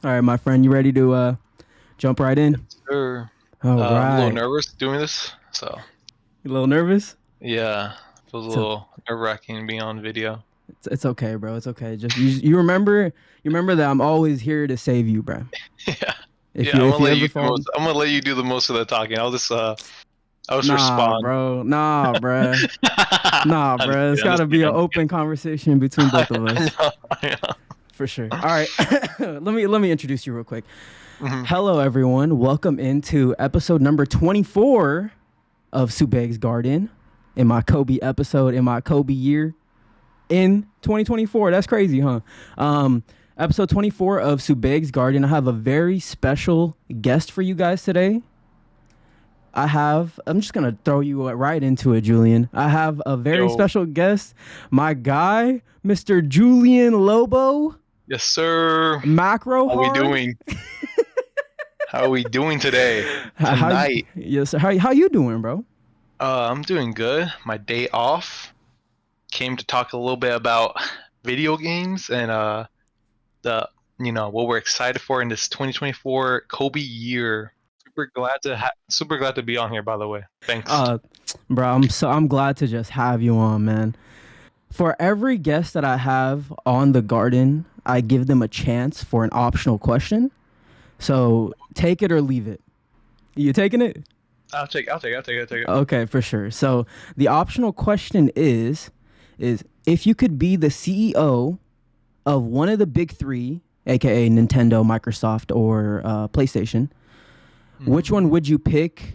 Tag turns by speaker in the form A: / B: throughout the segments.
A: All right, my friend, you ready to jump right in?
B: Sure.
A: All
B: I'm a little
A: right.
B: nervous doing this, so
A: You a little nervous?
B: yeah, feels a
A: It's, o-
B: little nerve-wracking being on video.
A: it's okay, bro. It's okay. Just you remember that I'm always here to save you, bro.
B: Yeah,
A: If
B: yeah.
A: you if you ever fall,
B: I'm gonna let you do the most of the talking. I'll just
A: nah,
B: respond.
A: bro. Nah, bro. Nah,
B: I'm just
A: bro. It's
B: kidding. I'm
A: got to
B: just
A: be
B: kidding.
A: an
B: I'm just
A: open conversation between both of
B: kidding.
A: us,
B: I know. I know.
A: for sure. All right. let me introduce you real quick.
B: Mhm.
A: Hello, everyone. Welcome into episode number 24 of Subeg's Garden. In my Kobe episode, in my Kobe year. In 2024. That's crazy, huh? Episode 24 of Subeg's Garden. I have a very special guest for you guys today. I'm just going to throw you right into it, Julian. I have a very
B: Yo,
A: special guest, my guy, Mr. Julian Lobo,
B: yes, sir.
A: Macro
B: How we
A: Hard.
B: doing? How are we doing today?
A: How you,
B: Tonight?
A: yes, how you doing, bro?
B: I'm doing good. My day off. Came to talk a little bit about video games and the what we're excited for in this 2024 Kobe year. Super glad to be on here. By the way, thanks.
A: Uh, bro, I'm glad to just have you on, man. For every guest that I have on the garden, I give them a chance for an optional question. So take it or leave it. You taking it?
B: I'll take it.
A: Okay, for sure. So the optional question is if you could be the CEO of one of the big three, aka Nintendo, Microsoft, or PlayStation, which one would you pick,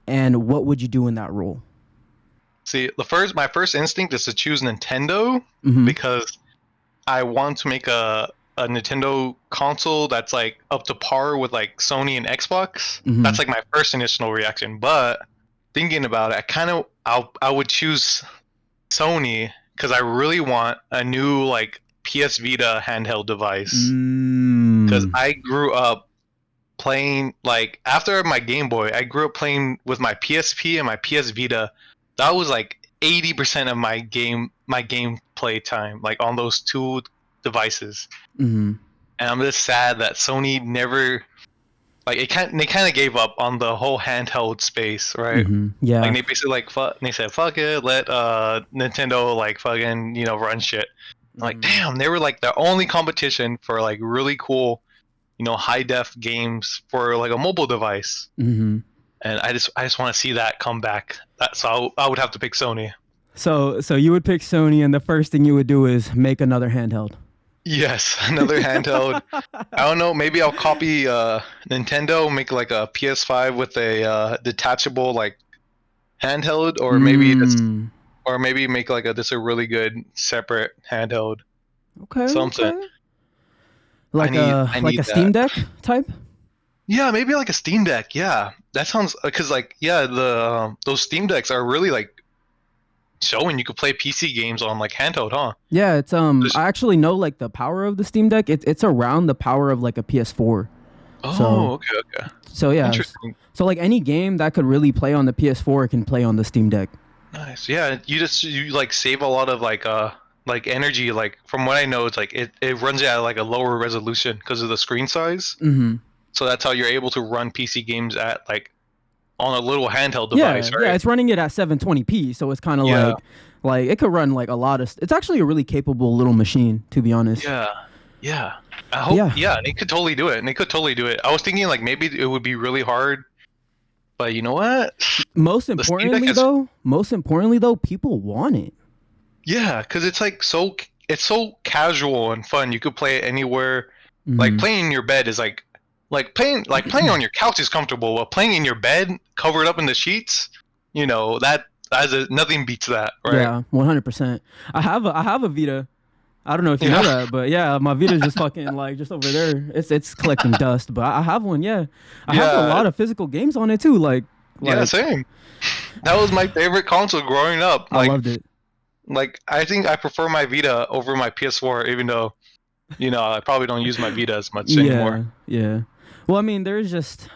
A: and what would you do in that role?
B: See, my first instinct is to choose Nintendo
A: Mm-hmm.
B: because I want to make a Nintendo console that's like up to par with like Sony and Xbox.
A: Mm-hmm.
B: That's like my first initial reaction. But thinking about it, I would choose Sony because I really want a new like PS Vita handheld device because
A: Mm.
B: I grew up playing like after my Game Boy, I grew up playing with my PSP and my PS Vita. That was like 80% of my gameplay time, like on those two devices.
A: Mm-hmm.
B: And I'm just sad that Sony never like they kind of gave up on the whole handheld space, right?
A: Mm-hmm.
B: Like
A: Yeah.
B: they basically like they said fuck it, let Nintendo like fucking run shit. Like
A: Mm-hmm.
B: damn, they were like the only competition for like really cool high def games for like a mobile device.
A: Mm-hmm.
B: And I just want to see that come back. I would have to pick Sony.
A: So you would pick Sony, and the first thing you would do is make another handheld.
B: Yes, another handheld. I don't know. Maybe I'll copy Nintendo, make like a PS5 with a detachable like handheld,
A: Mm.
B: or maybe make like a really good separate handheld.
A: Okay.
B: Something.
A: Okay. Like
B: I
A: a
B: need
A: Steam
B: that.
A: Deck type.
B: Yeah, maybe like a Steam Deck. Yeah, that sounds because like yeah, the those Steam Decks are really like showing you could play PC games on like handheld, huh?
A: Yeah, it's
B: Just-
A: I actually know like the power of the Steam Deck. It's around the power of like a PS4. So
B: Oh, okay.
A: so yeah.
B: Interesting.
A: So like any game that could really play on the PS4 can play on the Steam Deck.
B: Nice. Yeah, you like save a lot of like energy. Like from what I know, it's like it runs at like a lower resolution because of the screen size.
A: Mm-hmm.
B: So that's how you're able to run PC games at like on a little handheld
A: Yeah,
B: device,
A: yeah,
B: right?
A: it's running it at 720p, so it's kind of
B: Yeah.
A: like it could run like a lot of. It's actually a really capable little machine, to be honest.
B: Yeah. Yeah. I hope
A: Yeah.
B: yeah, they could totally do it. And they could totally do it. I was thinking like maybe it would be really hard, but you know what?
A: Most
B: Steam Deck
A: importantly though, people want it.
B: Yeah, because it's like it's so casual and fun. You could play it anywhere. Like
A: Mhm.
B: playing in your bed is playing on your couch is comfortable, but playing in your bed covered up in the sheets, nothing beats that, right?
A: Yeah, 100%. I have a Vita. I don't know if you know
B: Yeah.
A: that, but yeah, my Vita's just fucking like just over there. It's collecting dust, but I have one. Yeah, I have a
B: Yeah.
A: lot of physical games on it too.
B: Yeah, same. That was my favorite console growing up.
A: I loved it.
B: Like I think I prefer my Vita over my PS4, even though, I probably don't use my Vita as much anymore.
A: Yeah. Well, I mean, there's just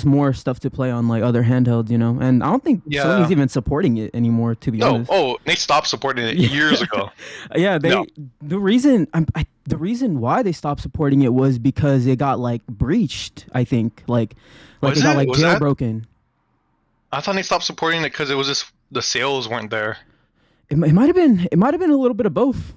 A: more stuff to play on like other handhelds, and I don't think
B: Yeah.
A: Sony's even supporting it anymore. To be
B: No.
A: honest.
B: Oh, they stopped supporting it
A: Yeah,
B: years ago.
A: yeah.
B: No.
A: The reason why they stopped supporting it was because it got like breached. I think like
B: Was
A: it got
B: it?
A: like
B: Was that?
A: jailbroken.
B: I thought they stopped supporting it because it was just the sales weren't there.
A: It might have been a little bit of both.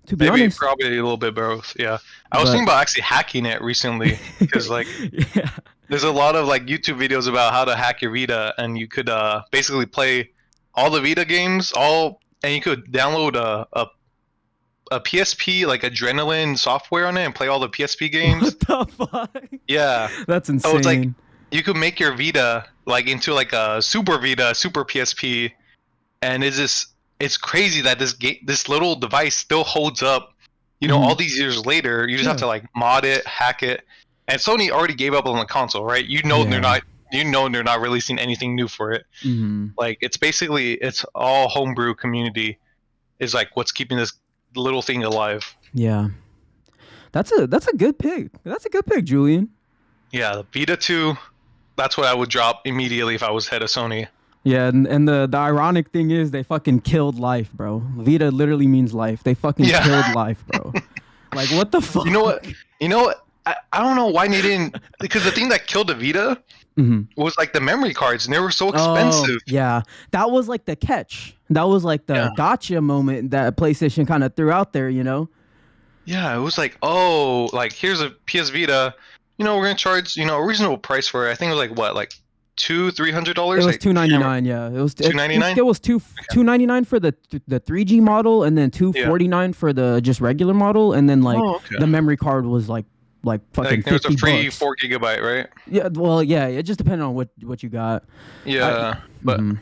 A: To be
B: Maybe
A: honest,
B: probably a little bit both. Yeah. I was
A: but
B: thinking about actually hacking it recently because like
A: yeah.
B: there's a lot of like YouTube videos about how to hack your Vita, and you could basically play all the Vita games, and you could download a PSP like Adrenaline software on it and play all the PSP games.
A: What the fuck?
B: Yeah.
A: That's
B: So it's like
A: insane.
B: you could make your Vita like into like a Super Vita, Super PSP, and it's crazy that this little device still holds up. All
A: Mhm.
B: these years later, you just have
A: Yeah.
B: to like mod it, hack it, and Sony already gave up on the console, right?
A: Yeah.
B: They're not releasing anything new for it.
A: Hmm.
B: Like it's all homebrew community is like what's keeping this little thing alive.
A: Yeah. That's a good pick. That's a good pick, Julian.
B: Yeah, the Vita 2, that's what I would drop immediately if I was head of Sony.
A: Yeah, and the ironic thing is they fucking killed life, bro. Vita literally means life. They fucking
B: Yeah.
A: killed life, bro. Like what the fuck?
B: You know what? I don't know why they didn't, because the thing that killed the Vita
A: Mhm.
B: was like the memory cards, and they were so
A: Oh,
B: expensive.
A: yeah. That was like the catch. That was like the
B: Yeah.
A: gotcha moment that PlayStation kind of threw out there.
B: Yeah, it was like, oh, like here's a PS Vita. We're gonna charge a reasonable price for it. I think it was like what, like $200-$300.
A: It was $299. Yeah, it was
B: $299.
A: It was $299 for the 3G model, and then $249 for the just regular model, and then like
B: Oh, okay.
A: the memory card was like fucking
B: Like there was
A: 50
B: a free
A: bucks.
B: 4 GB, right?
A: Yeah, well, yeah, it just depended on what you got.
B: Yeah, but
A: Mhm.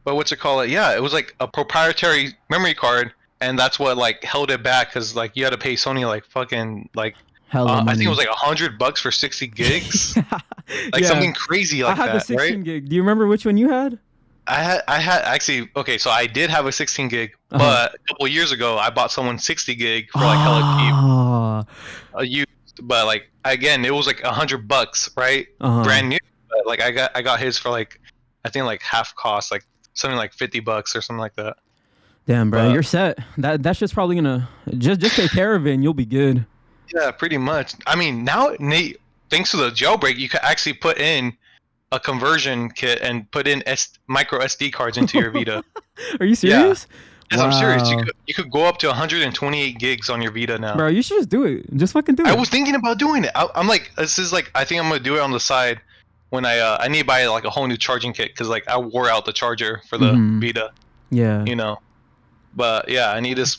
B: what's it called? Yeah, it was like a proprietary memory card, and that's what like held it back because like you had to pay Sony like fucking like
A: Hella
B: I think
A: money.
B: it was like $100 for 60 gigs, like
A: Yeah.
B: something crazy
A: I
B: like
A: had the
B: that,
A: 16
B: right?
A: gig. Do you remember which one you had?
B: I had actually okay, so I did have a 16 gig,
A: Uh-huh.
B: but a couple years ago I bought someone 60 gig for like hella cheap.
A: Ah.
B: Used, but like again, it was like $100, right?
A: Uh-huh.
B: Brand new. But like I got his for like I think like half cost, like something like $50 or something like that.
A: Damn, bro,
B: But-
A: you're set. That's just probably gonna just take care of it, and you'll be good.
B: Yeah, pretty much. I mean, now Nate, thanks to the jailbreak, you can actually put in a conversion kit and put in micro SD cards into your Vita.
A: Are you serious?
B: Yes, I'm serious.
A: Wow.
B: You could go up to 128 gigs on your Vita now.
A: Bro, you should just do it. Just fucking do it.
B: I was thinking about doing it. I'm like, this is like, I think I'm gonna do it on the side when I need to buy like a whole new charging kit because like I wore out the charger for the
A: Mhm.
B: Vita,
A: Yeah.
B: But yeah, I need to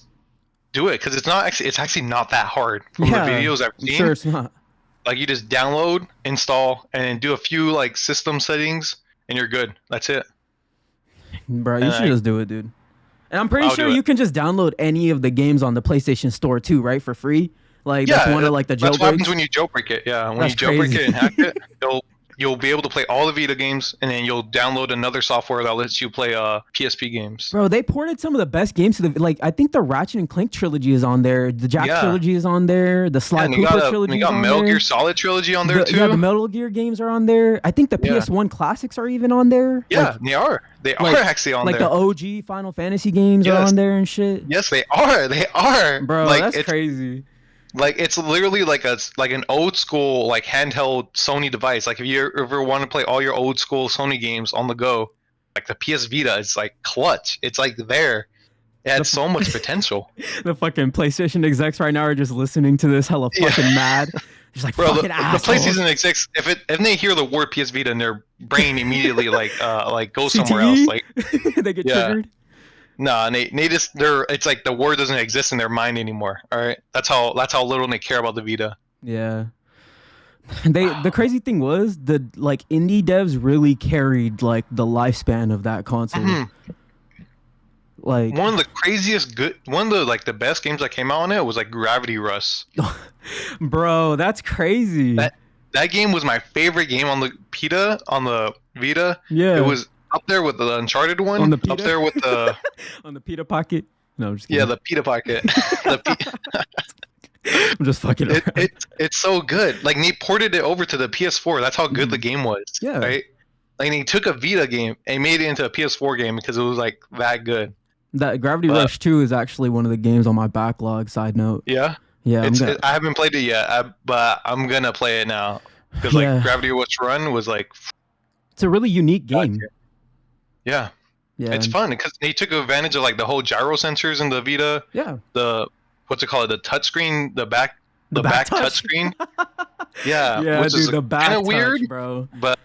B: do it because it's actually not that hard from the videos I've
A: I'm
B: seen.
A: sure it's not.
B: Like you just download, install, and do a few like system settings, and you're good. That's it.
A: Bro, you
B: And
A: should
B: I-
A: just do it, dude. And I'm pretty
B: I'll
A: sure
B: do it.
A: you can just download any of the games on the PlayStation Store too, right? For free. Like that's one of like the
B: that's what happens
A: jailbreaks.
B: when you jailbreak it. Yeah, when
A: That's
B: you jailbreak
A: crazy.
B: it and hack it, you'll be able to play all the Vita games, and then you'll download another software that lets you play PSP games.
A: Bro, they ported some of the best games to the like. I think the Ratchet and Clank trilogy is on there. The Jack
B: Yeah.
A: trilogy is on there. The Sly
B: And
A: Cooper trilogy
B: we
A: is
B: got
A: on
B: Metal
A: there.
B: Gear Solid trilogy on there too.
A: Yeah, the Metal Gear games are on there. I think the
B: Yeah.
A: PS1 classics are even on there.
B: Yeah,
A: Like,
B: they are. They
A: like-
B: are actually on
A: like
B: there.
A: the OG Final Fantasy games are
B: Yes.
A: on there and shit.
B: Yes, they are. They are.
A: Bro,
B: like
A: that's
B: it's
A: crazy.
B: like it's literally like an old school like handheld Sony device. Like if you ever want to play all your old school Sony games on the go, like the PS Vita is like clutch. It's like there. It had so much potential.
A: The fucking PlayStation execs right now are just listening to this hella
B: Yeah.
A: fucking mad. Just like
B: Bro, the
A: fucking assholes.
B: PlayStation execs, if they hear the word PS Vita in their brain immediately like goes
A: CTE?
B: somewhere else. Like
A: they get
B: Yeah.
A: triggered.
B: nah, it's like the word doesn't exist in their mind anymore. All right, that's how little they care about the Vita.
A: Yeah. The crazy thing was the like indie devs really carried like the lifespan of that console.
B: Mhm.
A: Like
B: One of the best games that came out on it was like Gravity Rush.
A: bro, that's crazy.
B: That game was my favorite game on the Vita.
A: yeah.
B: It was up there with the Uncharted one.
A: On the
B: Up
A: Vita?
B: there with the
A: on the Pita Pocket. No, I'm just kidding.
B: yeah, the Pita Pocket.
A: I'm just fucking around.
B: It's so good. Like they ported it over to the PS4. That's how good the game was.
A: Yeah.
B: Right. Like they took a Vita game and made it into a PS4 game because it was like that good.
A: That Gravity Rush 2 is actually one of the games on my backlog. Side note.
B: Yeah.
A: Yeah.
B: I haven't played it yet, but I'm gonna play it now because like Gravity Rush Run was like.
A: It's a really unique game.
B: Yeah.
A: Yeah.
B: It's fun because they took advantage of like the whole gyro sensors in the Vita.
A: Yeah.
B: What's it called? The touchscreen, the back touchscreen. Yeah.
A: Yeah,
B: which
A: dude,
B: is
A: the back
B: kind of
A: touch,
B: weird,
A: bro.
B: But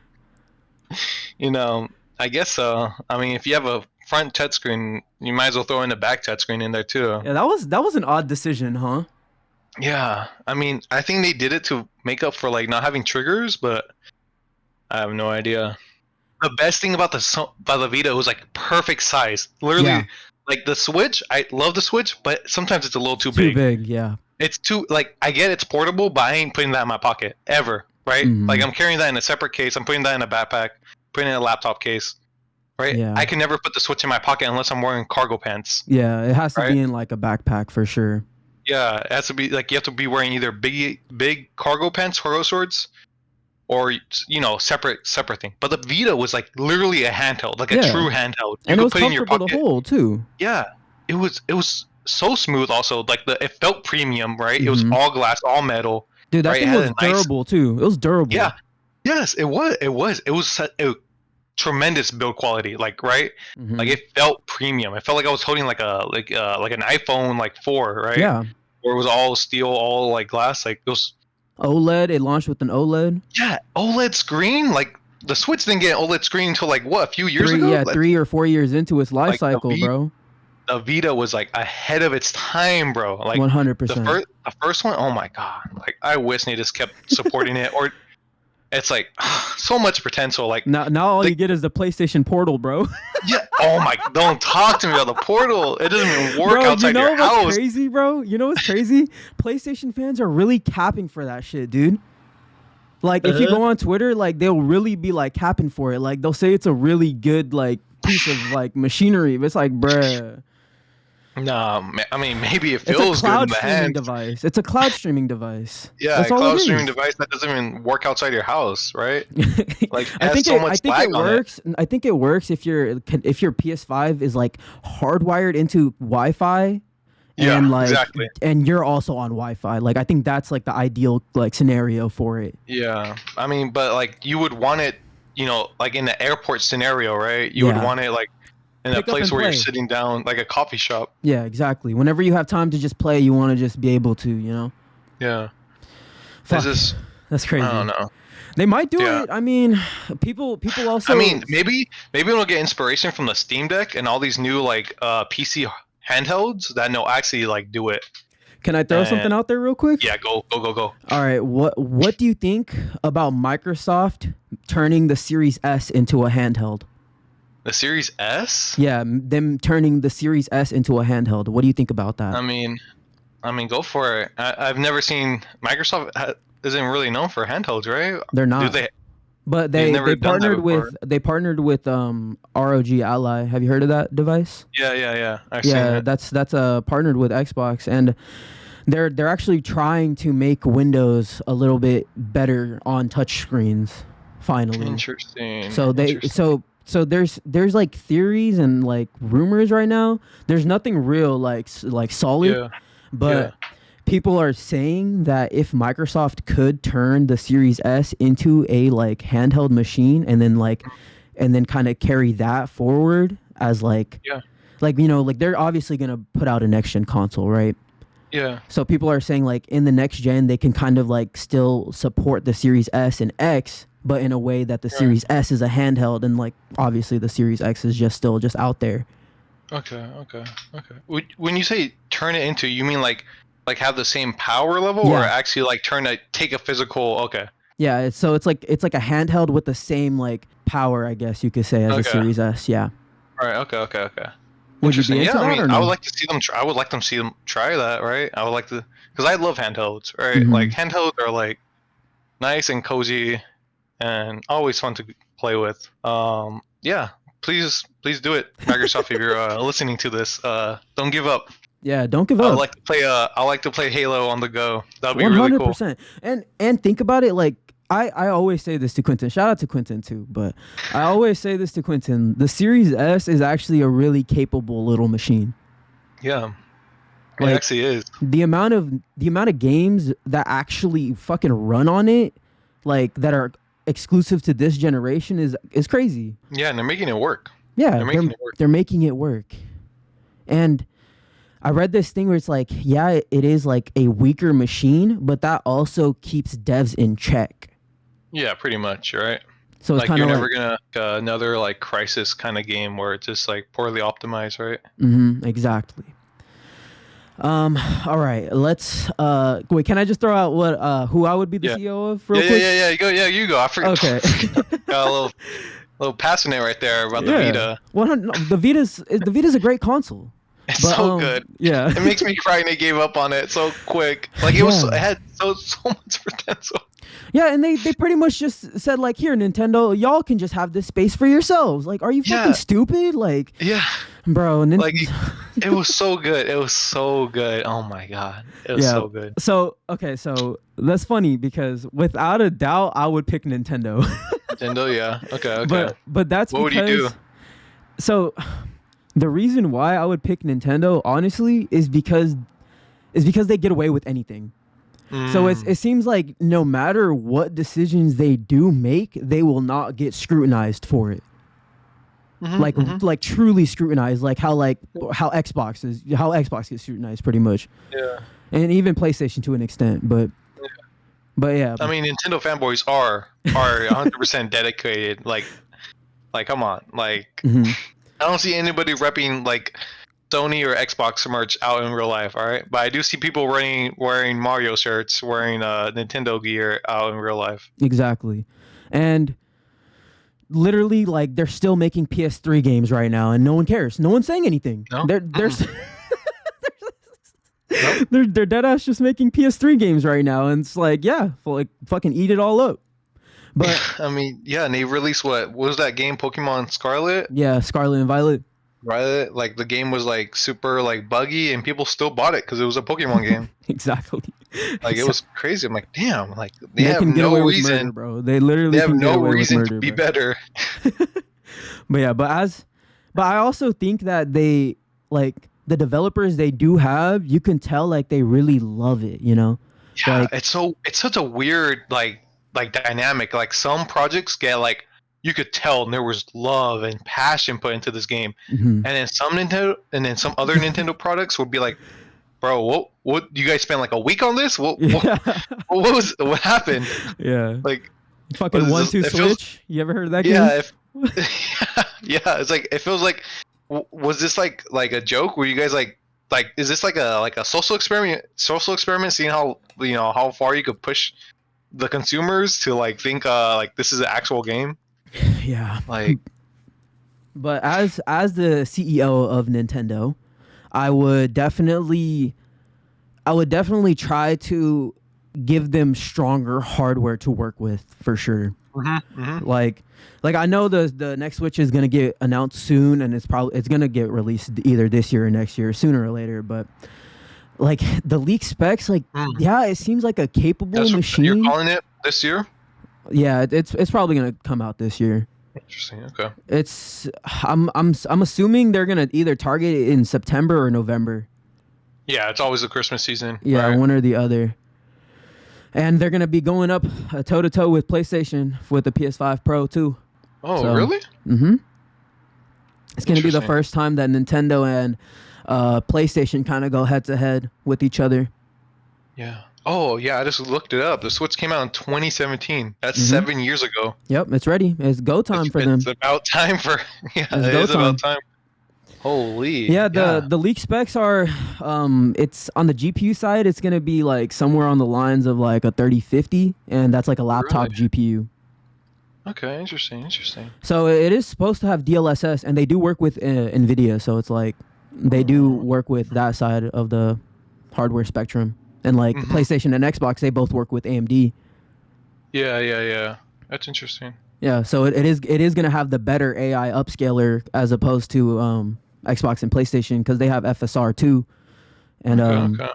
B: I guess so. I mean, if you have a front touchscreen, you might as well throw in the back touchscreen in there too.
A: Yeah, that was an odd decision, huh?
B: Yeah. I mean, I think they did it to make up for like not having triggers, but I have no idea. The best thing about the Vita was like perfect size. Literally, like the Switch. I love the Switch, but sometimes it's a little too big.
A: Too big, yeah.
B: It's too like I get it's portable, but I ain't putting that in my pocket ever. Right? Like I'm carrying that in a separate case. I'm putting that in a backpack. Putting it in a laptop case. Right?
A: Yeah.
B: I can never put the Switch in my pocket unless I'm wearing cargo pants.
A: Yeah, it has to be in like a backpack for sure.
B: Yeah, it has to be like you have to be wearing either big cargo pants, cargo shorts, or separate thing. But the Vita was like literally a handheld, like a true handheld.
A: And it was comfortable to hold too.
B: Yeah, it was so smooth. Also, like it felt premium, right? It was all glass, all metal.
A: Dude, that thing was durable too. It was durable.
B: Yeah, yes, it was. It was a tremendous build quality. Like like it felt premium. It felt like I was holding like an iPhone like 4, right?
A: Yeah.
B: Where it was all steel, all like glass. Like it was
A: OLED. It launched with an OLED.
B: Yeah, OLED screen. Like the Switch didn't get an OLED screen until like what, a few years ago?
A: Yeah, 3 or 4 years into its life cycle, bro.
B: The Vita was like ahead of its time, bro. Like
A: 100%.
B: The first one, oh my god! Like I wish they just kept supporting it, or it's like so much potential. Like
A: now all you get is the PlayStation Portal, bro.
B: Yeah. Oh my! Don't talk to me about the Portal. It doesn't even work outside your house.
A: You know what's crazy, bro? You know what's crazy? PlayStation fans are really capping for that shit, dude. Like if you go on Twitter, like they'll really be like capping for it. Like they'll say it's a really good like piece of like machinery. But it's like, bruh.
B: No, I mean maybe it feels good in the hand.
A: Device. It's a cloud streaming device.
B: Yeah, a cloud streaming device that doesn't even work outside your house, right? Like
A: I think it works. I think it works if your PS5 is like hardwired into Wi-Fi.
B: Yeah,
A: and like,
B: exactly.
A: And you're also on Wi-Fi. Like I think that's like the ideal like scenario for it.
B: Yeah, I mean, but like you would want it, like in the airport scenario, right? You would want it like in a place where you're sitting down, like a coffee shop.
A: Yeah, exactly. Whenever you have time to just play, you want to just be able to,
B: Yeah.
A: Fuck. That's crazy.
B: I don't know.
A: They might do it. I mean, people also.
B: I mean, maybe we'll get inspiration from the Steam Deck and all these new like PC handhelds that actually like do it.
A: Can I throw something out there real quick?
B: Yeah, go.
A: All right, what do you think about Microsoft turning the Series S into a handheld?
B: The Series S?
A: Yeah, them turning the Series S into a handheld. What do you think about that?
B: I mean, go for it. I've never seen Microsoft isn't really known for handhelds, right?
A: They're not. But they partnered with ROG Ally. Have you heard of that device?
B: Yeah. I've seen it.
A: that's partnered with Xbox, and they're actually trying to make Windows a little bit better on touch screens. Finally.
B: Interesting.
A: So there's like theories and like rumors right now. There's nothing real like solid, but people are saying that if Microsoft could turn the Series S into a like handheld machine and then kind of carry that forward as like they're obviously gonna put out a next gen console, right?
B: Yeah.
A: So people are saying like in the next gen they can kind of like still support the Series S and X, but in a way that the Series S is a handheld, and like obviously the Series X is just out there.
B: Okay. When you say turn it into, you mean like have the same power level, or actually like take a physical? Okay.
A: Yeah, it's like a handheld with the same like power, I guess you could say, as a Series S. Yeah.
B: All right. Okay.
A: Would you be into that or no?
B: I would like to see them. I would like them see them try that, right? I would like to, because I love handhelds, right?
A: Mm-hmm.
B: Like handhelds are like nice and cozy, and always fun to play with. Yeah, please do it, Microsoft. If you're listening to this, don't give up.
A: Yeah, don't give
B: I would
A: up.
B: like to play. I like to play Halo on the go. That'd be
A: One
B: really
A: hundred
B: cool.
A: percent. And think about it. Like I always say this to Quentin. Shout out to Quentin too. But I always say this to Quentin. The Series S is actually a really capable little machine.
B: Yeah, it
A: Like
B: actually is.
A: the amount of games that actually fucking run on it, like that are exclusive to this generation, is crazy.
B: Yeah, and they're making it work.
A: Yeah,
B: They're making it work.
A: they're making it work. And I read this thing where it's like, yeah, it is like a weaker machine, but that also keeps devs in check.
B: Yeah, pretty much. Right.
A: So it's
B: Like
A: kind
B: you're
A: of
B: never gonna another like Crisis kind of game where it's just like poorly optimized, right?
A: exactly. All right, let's wait, can I just throw out what who I would be the
B: Yeah.
A: CEO of real
B: Yeah,
A: quick?
B: yeah, yeah, yeah. You go. Yeah, you go. I forgot.
A: Okay.
B: Got a little passionate right there about the Vita.
A: 100, no, the Vita's a great console.
B: It's
A: But,
B: so good.
A: Yeah.
B: It makes me cry and they gave up on it so quick. Like it had so much potential.
A: Yeah, and they pretty much just said like, here, Nintendo, y'all can just have this space for yourselves. Like, are you fucking stupid? Like,
B: Yeah.
A: bro,
B: Like it was so good. It was so good. Oh my god. It was so good.
A: So okay, so that's funny because without a doubt, I would pick Nintendo.
B: Nintendo, yeah. Okay.
A: But that's
B: What would you do?
A: So the reason why I would pick Nintendo, honestly, is because they get away with anything. So it seems like no matter what decisions they do make, they will not get scrutinized for it. Like truly scrutinized, like how Xbox gets scrutinized pretty much.
B: Yeah.
A: And even PlayStation to an extent, but yeah.
B: I mean, Nintendo fanboys are 100% dedicated. Like come on. Like I don't see anybody repping like Sony or Xbox merch out in real life, all right? But I do see people wearing Mario shirts, wearing Nintendo gear out in real life.
A: Exactly. And literally, like, they're still making PS3 games right now, and no one cares. No one's saying anything.
B: No?
A: They're they're dead ass just making PS3 games right now, and it's like, yeah, like fucking eat it all up. But
B: I mean, yeah, and they released what was that game, Pokemon Scarlet?
A: Yeah, Scarlet and Violet.
B: Right, like the game was like super like buggy, and people still bought it because it was a Pokemon game.
A: Exactly.
B: Like it was crazy. I'm like, damn, like they have
A: can get
B: no
A: away with
B: reason,
A: murder, bro. They literally
B: have
A: can get
B: no
A: away with
B: reason
A: murder,
B: to be
A: bro.
B: better.
A: But yeah, but I also think that they, like, the developers they do have, you can tell like they really love it, you know?
B: Yeah,
A: Like,
B: it's such a weird like dynamic. Like some projects get like you could tell there was love and passion put into this game, and then some other Nintendo products would be like, bro, what you guys spent like a week on this? What happened?
A: Yeah.
B: Like
A: fucking
B: what is
A: 1-2
B: this?
A: switch. You ever heard of that game?
B: Yeah, yeah, it's like it feels like was this like a joke? Were you guys like is this like a social experiment seeing how how far you could push the consumers to like think like this is an actual game?
A: Yeah.
B: Like,
A: but as the CEO of Nintendo, I would definitely try to give them stronger hardware to work with for sure. Like I know the next Switch is gonna get announced soon, and it's gonna get released either this year or next year, sooner or later. But like the leak specs, like yeah, it seems like a capable machine.
B: You're calling it this year?
A: Yeah, it's probably gonna come out this year.
B: Interesting. Okay.
A: I'm assuming they're gonna either target it in September or November.
B: Yeah, it's always the Christmas season.
A: Yeah,
B: right?
A: one or the other. And they're gonna be going up toe to toe with PlayStation with the PS5 Pro too.
B: Oh, really?
A: It's gonna be the first time that Nintendo and PlayStation kind of go head to head with each other.
B: Yeah. Oh, yeah. I just looked it up. The Switch came out in 2017. That's 7 years ago.
A: Yep, it's ready. It's go time for them.
B: It's about time for. Yeah, it is about time. Holy.
A: Yeah, the leak specs are, it's on the GPU side. It's gonna be like somewhere on the lines of like a 3050, and that's like a laptop GPU.
B: Okay, interesting.
A: So it is supposed to have DLSS, and they do work with NVIDIA. So it's like they do work with that side of the hardware spectrum. And like PlayStation and Xbox, they both work with AMD.
B: Yeah. That's interesting.
A: Yeah, so it is going to have the better AI upscaler as opposed to Xbox and PlayStation, because they have FSR too. and
B: Okay, okay.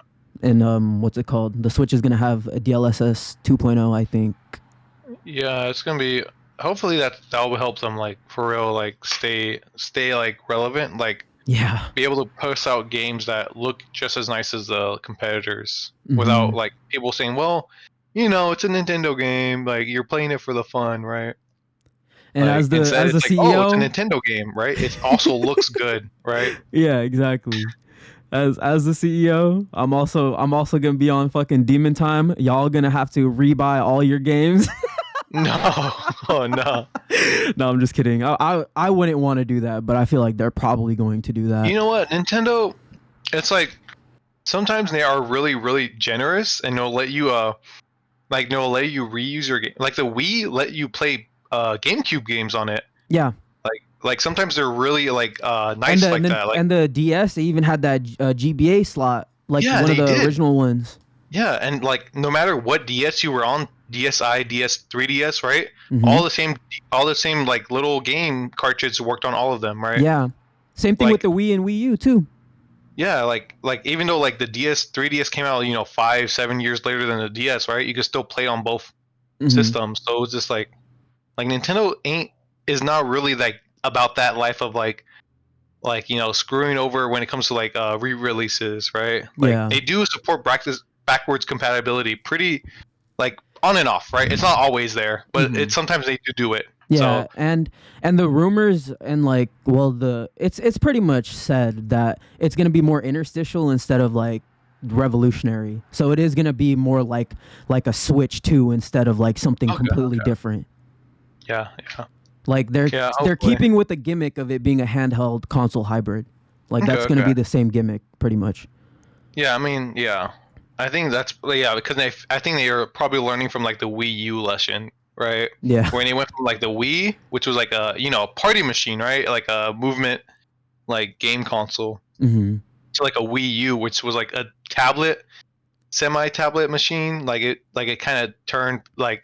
A: what's it called? The Switch is gonna have a DLSS 2.0, I think.
B: Yeah, it's gonna be. Hopefully that will help them like for real, like stay like relevant, like
A: Yeah.
B: be able to post out games that look just as nice as the competitors
A: Hmm.
B: without like people saying, well, it's a Nintendo game, like you're playing it for the fun, right?
A: And
B: Like instead
A: as the
B: it's like, oh, it's a
A: CEO,
B: Nintendo game, right? It also looks good, right?
A: yeah, exactly. As the CEO, I'm also gonna be on fucking Demon Time. Y'all gonna have to rebuy all your games.
B: No, oh no.
A: No, I'm just kidding. I wouldn't want to do that, but I feel like they're probably going to do that.
B: You know what? Nintendo, it's like sometimes they are really, really generous and they'll let you reuse your game. Like the Wii let you play GameCube games on it.
A: Yeah,
B: Like sometimes they're really like
A: and
B: nice like that. Like
A: the DS, they even had that GBA slot, like
B: yeah,
A: one of
B: they
A: the
B: did.
A: original ones.
B: Yeah, and like no matter what DS you were on, DSi, DS, 3DS, right?
A: Hmm.
B: All the same like little game cartridges worked on all of them, right?
A: Yeah, same thing with
B: Like
A: the Wii and Wii U too.
B: yeah, like even though like the DS, 3DS came out, 5, 7 years later than the DS, right? You could still play on both
A: Hmm.
B: systems. So it's just like Nintendo is not really like about that life of like screwing over when it comes to like re-releases, right? Like
A: Yeah.
B: they do support backwards compatibility pretty like on and off, right? It's not always there, but
A: Hmm.
B: it's sometimes they do it.
A: Yeah,
B: So
A: and the rumors and like, well, it's pretty much said that it's gonna be more interstitial instead of like revolutionary. So it is gonna be more like a Switch 2 instead of like something
B: okay,
A: completely different.
B: yeah, yeah,
A: Like
B: yeah.
A: they're
B: Hopefully,
A: keeping with the gimmick of it being a handheld console hybrid. Like
B: okay,
A: that's gonna
B: okay.
A: be the same gimmick pretty much.
B: Yeah, I mean, yeah. I think that's yeah because I think they are probably learning from like the Wii U lesson, right?
A: Yeah.
B: When they went from like the Wii, which was like a party machine, right? Like a movement like game console,
A: Hmm.
B: to like a Wii U, which was like a tablet, semi-tablet machine. Like it kind of turned like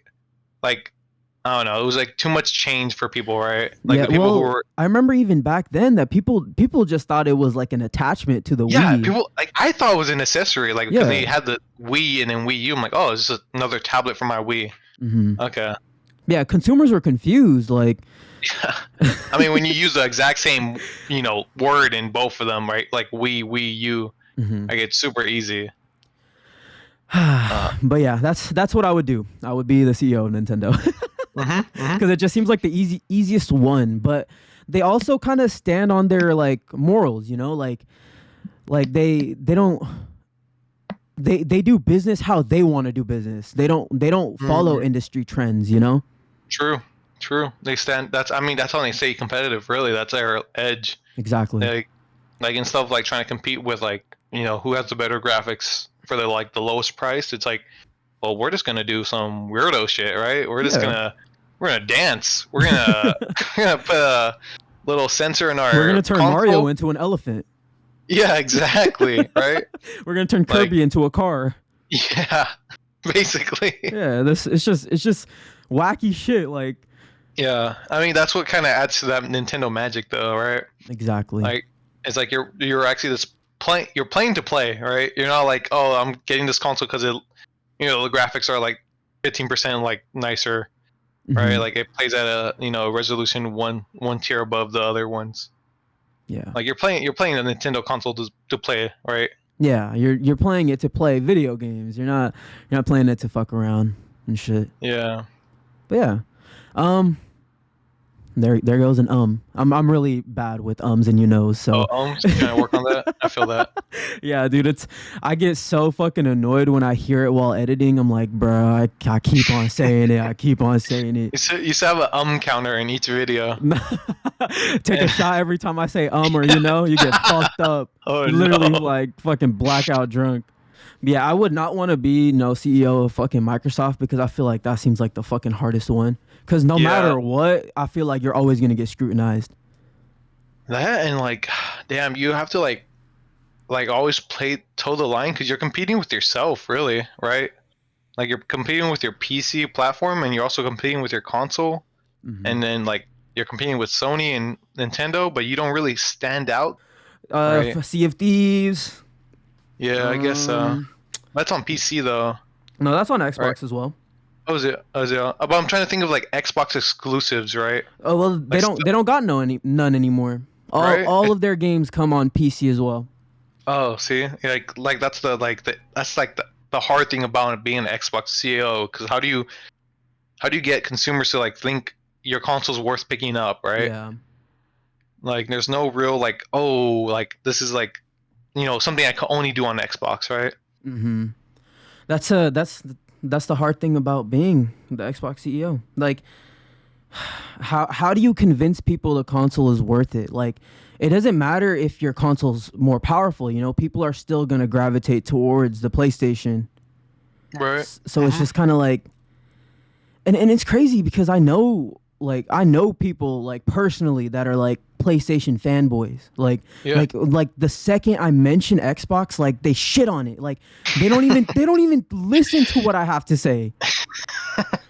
B: I don't know. It was like too much change for people, right? Like
A: Yeah.
B: the people who
A: Well,
B: were
A: I remember even back then that people just thought it was like an attachment to the
B: yeah,
A: Wii.
B: people like I thought it was an accessory, like because they
A: Yeah.
B: had the Wii and then Wii U. I'm like, oh, it's just another tablet for my Wii.
A: Hmm.
B: Okay.
A: Yeah. Consumers were confused. Like.
B: Yeah. I mean, when you use the exact same, word in both of them, right? Like Wii U,
A: Hmm.
B: like it's super easy. Uh,
A: But yeah, that's what I would do. I would be the CEO of Nintendo
B: mhm, mhm.
A: because it just seems like the easiest one. But they also kind of stand on their like morals, like they don't they do business how they want to do business. They don't follow
B: Mm,
A: industry trends.
B: true, true. They stand. I mean, that's how they stay competitive. Really, that's their edge.
A: Exactly.
B: Like instead of like trying to compete with like who has the better graphics for the lowest price. It's like, well, we're just gonna do some weirdo shit, right?
A: Yeah.
B: We're gonna dance. We're gonna we're gonna put a little sensor in
A: We're gonna
B: our
A: turn Mario
B: console.
A: into an elephant.
B: Yeah, exactly. Right?
A: We're gonna turn
B: Like,
A: Kirby into a car.
B: yeah, basically.
A: Yeah, this it's just wacky shit. Like
B: Yeah, I mean that's what kind of adds to that Nintendo magic, though, right?
A: exactly.
B: Like, it's like you're actually you're playing to play, right? You're not like, oh, I'm getting this console because the graphics are like 15% like nicer, right?
A: Hmm.
B: Like it plays at a resolution one tier above the other ones.
A: Yeah.
B: Like you're playing a Nintendo console to play, right?
A: Yeah, you're playing it to play video games. You're not playing it to fuck around and shit.
B: Yeah.
A: But yeah, um, there goes an. I'm really bad with ums and
B: Oh,
A: so
B: you trying to work on that? I feel that.
A: yeah, dude. I get so fucking annoyed when I hear it while editing. I'm like, bro, I keep on saying it. I keep on saying it.
B: You should have an counter in each video.
A: Take a
B: And
A: shot every time I say or you get fucked up.
B: oh
A: You literally
B: no.
A: like fucking blackout drunk. Yeah, I would not want to be no CEO of fucking Microsoft because I feel like that seems like the fucking hardest one. Because no
B: Yeah,
A: matter what, I feel like you're always gonna get scrutinized.
B: that and like, damn, you have to like always play toe the line because you're competing with yourself, really, right? Like you're competing with your PC platform and you're also competing with your console,
A: Hmm.
B: and then like you're competing with Sony and Nintendo, but you don't really stand out, right?
A: Sea of Thieves.
B: Yeah, I guess
A: Um,
B: that's on PC though,
A: no, that's on
B: right?
A: Xbox as well.
B: Oh, is it? Oh, is it? But I'm trying to think of like Xbox exclusives, right?
A: Oh well,
B: Like,
A: they don't got none anymore.
B: right?
A: All of their games come on PC as well.
B: Oh, see, yeah, like that's that's like the hard thing about it being an Xbox CEO, because how do you get consumers to like think your console's worth picking up, right?
A: Yeah.
B: Like, there's no real like, oh, like this is like, something I can only do on Xbox, right?
A: Mm-hmm. That's the hard thing about being the Xbox CEO. Like, how do you convince people the console is worth it? Like, it doesn't matter if your console's more powerful. You know, people are still gonna gravitate towards the PlayStation.
B: Right.
A: So it's just kind of like, and it's crazy because I know people like personally that are like PlayStation fanboys.
B: Yeah.
A: Like the second I mention Xbox, like they shit on it. Like they don't even listen to what I have to say.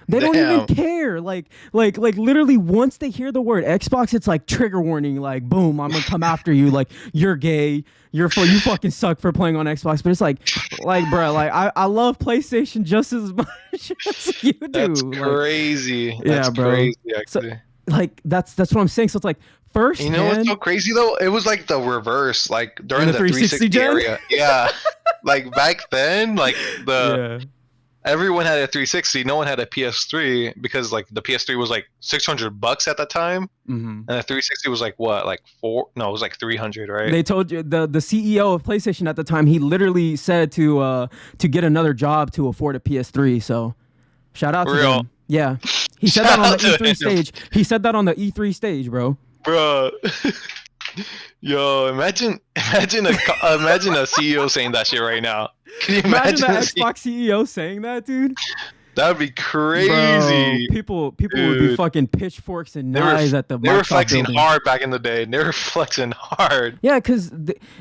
A: They don't even
B: Damn.
A: care. Like literally once they hear the word Xbox, it's like trigger warning. Like boom, I'm gonna come after you. Like you're gay. You fucking suck for playing on Xbox. But it's like bro, like I love PlayStation just as much as you do.
B: That's
A: Like,
B: crazy.
A: yeah,
B: That's
A: bro.
B: crazy,
A: So
B: actually.
A: like that's what I'm saying. So it's like first
B: You know what's
A: hand
B: so crazy though? It was like the reverse, like
A: in
B: during
A: the
B: the
A: 360
B: 360
A: gen.
B: area. Yeah. Like back then, like
A: Yeah.
B: everyone had a 360, no one had a PS3, because like the PS3 was like $600 at that time,
A: Mm-hmm.
B: and the 360 was like what, like four? No, it was like 300, right?
A: They told you the CEO of PlayStation at the time. He literally said to get another job to afford a PS3. So shout out to
B: Real.
A: them. Yeah, he said
B: Shout
A: that on the
B: out to
A: E3
B: him.
A: stage. He said that on the E3 stage, bro.
B: Bro. Yo, imagine a CEO saying that shit right now. Can you
A: Imagine
B: imagine
A: that
B: a
A: Xbox CEO saying that, dude.
B: That'd be
A: Bro,
B: crazy.
A: people would be
B: Dude.
A: fucking pitchforks and
B: They were
A: knives at the
B: they were
A: Microsoft
B: flexing
A: building.
B: hard back in the day. They were flexing hard.
A: Yeah, because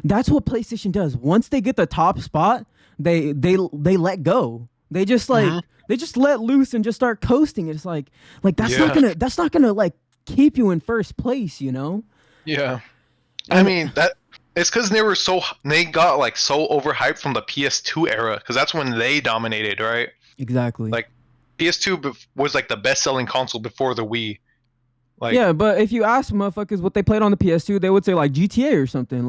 A: that's what PlayStation does. Once they get the top spot, they let go. They just like
B: Mhm.
A: they just let loose and just start coasting. It's like that's
B: Yeah.
A: not gonna like keep you in first place, you know?
B: Yeah. I
A: And
B: mean, that it's because they got like so overhyped from the PS2 era, because that's when they dominated, right?
A: exactly.
B: Like PS2 was like the best-selling console before the Wii. Like,
A: Yeah, but if you ask motherfuckers what they played on the PS2, they would say like GTA or something.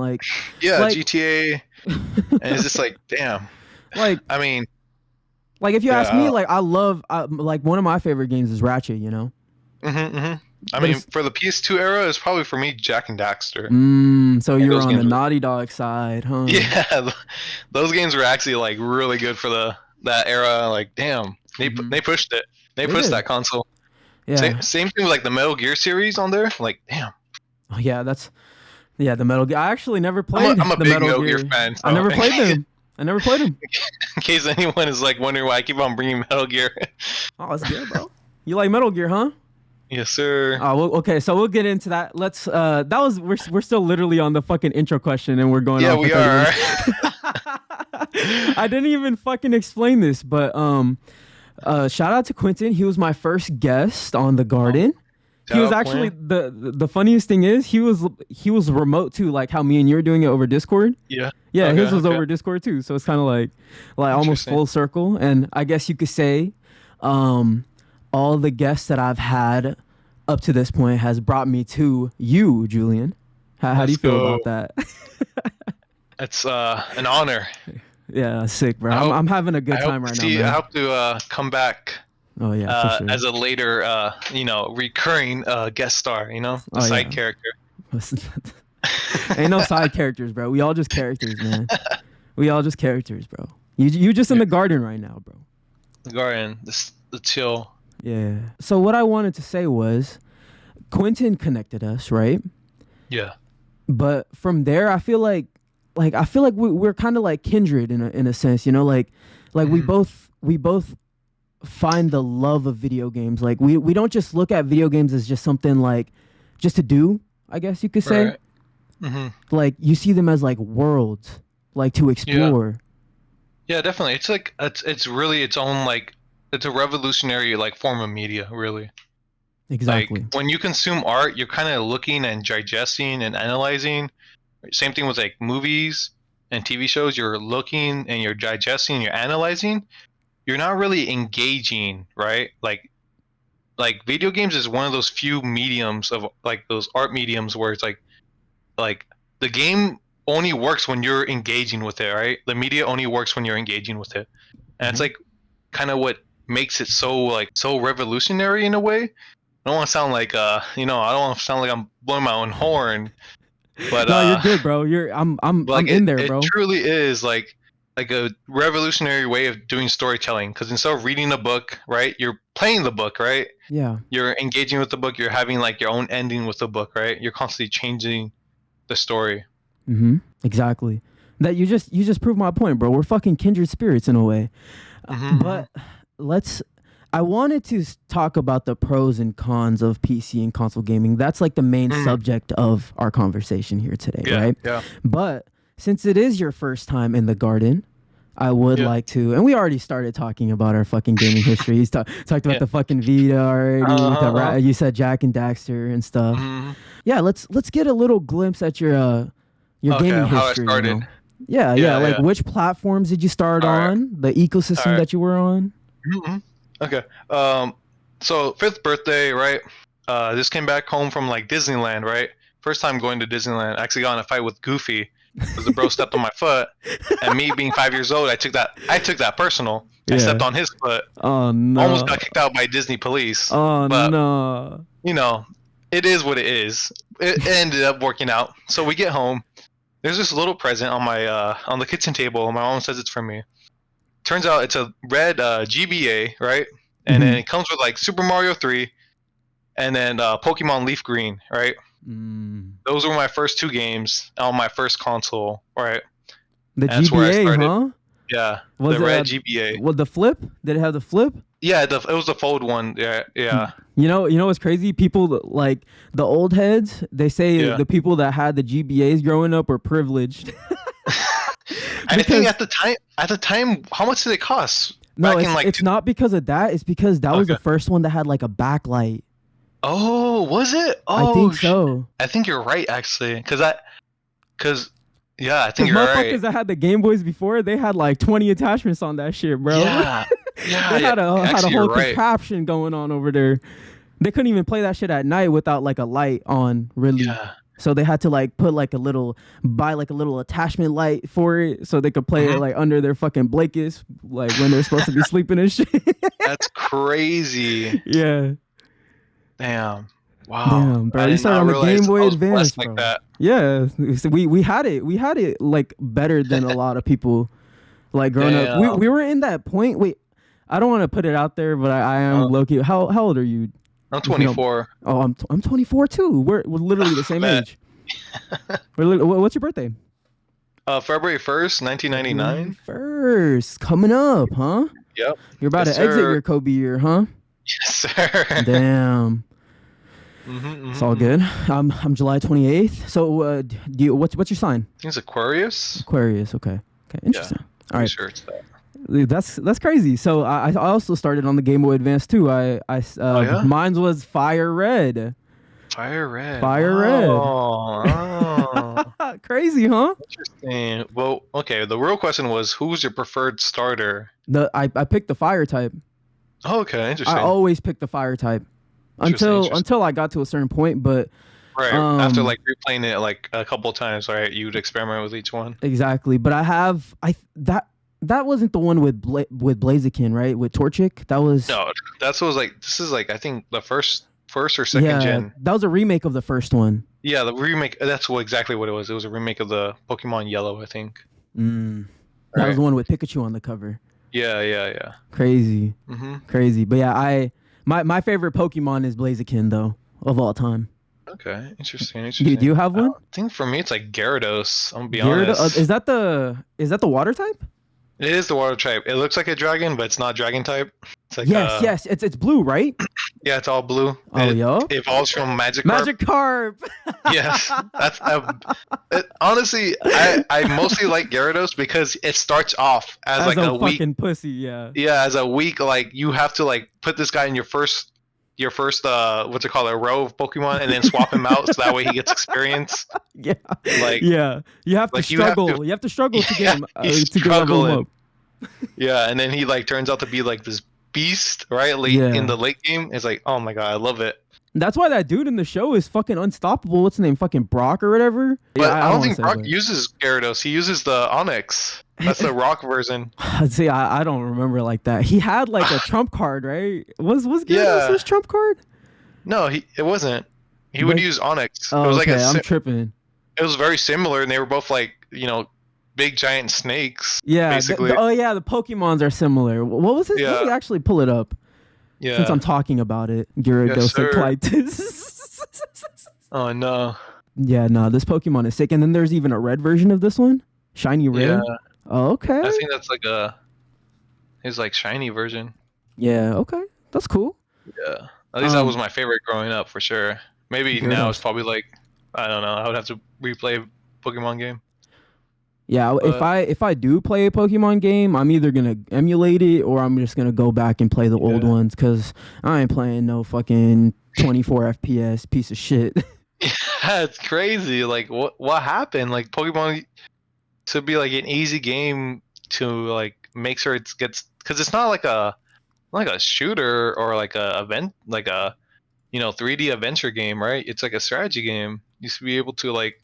B: yeah,
A: Like
B: GTA, and it's just like, damn.
A: like
B: I mean,
A: like if you ask me,
B: yeah.
A: like I love like one of my favorite games is Ratchet, you know?
B: I
A: But
B: mean,
A: it's-
B: for the PS2 era, it's probably for me Jack and Daxter.
A: So
B: Yeah,
A: you're
B: those
A: on the
B: games were-
A: Naughty Dog side, huh?
B: Yeah, those games were actually like really good for that era. Like, damn,
A: Mhm.
B: they pushed it. They
A: They
B: pushed
A: did.
B: that console.
A: Yeah.
B: Same thing with like the Metal Gear series on there. Like, damn,
A: Oh, yeah, the Metal Gear. I actually never played
B: I'm a
A: the
B: big
A: Metal
B: Metal Gear
A: Gear.
B: fan.
A: I
B: So
A: never played them. I never played them.
B: in case anyone is like wondering why I keep on bringing Metal Gear.
A: Oh, that's good, bro. You like Metal Gear, huh?
B: Yes, sir.
A: Oh, well, okay. So we'll get into that. Let's. We're still literally on the fucking intro question, and we're going.
B: Yeah,
A: on for
B: we
A: 30
B: are.
A: minutes. I didn't even fucking explain this, but shout out to Quentin. He was my first guest on the Garden. He
B: Shout
A: was
B: out,
A: actually
B: Quinn.
A: the funniest thing is he was remote too, like how me and you're doing it over Discord.
B: Yeah.
A: Yeah,
B: Okay,
A: his was
B: okay.
A: over Discord too, so it's kind of like almost
B: Interesting.
A: full circle. And I guess you could say, all the guests that I've had up to this point has brought me to you, Julian. How do you
B: Let's
A: feel
B: go.
A: about that?
B: It's an honor.
A: Yeah, sick, bro.
B: I hope-
A: I'm having a good
B: I hope
A: time
B: to
A: right
B: see.
A: now,
B: I
A: man.
B: hope to come back
A: Oh yeah, for
B: as a later, recurring guest star. You know, the
A: Oh,
B: side
A: yeah.
B: character.
A: sure. Ain't no side characters, bro. We all just characters, man. We all just characters, bro. You just in the garden right now, bro.
B: The Guardian, the chill.
A: Yeah. So what I wanted to say was, Quentin connected us, right?
B: Yeah.
A: But from there, I feel like we're kind of like kindred in a sense, you know, like
B: Mhm.
A: we both find the love of video games. Like we don't just look at video games as just something like just to do, I guess you could say.
B: Right. Mm-hmm.
A: Like you see them as like worlds, like to explore.
B: Yeah, definitely. It's like it's really its own, like, it's a revolutionary like form of media, really.
A: Exactly.
B: Like, when you consume art, you're kind of looking and digesting and analyzing. Same thing with like movies and TV shows, you're looking and you're digesting, you're analyzing, you're not really engaging, right? Like video games is one of those few mediums of like those art mediums where it's like the game only works when you're engaging with it, right? The media only works when you're engaging with it. And it's like kind of what makes it so revolutionary in a way. I don't want to sound like I don't want to sound like I'm blowing my own horn, but
A: No, you're good, bro. I'm in there, bro.
B: It truly is like a revolutionary way of doing storytelling, because instead of reading a book, right, you're playing the book, right?
A: Yeah.
B: You're engaging with the book, you're having like your own ending with the book, right? You're constantly changing the story.
A: Exactly. That you just proved my point, bro. We're fucking kindred spirits in a way. But I wanted to talk about the pros and cons of PC and console gaming. That's like the main subject of our conversation here today, right?
B: Yeah.
A: But since it is your first time in the garden, I would like to, and we already started talking about our fucking gaming history. He's talked about the fucking Vita already. You said Jack and Daxter and stuff. Yeah, let's get a little glimpse at your gaming history.
B: How I started.
A: You know? Yeah. Like, which platforms did you start on? The ecosystem that you were on?
B: Okay. So 5th birthday, right? Just came back home from like Disneyland, right? First time going to Disneyland. I actually got in a fight with Goofy because the bro stepped on my foot, and me being 5 years old, I took that personal. I stepped on his foot.
A: Oh no!
B: Almost got kicked out by Disney police.
A: Oh
B: but,
A: no!
B: You know, it is what it is. It ended up working out. So we get home. There's this little present on my on the kitchen table. My mom says it's for me. Turns out it's a red GBA, right? And then it comes with like Super Mario 3, and then Pokemon Leaf Green, right? Those were my first 2 games on my first console, right?
A: The GBA, huh?
B: Yeah, the red GBA.
A: Well, the flip? Did it have the flip?
B: Yeah, it was the fold one. Yeah.
A: You know what's crazy? People like the old heads. They say the people that had the GBAs growing up were privileged.
B: I think at the time, how much did it cost?
A: No, it's not because of that. It's because that was the first one that had like a backlight.
B: Oh, was it? Oh,
A: I think so.
B: I think you're right, actually, because I think you're
A: right. Motherfuckers that had the Game Boys before, they had like 20 attachments on that shit, bro.
B: Yeah,
A: they had a whole contraption going on over there. They couldn't even play that shit at night without like a light on, really. Yeah. So they had to like buy like a little attachment light for it, so they could play it like under their fucking blankets, like when they're supposed to be sleeping and shit.
B: That's crazy.
A: Yeah.
B: Damn. Wow.
A: Damn, bro. You started on the Game Boy Advance, bro. Like that. Yeah. So we had it like better than a lot of people like growing up. We were in that point. Wait, I don't want to put it out there, but I am low-key. How old are you?
B: I'm 24.
A: Oh, I'm 24 too. We're literally the same age. What's your birthday?
B: February 1st, 1999.
A: First, coming up, huh?
B: Yep.
A: You're about to exit your Kobe year, huh?
B: Yes, sir.
A: Damn. It's all good. I'm July 28th. So, what's your sign?
B: I think it's Aquarius.
A: Aquarius. Okay. Interesting.
B: Yeah,
A: all right.
B: Sure, it's that.
A: That's crazy. So I also started on the Game Boy Advance too. Mine was Fire Red.
B: Fire Red.
A: Oh. Crazy, huh?
B: Interesting. Well, okay. The real question was, who's your preferred starter?
A: I picked the Fire type.
B: Oh, okay, interesting.
A: I always picked the Fire type until I got to a certain point, but.
B: Right. After like replaying it like a couple of times, right? You'd experiment with each one.
A: Exactly, but that wasn't the one with Blaziken, right? With Torchic? That was...
B: No, this is like, I think the first or second gen.
A: That was a remake of the first one.
B: Yeah, the remake, that's exactly what it was. It was a remake of the Pokemon Yellow, I think.
A: That was the one with Pikachu on the cover.
B: Yeah.
A: Crazy. Crazy. But yeah, my favorite Pokemon is Blaziken, though, of all time.
B: Okay, interesting.
A: Do you have one?
B: I think for me it's like Gyarados. I'm gonna be honest.
A: Is that the water type?
B: It is the water type. It looks like a dragon, but it's not dragon type. It's like
A: yes. It's blue, right?
B: Yeah, it's all blue.
A: It
B: evolves from Magikarp.
A: Magikarp.
B: Yes, that's honestly, I mostly like Gyarados because it starts off as like a weak
A: fucking pussy. Yeah.
B: Yeah, as a weak, like you have to like put this guy in your first your first what's it called, a row of Pokemon, and then swap him out so that way he gets experience.
A: Yeah,
B: Like
A: yeah. You have to
B: like you have
A: struggle.
B: to
A: You have to struggle to get
B: yeah,
A: him
B: he's
A: to get level him
B: struggling.
A: up.
B: Yeah, and then he like turns out to be like this beast, right? Late in
A: Yeah.
B: the late game. It's like, oh my god, I love it.
A: That's why that dude in the show is fucking unstoppable. What's his name? Fucking Brock or whatever. Yeah,
B: But
A: I
B: I
A: don't
B: don't
A: want to
B: think
A: say
B: Brock
A: that.
B: uses Gyarados. He uses the Onyx. That's the rock version.
A: See, I don't remember like that. He had like a trump card, right? Was Gyarados
B: Yeah.
A: his trump card?
B: No, it wasn't. He would
A: But
B: use Onyx. It
A: oh,
B: was like
A: okay, I'm tripping.
B: it was very similar, and they were both like, big giant snakes.
A: Yeah.
B: Basically.
A: Oh yeah, the Pokemons are similar. What was his? Let me
B: Yeah.
A: actually pull it up since I'm
B: Yeah.
A: talking about it.
B: Yes,
A: Gyarados
B: sir.
A: Eclitis.
B: Oh no.
A: Yeah, no, this Pokemon is sick. And then there's even a red version of this one, shiny red.
B: Yeah.
A: Oh, okay.
B: I think that's like his like shiny version.
A: Yeah. Okay, that's cool.
B: Yeah. At least that was my favorite growing up for sure. Maybe now it's
A: Gyarados.
B: probably like, I don't know. I would have to replay a Pokemon game.
A: Yeah, if I do play a Pokemon game, I'm either gonna emulate it or I'm just gonna go back and play the old ones because I ain't playing no fucking 24 FPS piece of shit.
B: Yeah, it's crazy. Like what happened? Like Pokemon should be like an easy game to like make sure it gets, because it's not like a shooter or like a event, like a 3D adventure game, right? It's like a strategy game. You should be able to like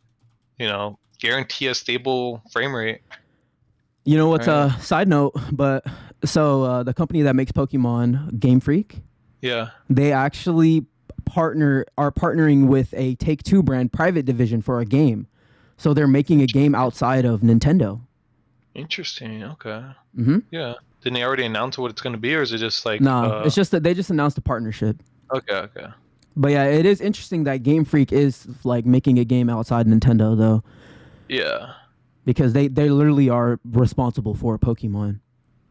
B: guarantee a stable frame rate.
A: You know what's
B: Right.
A: a side note? But so the company that makes Pokemon, Game Freak,
B: Yeah.
A: they actually are partnering with a Take-Two brand private division for a game. So they're making a game outside of Nintendo.
B: Interesting. Okay.
A: Mm-hmm.
B: Yeah. Didn't they already announce what it's going to be, or is it just like?
A: No, it's just that they just announced a partnership.
B: Okay. Okay.
A: But yeah, it is interesting that Game Freak is like making a game outside Nintendo though,
B: Yeah.
A: because they literally are responsible for Pokemon.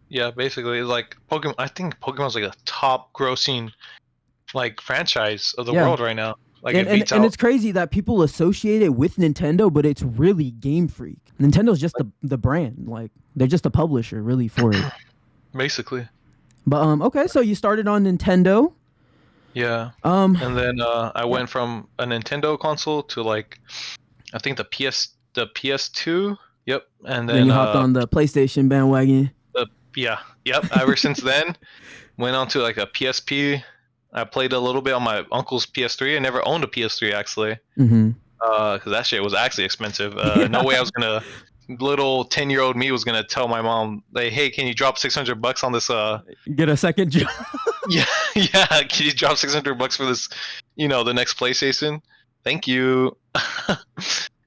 B: Yeah. Basically, like Pokemon. I think Pokemon's like a top grossing like franchise of the
A: Yeah.
B: world right now. Like
A: And,
B: it beats
A: and
B: out.
A: it's crazy that people associate it with Nintendo, but it's really Game Freak. Nintendo's just the brand, like they're just a publisher really for it.
B: Basically.
A: But okay, so you started on Nintendo.
B: Yeah. And then I went from a Nintendo console to like, I think the PS2. Yep. And
A: Then
B: then
A: you hopped on the PlayStation bandwagon.
B: yeah. Yep. Ever since then, went on to like a PSP. I played a little bit on my uncle's PS3. I never owned a PS3 actually,
A: Mm-hmm.
B: because that shit was actually expensive. No way I was gonna. Little 10-year-old me was gonna tell my mom, like, hey, can you drop $600 on this?
A: Get a second job.
B: Yeah, yeah. Can you drop $600 for this? The next PlayStation. Thank you.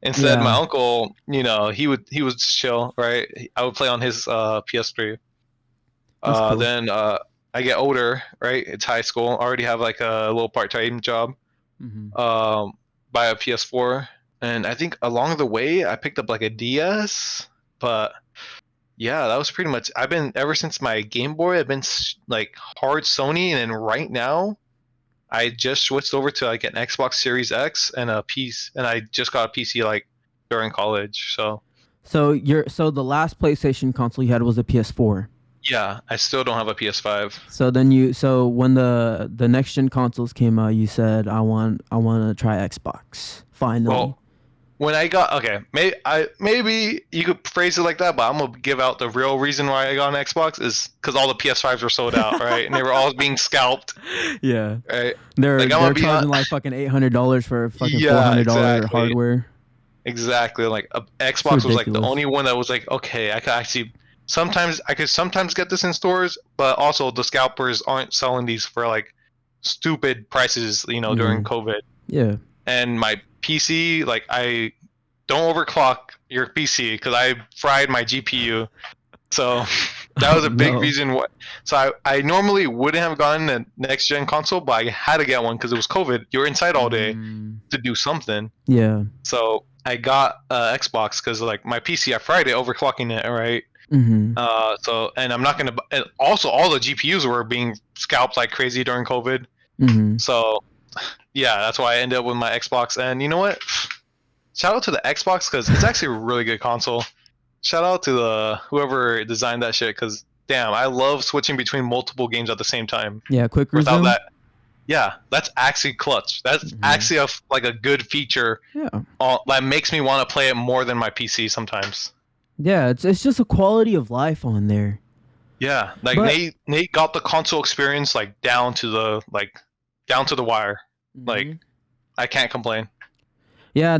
B: Instead,
A: Yeah.
B: my uncle, he would chill, right? I would play on his PS3.
A: That's cool.
B: Then I get older, right? It's high school. I already have like a little part-time job.
A: Mm-hmm.
B: Buy a PS4, and I think along the way I picked up like a DS. But yeah, that was pretty much. I've been ever since my Game Boy. I've been like hard Sony, and then right now, I just switched over to like an Xbox Series X and a piece, and I just got a PC like during college. So
A: So the last PlayStation console you had was a PS4.
B: yeah, I still don't have a PS5.
A: So when the next gen consoles came out, you said I want to try Xbox finally.
B: Well, when I got maybe you could phrase it like that, but I'm gonna give out the real reason why I got an Xbox is because all the PS5s were sold out, right? And they were all being scalped,
A: Yeah,
B: right?
A: they're
B: Like, I'm gonna be
A: charging
B: hon-
A: like fucking $800 for fucking
B: Yeah,
A: $400
B: exactly.
A: hardware.
B: Exactly. Like Xbox was like the
A: ridiculous.
B: only one that was like, okay, I could sometimes get this in stores, but also the scalpers aren't selling these for like stupid prices, during COVID.
A: Yeah,
B: And my PC, like I don't overclock your PC because I fried my GPU. So that was a big
A: No.
B: reason why. So I normally wouldn't have gotten a next gen console, but I had to get one because it was COVID. You're inside all day to do something.
A: Yeah.
B: So I got Xbox because like my PC, I fried it overclocking it, right?
A: Mm-hmm.
B: And I'm not gonna. And also, all the GPUs were being scalped like crazy during COVID.
A: Mm-hmm.
B: So yeah, that's why I ended up with my Xbox. And you know what? Shout out to the Xbox because it's actually a really good console. Shout out to whoever designed that shit because damn, I love switching between multiple games at the same time.
A: Yeah, quick
B: Without
A: resume.
B: that, Yeah, that's actually clutch. That's actually like a good feature.
A: Yeah.
B: That makes me want to play it more than my PC sometimes.
A: Yeah, it's just a quality of life on there.
B: Yeah, like
A: But
B: Nate got the console experience like down to the wire. Like I can't complain.
A: yeah,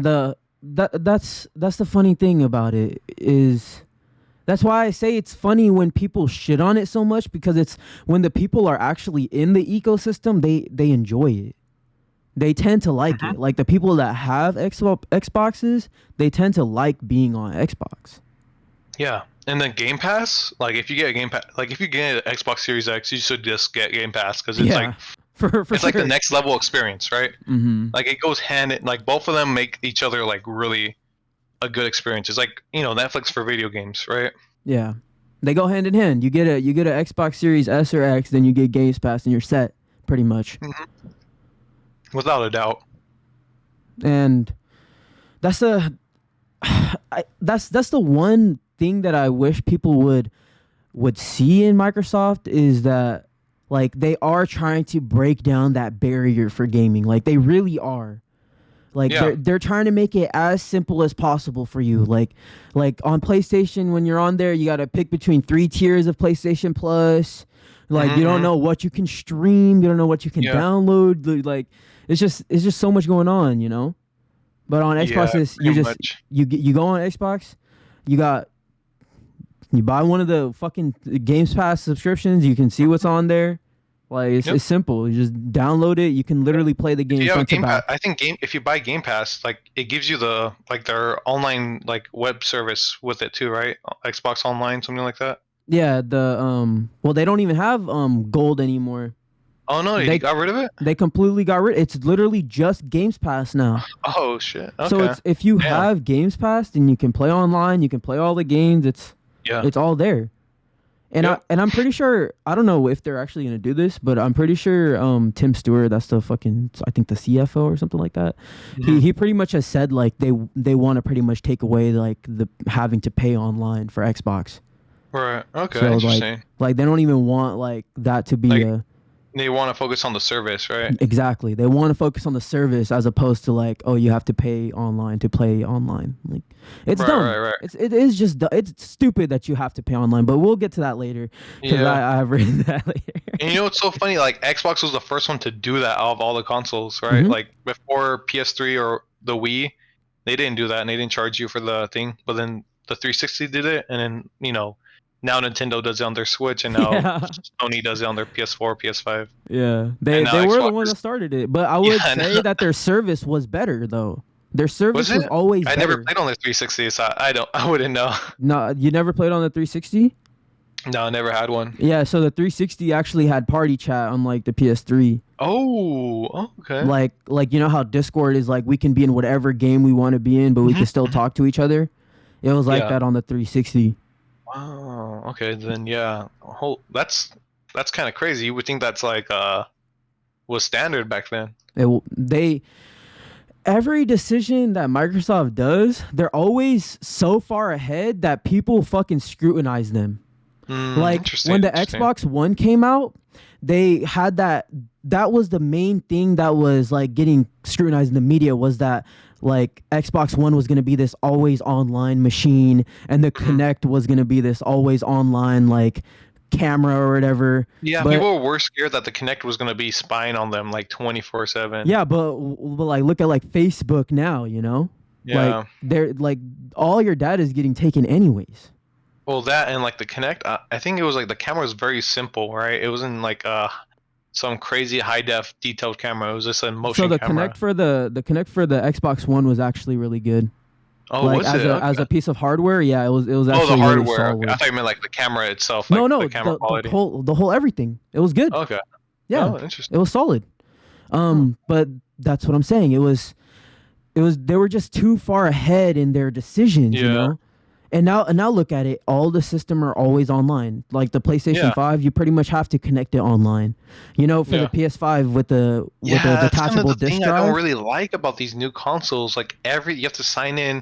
A: that's the funny thing about it is that's why I say it's funny when people shit on it so much, because it's when the people are actually in the ecosystem, they enjoy it. They tend to like it. Like the people that have Xboxes, they tend to like being on Xbox.
B: Yeah, and then Game Pass, like if you get a Game Pass, like if you get an Xbox Series X, you should just get Game Pass because it's like
A: for
B: it's like the
A: sure.
B: next level experience, right? Like it goes hand in, like both of them make each other like really a good experience. It's like, you know, Netflix for video games, right?
A: Yeah, they go hand in hand. You get a Xbox Series S or X, then you get Games Pass, and you're set pretty much.
B: Without a doubt.
A: And that's the that's the one thing that I wish people would see in Microsoft, is that like they are trying to break down that barrier for gaming. Like they really are. Like they're trying to make it as simple as possible for you. Like on PlayStation, when you're on there, you got to pick between 3 tiers of PlayStation Plus. Like you don't know what you can stream, you don't know what you can download. Like it's just so much going on, you know. But on Xbox, you go on Xbox, you buy one of the fucking Games Pass subscriptions, you can see what's on there. Like it's simple. You just download it. You can literally play the game front to back.
B: I think if you buy Game Pass, like it gives you the like their online like web service with it too, right? Xbox Online, something like that.
A: Yeah, well, they don't even have gold anymore.
B: Oh no, they got rid of it?
A: They completely got rid. It's literally just Games Pass now.
B: Oh shit. Okay.
A: So if you have Games Pass, then you can play online, you can play all the games. It's all there. And I'm pretty sure, I don't know if they're actually gonna do this, but I'm pretty sure Tim Stewart, that's the fucking, I think the CFO or something like that. He pretty much has said like they want to pretty much take away like the having to pay online for Xbox.
B: Right. Okay.
A: So
B: Interesting.
A: like they don't even want like that to be
B: like, they want to focus on the service, right?
A: Exactly. They want to focus on the service as opposed to like, oh, you have to pay online to play online. Like, it's dumb.
B: Right.
A: It is just it's stupid that you have to pay online. But we'll get to that later because I've written that later.
B: And you know what's so funny? Like Xbox was the first one to do that out of all the consoles, right? Like before PS3 or the Wii, they didn't do that and they didn't charge you for the thing. But then the 360 did it, and then now Nintendo does it on their Switch, and now Sony does it on their PS4, PS5.
A: Yeah, they were the ones that started it. But I would say that their service was better, though. Their service was always better.
B: I never played on the 360, so I wouldn't know.
A: No, you never played on the 360?
B: No, I never had one.
A: Yeah, so the 360 actually had party chat unlike the PS3.
B: Oh, okay.
A: Like you know how Discord is like we can be in whatever game we want to be in, but we can still talk to each other? It was like that on the 360.
B: Wow. Okay, then that's kind of crazy. You would think that's like was standard back then.
A: Every decision that Microsoft does, they're always so far ahead that people fucking scrutinize them. Like when the Xbox One came out, they had that was the main thing that was like getting scrutinized in the media, was that like Xbox One was going to be this always online machine, and the Kinect was going to be this always online like camera or whatever.
B: Yeah, people were scared that the Kinect was going to be spying on them like 24/7.
A: Yeah, but like look at like Facebook now, you know?
B: Yeah.
A: Like they're like all your data is getting taken anyways.
B: Well, that and like the Kinect, I think it was like the camera was very simple, right? It wasn't like some crazy high def detailed camera. It was just a motion camera.
A: So the Kinect for the Xbox One was actually really good.
B: Oh,
A: like,
B: was
A: as
B: it?
A: As a piece of hardware, yeah, it was actually
B: the hardware.
A: really solid.
B: I thought you meant like the camera itself. Like,
A: no,
B: the camera quality.
A: the whole everything. It was good.
B: Okay.
A: Yeah.
B: Oh, interesting.
A: It was solid. But that's what I'm saying. It was they were just too far ahead in their decisions, you know? And now look at it. All the system are always online. Like the PlayStation 5, you pretty much have to connect it online. You know, for the PS5 with the detachable disc drive.
B: I don't really like about these new consoles. Like you have to sign in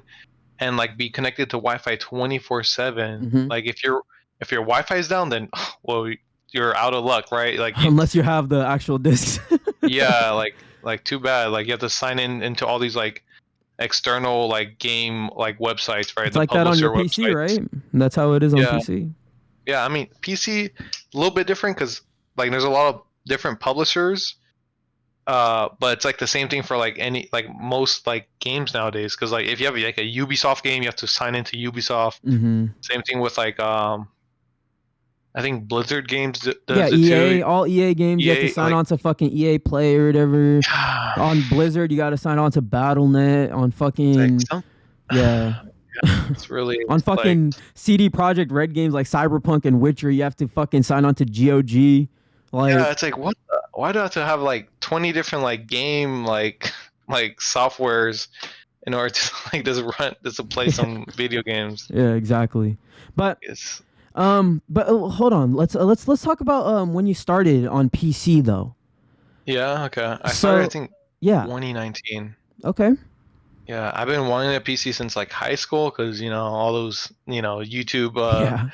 B: and like be connected to Wi-Fi 24/7. Like if your Wi-Fi is down, then well you're out of luck, right? Like
A: unless you have the actual discs.
B: Yeah, like too bad. Like you have to sign in into all these like external like game like websites, right?
A: It's
B: The
A: like that on your
B: publisher
A: PC,
B: websites.
A: right? That's how it is on
B: Yeah,
A: PC.
B: yeah. I mean, PC a little bit different because like there's a lot of different publishers. But it's like the same thing for like any like most like games nowadays. Because like if you have like a Ubisoft game, you have to sign into Ubisoft.
A: Mm-hmm.
B: Same thing with like I think Blizzard Games
A: Yeah,
B: does it too.
A: EA, all EA games, you have to
B: EA
A: sign
B: like
A: on to fucking EA Play or whatever. On Blizzard, you got to sign on to BattleNet. On
B: it's like
A: fucking
B: some
A: yeah,
B: it's really
A: on
B: like
A: fucking CD Project Red games like Cyberpunk and Witcher, you have to fucking sign on to GOG.
B: yeah,
A: Like,
B: it's like why do I have to have like 20 different like game like softwares in order to like just to play some video games?
A: yeah, exactly. But
B: It's
A: hold on. Let's talk about when you started on PC though.
B: yeah, okay. I started I
A: So
B: think
A: yeah,
B: 2019.
A: okay.
B: Yeah, I've been wanting a PC since like high school because all those YouTube
A: Yeah.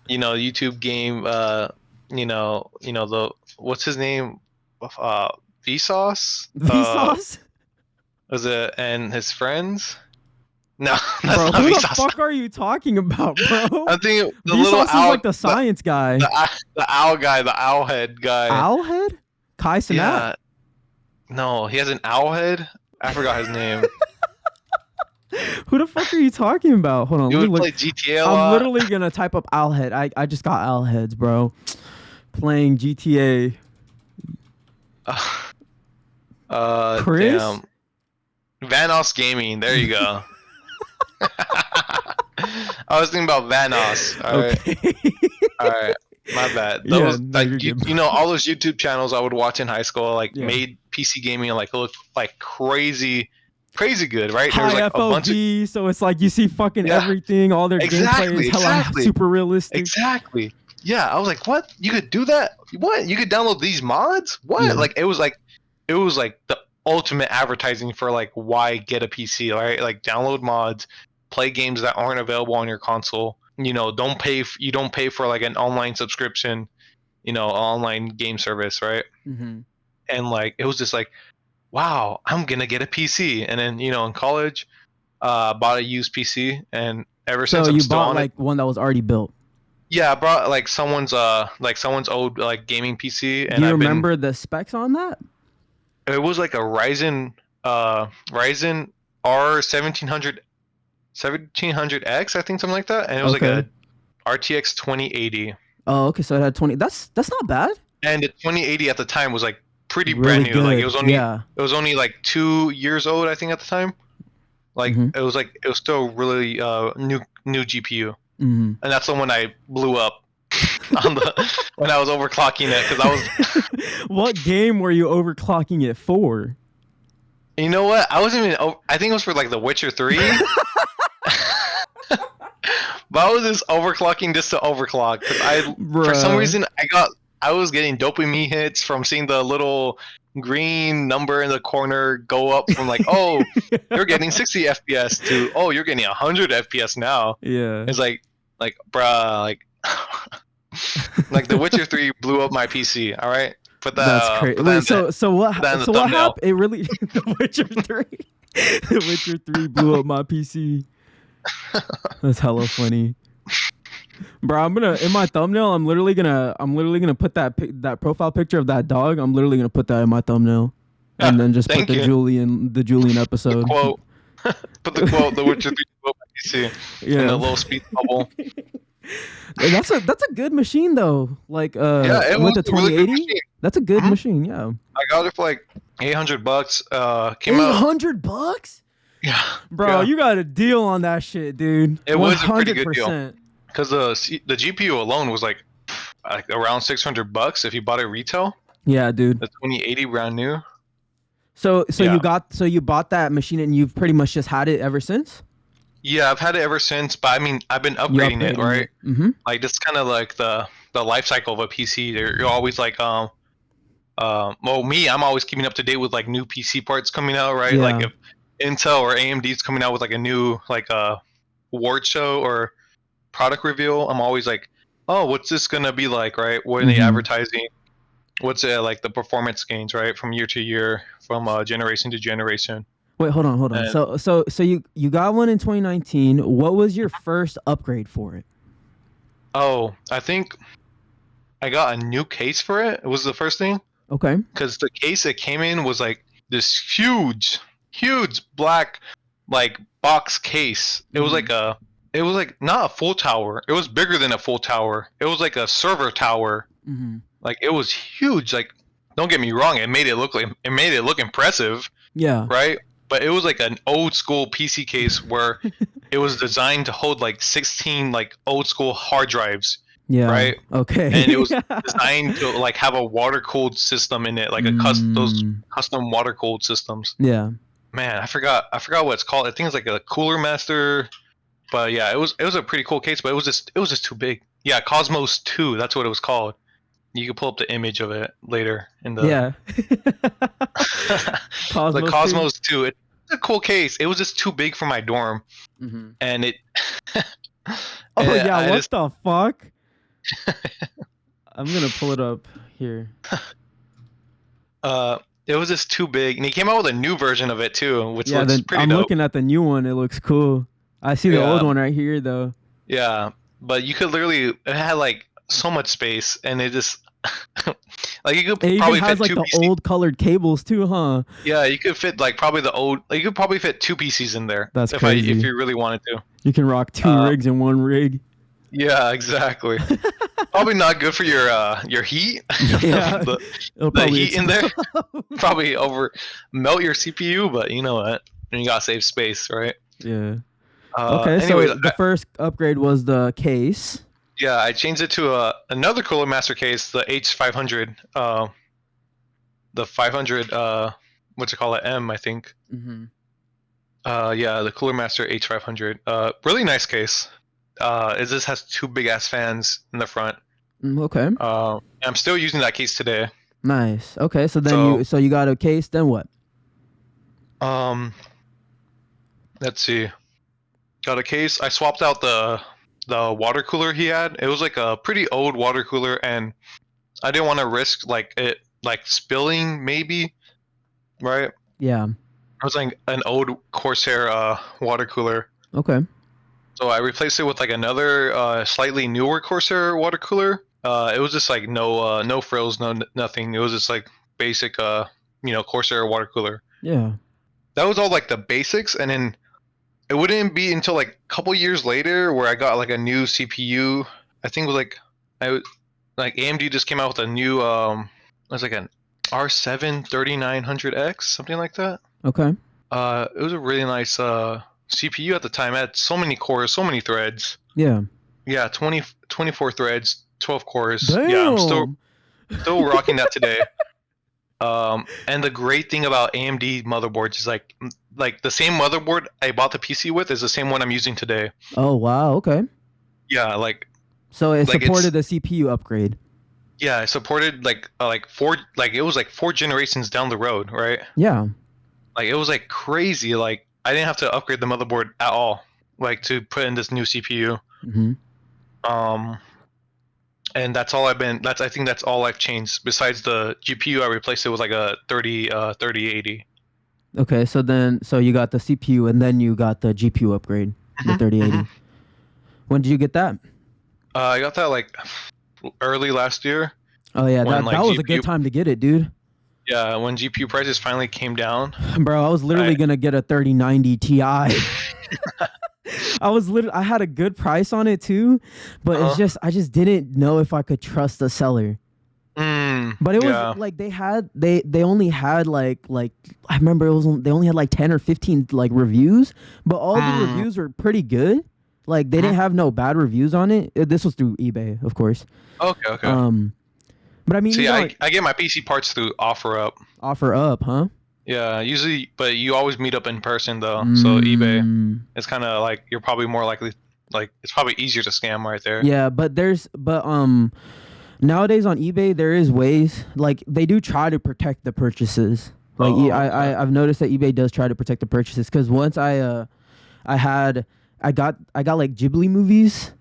B: YouTube game the what's his name Vsauce
A: Vsauce?
B: was it and his friends. No, that's
A: Bro,
B: not
A: who the
B: Vsauce.
A: fuck are you talking about, bro?
B: I'm thinking the little
A: Vsauce is
B: owl,
A: like the science guy.
B: the owl guy, the owl head guy.
A: Owlhead? Kai Cenat?
B: Yeah, no, he has an owl head. I forgot his name.
A: Who the fuck are you talking about? Hold on,
B: You
A: let me
B: would
A: look.
B: play GTA a
A: I'm
B: lot.
A: literally gonna type up Owlhead. I just got Owlheads, bro. Playing GTA. Chris?
B: Damn. Vanos Gaming. There you go. I was thinking about Vanos. All right.
A: Okay.
B: All right. My bad.
A: Yeah,
B: Those
A: no, you're good.
B: all those YouTube channels I would watch in high school like
A: Yeah.
B: made PC gaming like look like crazy good, right?
A: High
B: There's like a bunch of
A: FOV, so it's like you see fucking
B: Yeah.
A: everything. All their gameplay is hella
B: Exactly.
A: super realistic.
B: Exactly. Yeah, I was like, what? You could do that? What? You could download these mods? What?
A: Yeah.
B: Like it was like the ultimate advertising for like why get a PC, right? Like download mods, play games that aren't available on your console. Don't pay you don't pay for like an online subscription, online game service, right?
A: Mm-hmm.
B: And like it was just like, wow, I'm gonna get a PC. And then in college, bought a used PC, and ever
A: So
B: since I'm
A: you
B: still
A: bought
B: on
A: like
B: it.
A: one that was already built.
B: Yeah, I brought like someone's old like gaming PC, and
A: Do you
B: I've been.
A: remember the specs on that?
B: It was like a Ryzen R 1700X, I think, something like that, and it was like
A: Okay.
B: a RTX 2080,
A: Oh, okay. So it had 20. That's not bad.
B: and the 2080 at the time was like pretty
A: Really
B: brand new.
A: good.
B: Like it was only
A: Yeah.
B: like 2 years old, I think, at the time. Like
A: Mhm.
B: it was still really new GPU,
A: Mm-hmm.
B: and that's the one I blew up on when I was overclocking it because I was.
A: What game were you overclocking it for?
B: You know what? I wasn't even. I think it was for like The Witcher 3. But I was just overclocking just to overclock because for some
A: Bruh.
B: reason I was getting dopamine hits from seeing the little green number in the corner go up from like, oh, you're getting 60 FPS to, oh, you're getting 100 FPS now.
A: Yeah.
B: It's like bruh, like like The Witcher 3 blew up my PC. All right, put that.
A: That's crazy.
B: Put that
A: Wait,
B: in
A: so what?
B: put that in the
A: So what
B: thumbnail.
A: happened? It really The Witcher 3. The Witcher 3 blew up my PC. That's hella funny. Bro, I'm gonna in my thumbnail. I'm literally gonna put that profile picture of that dog. I'm literally gonna put that in my thumbnail, and then just put
B: Thank
A: the
B: you.
A: Julian episode.
B: Quote. Put the quote. The Witcher 3 blew up my PC in
A: Yeah,
B: the little speed bubble.
A: that's a good machine though. Like
B: Yeah, it
A: with
B: was
A: the
B: a really good
A: 2080,
B: machine.
A: that's a good
B: Mhm.
A: machine. Yeah,
B: I got it for like $800. Came out.
A: $800,
B: Yeah,
A: bro.
B: yeah.
A: You got a deal on that shit, dude.
B: It was a pretty good deal.
A: 100%.
B: Because the GPU alone was like around $600 if you bought it retail.
A: Yeah, dude.
B: The 2080 brand new.
A: So
B: Yeah.
A: you bought that machine and you've pretty much just had it ever since.
B: Yeah, I've had it ever since, but I mean, I've been upgrading it, right?
A: Mm-hmm.
B: Like this kind of like the life cycle of a PC. You're always like well, I'm always keeping up to date with like new PC parts coming out, right?
A: Yeah.
B: Like if Intel or AMD's coming out with like a new like award show or product reveal, I'm always like, oh, what's this gonna be like, right? What are they
A: Mhm.
B: advertising? what's it like the performance gains, right, from year to year, from generation to generation.
A: Wait, hold on.
B: And
A: So you got one in 2019. What was your first upgrade for it?
B: I think I got a new case for it. It was the first thing.
A: Okay.
B: Because the case it came in was like this huge black like box case. It was it was like not a full tower. It was bigger than a full tower. It was like a server tower.
A: Mm-hmm.
B: Like it was huge. Like don't get me wrong, it made it look impressive,
A: Yeah.
B: right? But it was like an old school PC case where it was designed to hold like 16 like old school hard drives.
A: Yeah.
B: Right.
A: Okay.
B: And it was designed to like have a water cooled system in it, like those custom water cooled systems.
A: Yeah.
B: Man, I forgot what it's called. I think it's like a Cooler Master. But yeah, it was a pretty cool case, but it was just too big. Yeah, Cosmos 2, that's what it was called. You can pull up the image of it later in the
A: Cosmos
B: the Cosmos 2. It's a cool case. It was just too big for my dorm.
A: Mm-hmm.
B: And it
A: what the fuck? I'm gonna pull it up here.
B: It was just too big, and he came out with a new version of it too, which looks pretty
A: I'm
B: dope.
A: looking at the new one. It looks cool. I see the old one right here, though.
B: Yeah, but you could literally, it had like so much space, and it just like you could probably
A: has
B: fit
A: like
B: two
A: the
B: PCs.
A: old colored cables too, huh?
B: Yeah, you could fit like probably you could probably fit two PCs in there.
A: That's crazy.
B: If you really wanted to.
A: You can rock two rigs in one rig.
B: Yeah, exactly. Probably not good for your heat.
A: Yeah,
B: the heat in there probably melt your CPU, but you know what? You gotta save space, right?
A: Yeah.
B: Okay,
A: anyways, so the first upgrade was the case.
B: Yeah, I changed it to another Cooler Master case, the H500. The 500, what's it called, M, I think.
A: Mm-hmm.
B: Yeah, the Cooler Master H500. Really nice case. It just has two big ass fans in the front.
A: Okay.
B: I'm still using that case today.
A: Nice. Okay, so then you got a case. Then what?
B: Let's see. Got a case. I swapped out the water cooler he had. It was like a pretty old water cooler, and I didn't want to risk like it like spilling maybe, right?
A: Yeah.
B: It was like an old Corsair water cooler.
A: Okay.
B: So I replaced it with like another slightly newer Corsair water cooler. It was just like no frills, nothing. It was just like basic Corsair water cooler.
A: Yeah.
B: That was all like the basics, and then it wouldn't be until like a couple years later where I got like a new CPU. I think it was like AMD just came out with a new it was like an R7 3900X, something like that.
A: Okay.
B: It was a really nice CPU at the time. It had so many cores, so many threads.
A: Yeah.
B: Yeah, 24 threads, 12 cores.
A: Damn.
B: Yeah, I'm still rocking that today. And the great thing about AMD motherboards is like the same motherboard I bought the PC with is the same one I'm using today.
A: Oh wow, okay.
B: Yeah, like
A: so it supported the CPU upgrade.
B: Yeah, it supported like it was like 4 generations down the road, right?
A: Yeah.
B: Like it was like crazy. Like I didn't have to upgrade the motherboard at all, like to put in this new CPU.
A: Mm-hmm.
B: And that's all I think that's all I've changed. Besides the GPU, I replaced it with like a 3080.
A: Okay, so you got the CPU and then you got the GPU upgrade, the 3080. When did you get that?
B: I got that like early last year.
A: Oh yeah, that was a good time to get it, dude.
B: Yeah, when GPU prices finally came down.
A: Bro, I was literally gonna get a 3090 Ti. I had a good price on it too, but I just didn't know if I could trust the seller. But it was like they only had like I remember they only had like 10 or 15 like reviews, but all the reviews were pretty good. Like they didn't have no bad reviews on it. This was through eBay, of course.
B: Okay.
A: But I mean,
B: see, I get my PC parts through OfferUp.
A: OfferUp, huh?
B: Yeah, usually, but you always meet up in person though. So eBay, it's kind of like you're probably more likely, like it's probably easier to scam right there.
A: Yeah, but nowadays on eBay there is ways, like they do try to protect the purchases. Like I've noticed that eBay does try to protect the purchases, because once I got like Ghibli movies,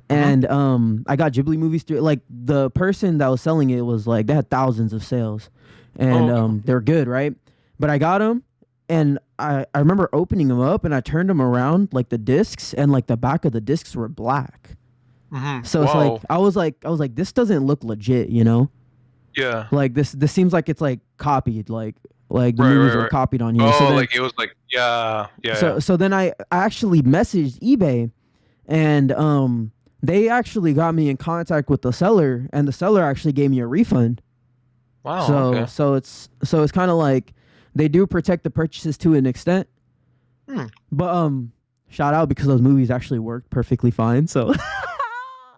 B: Mhm.
A: And I got Ghibli movies through. Like the person that was selling it was like they had thousands of sales,
B: Oh,
A: and
B: okay.
A: they're good, right? But I got them, and I remember opening them up and I turned them around like the discs, and like the back of the discs were black. So it's like
B: Wow.
A: I was like this doesn't look legit, you know?
B: Yeah.
A: Like this seems like it's like copied, like the
B: Right,
A: movies
B: right,
A: were
B: right.
A: copied on here. So
B: Oh,
A: then
B: like it was like, yeah, yeah, yeah.
A: so then I actually messaged eBay, and they actually got me in contact with the seller, and the seller actually gave me a refund.
B: Wow,
A: So
B: okay.
A: it's kind of like they do protect the purchases to an extent,
B: Hmm.
A: but shout out because those movies actually worked perfectly fine. So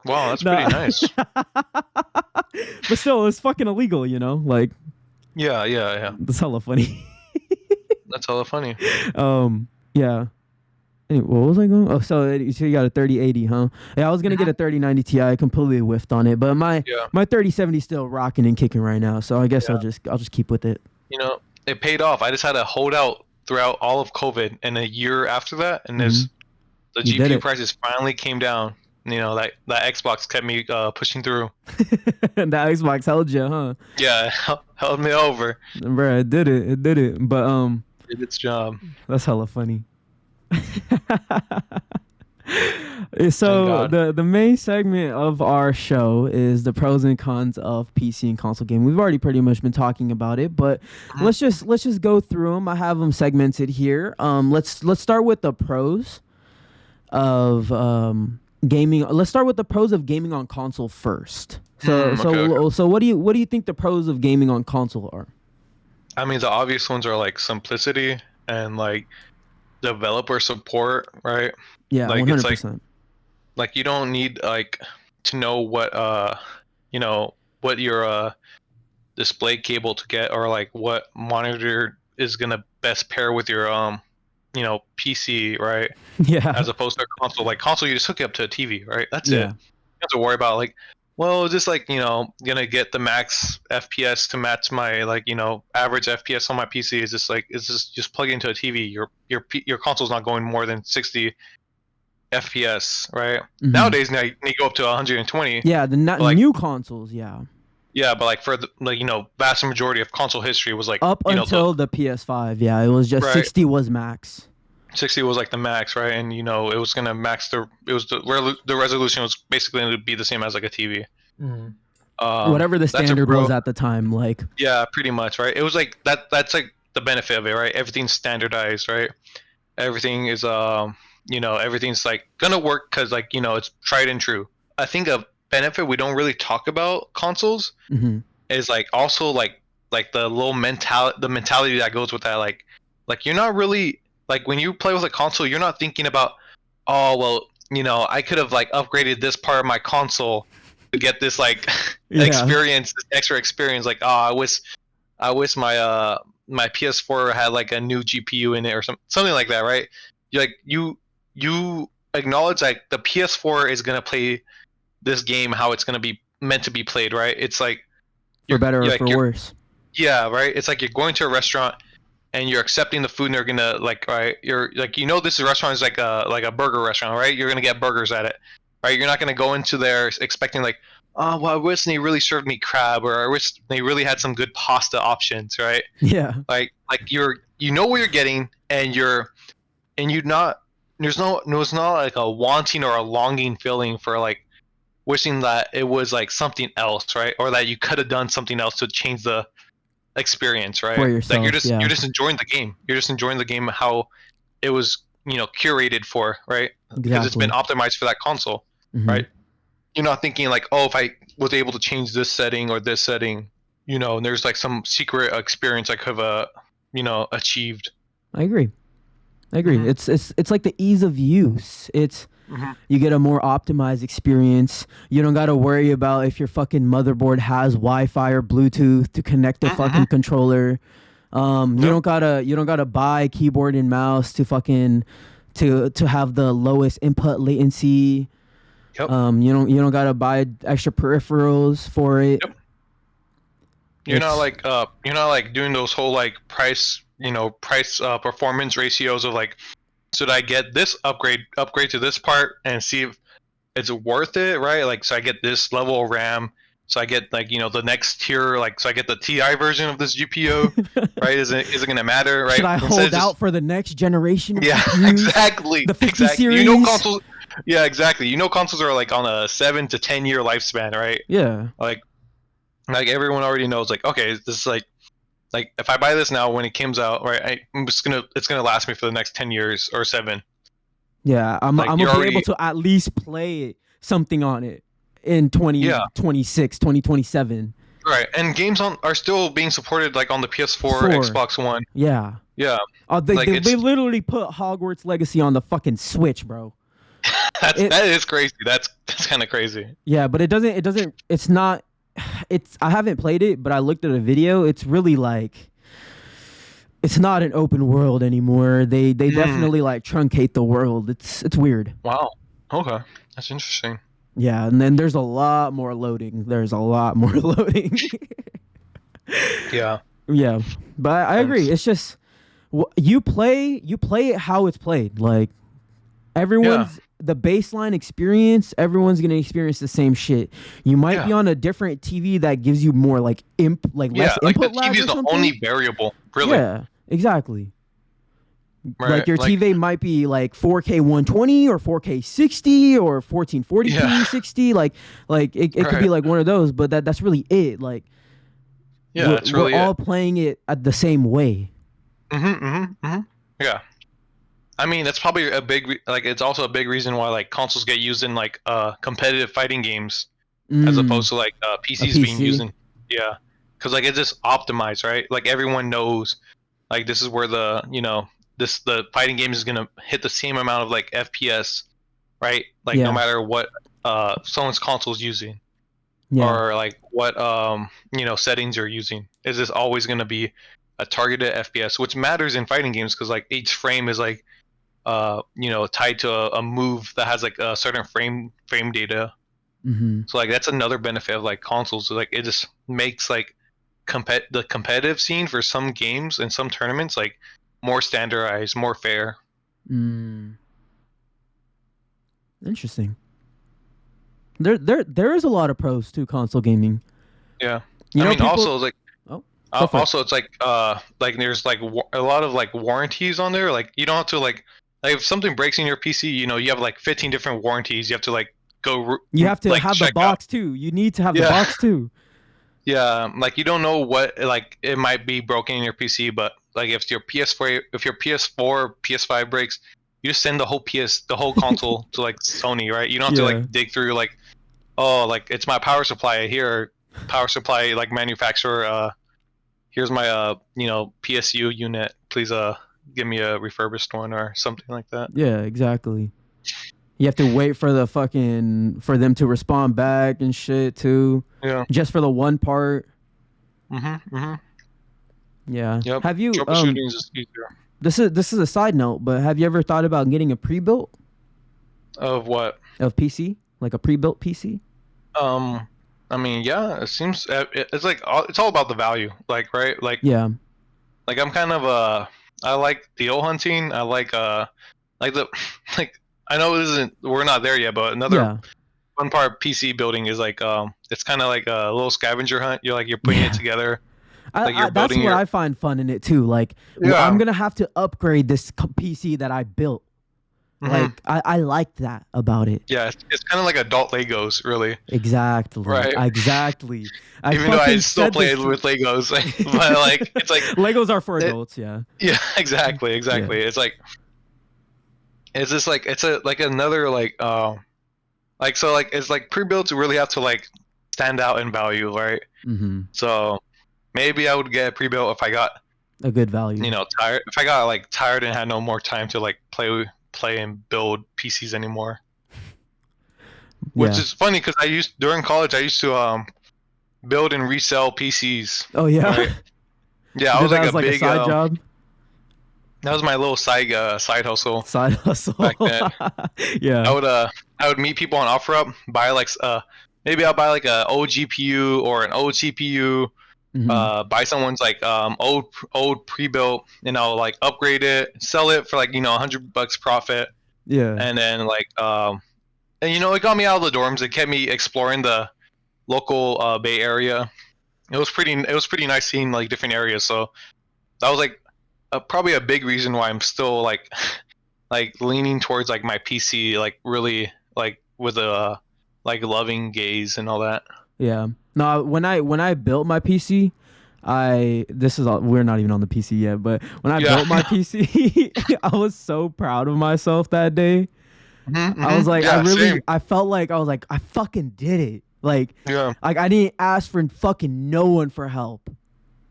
B: Wow, that's pretty
A: no,
B: nice.
A: but still, it's fucking illegal, you know. Like
B: Yeah, yeah, yeah.
A: that's hella funny.
B: That's hella funny.
A: Yeah. Anyway, what was I going? Oh, so you got a 3080, huh? Yeah, I was gonna get
B: Mhm.
A: a 3090 Ti. I completely whiffed on it, but my
B: Yeah,
A: my 3070 is still rocking and kicking right now. So I guess I'll
B: yeah.
A: just keep with it.
B: You know, it paid off. I just had to hold out throughout all of COVID, and a year after that, and
A: Hmm.
B: the
A: You did
B: GPU
A: it.
B: prices finally came down. You know, that Xbox kept me pushing through.
A: That Xbox held you, huh?
B: Yeah, it held me over.
A: Bro, it did it. It did it. But
B: Did its job.
A: that's hella funny.
B: Thank
A: So
B: God.
A: the main segment of our show is the pros and cons of PC and console gaming. We've already pretty much been talking about it, but
B: Mhm.
A: let's just go through them. I have them segmented here. Let's start with the pros of gaming. Let's start with the pros of gaming on console first.
B: Okay, okay.
A: So what do you think the pros of gaming on console are?
B: I mean, the obvious ones are like simplicity and like developer support, right?
A: Yeah,
B: Like it's like
A: 100%.
B: you don't need like to know you know what your display cable to get, or like what monitor is gonna best pair with your PC, right?
A: Yeah.
B: As opposed to a console. Like console, you just hook it up to a TV, right? That's it.
A: Yeah.
B: You don't have to worry about like, well, just like gonna get the max FPS to match my like average FPS on my PC. Is just like it's just plug it into a TV. Your console's not going more than 60 FPS, right?
A: Hmm.
B: Nowadays, now you go up to 120.
A: Yeah, the
B: But like,
A: new consoles, yeah.
B: yeah, but like for the like vast majority of console history was like
A: Up
B: the
A: until the PS5, yeah, it was just
B: right
A: 60 was max.
B: 60 was like the max, right? And it was gonna max the resolution was basically gonna be the same as like a TV.
A: Mhm. Whatever the
B: That's a
A: standard
B: pro.
A: was at the time, like
B: Yeah, pretty much, right? It was like that. That's like the benefit of it, right? Everything's standardized, right? Everything is everything's like gonna work because like it's tried and true. I think a benefit we don't really talk about consoles
A: hmm
B: is like also like the mentality that goes with that, like you're not really like when you play with a console, you're not thinking about, oh well, I could have like upgraded this part of my console to get this like
A: yeah.
B: this extra experience. Like, oh, I wish my PS4 had like a new GPU in it or something like that, right? You acknowledge like the PS4 is gonna play this game how it's gonna be meant to be played, right? It's like
A: For better or
B: like
A: for
B: you're
A: worse.
B: yeah, right. It's like you're going to a restaurant and you're accepting the food, and they're gonna like, all right, you're like, this restaurant is like a burger restaurant, right? You're gonna get burgers at it, right? You're not gonna go into there expecting like, oh well, I wish they really served me crab, or I wish they really had some good pasta options, right?
A: Yeah.
B: Like you know what you're getting, and you're not there's not like a wanting or a longing feeling for like wishing that it was like something else, right? Or that you could have done something else to change the experience,
A: For
B: right? Like
A: yourself,
B: you're
A: yeah.
B: just enjoying the game. You're just enjoying the game how it was, curated for, right? Because it's been
A: Exactly.
B: optimized for that console,
A: Hmm.
B: right? You're not thinking like, oh, if I was able to change this setting or this setting, and there's like some secret experience I could have, achieved.
A: I agree. I agree.
B: Hmm.
A: It's like the ease of use. It's
B: Hmm.
A: you get a more optimized experience. You don't got to worry about if your fucking motherboard has Wi-Fi or Bluetooth to connect the
B: Hmm.
A: fucking controller.
B: Yep.
A: You don't gotta buy keyboard and mouse to fucking to have the lowest input latency.
B: Yep.
A: You don't gotta buy extra peripherals for it.
B: Yep.
A: It's
B: You're not like doing those whole like price performance ratios of like, should I get this upgrade to this part and see if it's worth it, right? Like, so I get this level of RAM, so I get like the next tier, like so I get the TI version of this GPU, right? Is it gonna matter, right?
A: Should I
B: Instead of
A: hold out for the next generation of
B: yeah,
A: GPUs?
B: exactly,
A: The 50
B: exactly.
A: series.
B: Consoles. Yeah, exactly. Consoles are like on a 7 to 10 year lifespan, right?
A: Yeah.
B: Like everyone already knows, like, okay, this is like if I buy this now when it comes out, right? It's gonna last me for the next 10 years or 7.
A: Yeah, I'm
B: Like
A: gonna be able to at least play something on it in 2026, 2027.
B: Right, and games are still being supported like on the PS4, Xbox One.
A: Yeah.
B: Yeah.
A: They literally put Hogwarts Legacy on the fucking Switch, bro.
B: That is crazy. That's kind of crazy.
A: Yeah, but it's not. I haven't played it, but I looked at a video. It's really like. It's not an open world anymore. They definitely like truncate the world. It's weird.
B: Wow. Okay, that's interesting.
A: Yeah, and then there's a lot more loading.
B: Yeah.
A: Yeah, but I agree. It's just you play it how it's played. Like everyone's the baseline experience. Everyone's gonna experience the same shit. You might be on a different TV that gives you more less input
B: the
A: lag
B: TV is
A: or
B: the
A: something.
B: only variable, really.
A: Yeah, exactly.
B: Right.
A: Like your TV might be like 4K 120 or 4K 60 or 1440p 60. Like it could be like one of those, but that's really it. Like we're all playing it at the same way.
B: Yeah. I mean, that's probably it's also a big reason why like consoles get used in like competitive fighting games as opposed to like PCs being used in because like it's just optimized, right? Like everyone knows like this is where the the fighting game is gonna hit the same amount of like FPS, right? Like no matter what someone's console is using or like what settings you're using, is this always gonna be a targeted FPS, which matters in fighting games because like each frame is like tied to a move that has like a certain frame data. So like that's another benefit of like consoles. So, like it just makes like the competitive scene for some games and some tournaments like more standardized, more fair.
A: Interesting. There is a lot of pros to console gaming.
B: Yeah. Also like also it's like there's like a lot of like warranties on there. Like you don't have to like if something breaks in your PC, you have like 15 different warranties. You have to like go.
A: You have to have the box too. You need to have the box too.
B: Yeah, like you don't know what like it might be broken in your PC, but like if your PS4, PS5 breaks, you just send the whole console to like Sony, right? You don't have to like dig through like, oh, like it's my power supply here, power supply like manufacturer. Here's my PSU unit. Please give me a refurbished one or something like that.
A: Yeah, exactly. You have to wait for for them to respond back and shit too.
B: Yeah.
A: Just for the one part. Yeah.
B: Yep.
A: Have you
B: troubleshooting is just easier.
A: This is a side note, but have you ever thought about getting a pre-built?
B: Of what?
A: Of PC? Like a pre-built PC?
B: I mean, yeah, it seems it's like it's all about the value, like right, like like I'm kind of I like deal hunting. I like the like I know we're not there yet, but another fun part of PC building is like it's kind of like a little scavenger hunt. You're putting it together.
A: That's what I find fun in it too. Like I'm gonna have to upgrade this PC that I built. Like I like that about it.
B: Yeah, it's kind of like adult Legos, really.
A: Exactly.
B: Right.
A: Exactly.
B: Even though I still play with Legos, but like it's like
A: Legos are for adults. Yeah.
B: Yeah. Exactly. Yeah. It's like it's just like it's another like like so like it's like pre-built to really have to like stand out in value, right? So maybe I would get a pre-built if I got
A: a good value.
B: Tired. If I got like tired and had no more time to like play and build PCs anymore. Which is funny because during college I used to build and resell PCs.
A: Oh yeah.
B: Right? Yeah, I was like a big
A: side job.
B: That was my little side hustle.
A: Side hustle.
B: Back then.
A: Yeah.
B: I would meet people on OfferUp, buy like maybe I'll buy like a old GPU or an old CPU. Buy someone's like old pre-built, like upgrade it, sell it for like $100 profit.
A: Yeah.
B: And then like and it got me out of the dorms. It kept me exploring the local Bay Area. It was pretty nice seeing like different areas. So that was like probably a big reason why I'm still like like leaning towards like my PC, like really like with a like loving gaze and all that.
A: Yeah. No, when I built my PC, we're not even on the PC yet, but when I built my PC, I was so proud of myself that day. I was like,
B: yeah, same.
A: I felt like I was like, I fucking did it. Like
B: Yeah.
A: I didn't ask for fucking no one for help.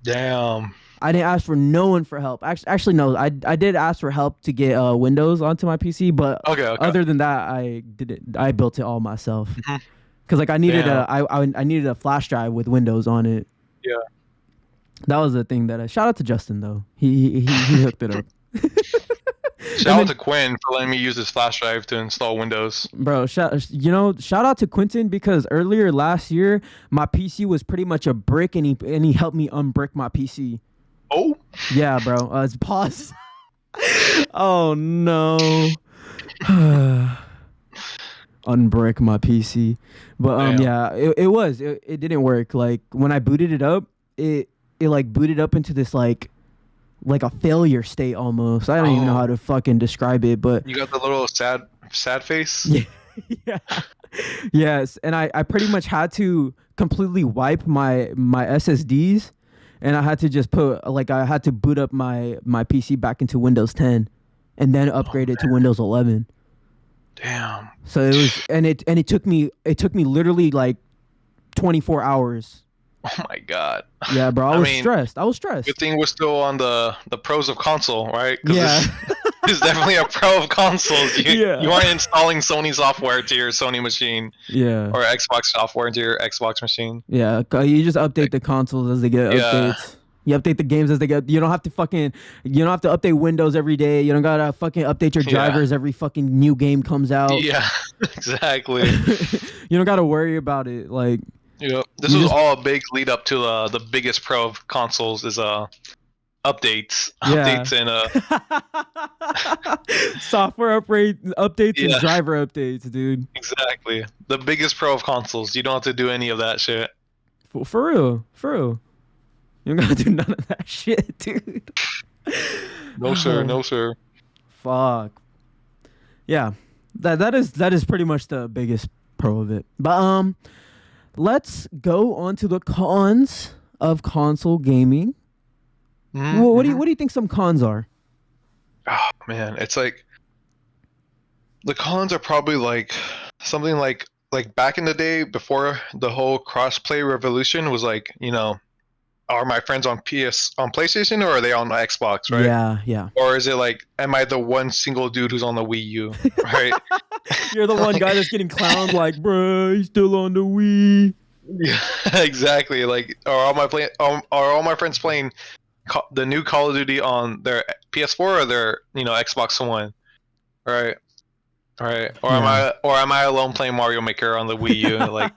B: Damn.
A: I didn't ask for no one for help. Actually, no. I did ask for help to get Windows onto my PC, but
B: Okay.
A: other than that, I did it. I built it all myself.
B: Mhm.
A: Cause like I needed
B: Damn.
A: I needed a flash drive with Windows on it.
B: Yeah.
A: That was the thing that shout out to Justin though. He hooked it up.
B: Shout out to Quinn for letting me use his flash drive to install Windows.
A: Bro, shout out to Quentin because earlier last year my PC was pretty much a brick and he helped me unbrick my PC.
B: Oh.
A: Yeah, bro. It's pause. Oh no. Unbrick my PC. But yeah, it didn't work. Like when I booted it up, it like booted up into this like a failure state almost. I don't even know how to fucking describe it, but
B: you got the little sad face.
A: Yeah. Yeah. Yes, and I pretty much had to completely wipe my SSDs, and I had to just I had to boot up my PC back into Windows 10 and then upgrade it to Windows 11.
B: Damn.
A: So it was and it took me literally like 24 hours.
B: Oh my god.
A: Yeah, bro. I was stressed.
B: Good thing we're still on the pros of console, right?
A: Yeah.
B: He's definitely a pro of consoles. You aren't installing Sony software to your Sony machine.
A: Yeah.
B: Or Xbox software into your Xbox machine.
A: Yeah, you just update the consoles as they get updates. You update the games as they get. You don't have to update Windows every day. You don't gotta fucking update your drivers every fucking new game comes out.
B: Yeah, exactly.
A: You don't gotta worry about it. Like,
B: this was all a big lead up to the biggest pro of consoles is updates and
A: software updates and driver updates, dude.
B: Exactly, the biggest pro of consoles. You don't have to do any of that shit.
A: For real. You don't gotta do none of that shit, dude.
B: No sir.
A: Fuck. Yeah, that is pretty much the biggest pro of it. But let's go on to the cons of console gaming. Well, what do you think some cons are?
B: Oh man, it's like the cons are probably like something like back in the day before the whole crossplay revolution was like, are my friends on PlayStation or are they on Xbox, right?
A: Yeah.
B: Or is it like, am I the one single dude who's on the Wii U, right?
A: You're the one guy that's getting clowned like, bruh, he's still on the Wii.
B: Yeah, exactly. Like, are all my friends playing the new Call of Duty on their PS4 or their Xbox One, right? Or am I alone playing Mario Maker on the Wii U? Like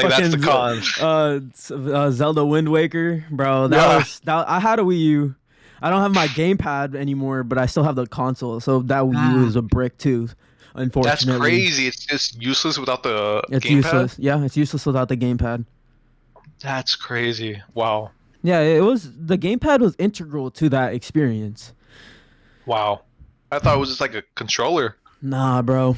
B: that's the con.
A: Zelda Wind Waker, bro. I had a Wii U. I don't have my gamepad anymore, but I still have the console. So that Wii U is a brick too. Unfortunately,
B: that's crazy. It's just useless without the gamepad.
A: Useless. Yeah, it's useless without the gamepad.
B: That's crazy. Wow.
A: Yeah, the gamepad was integral to that experience.
B: Wow. I thought it was just like a controller.
A: Nah, bro.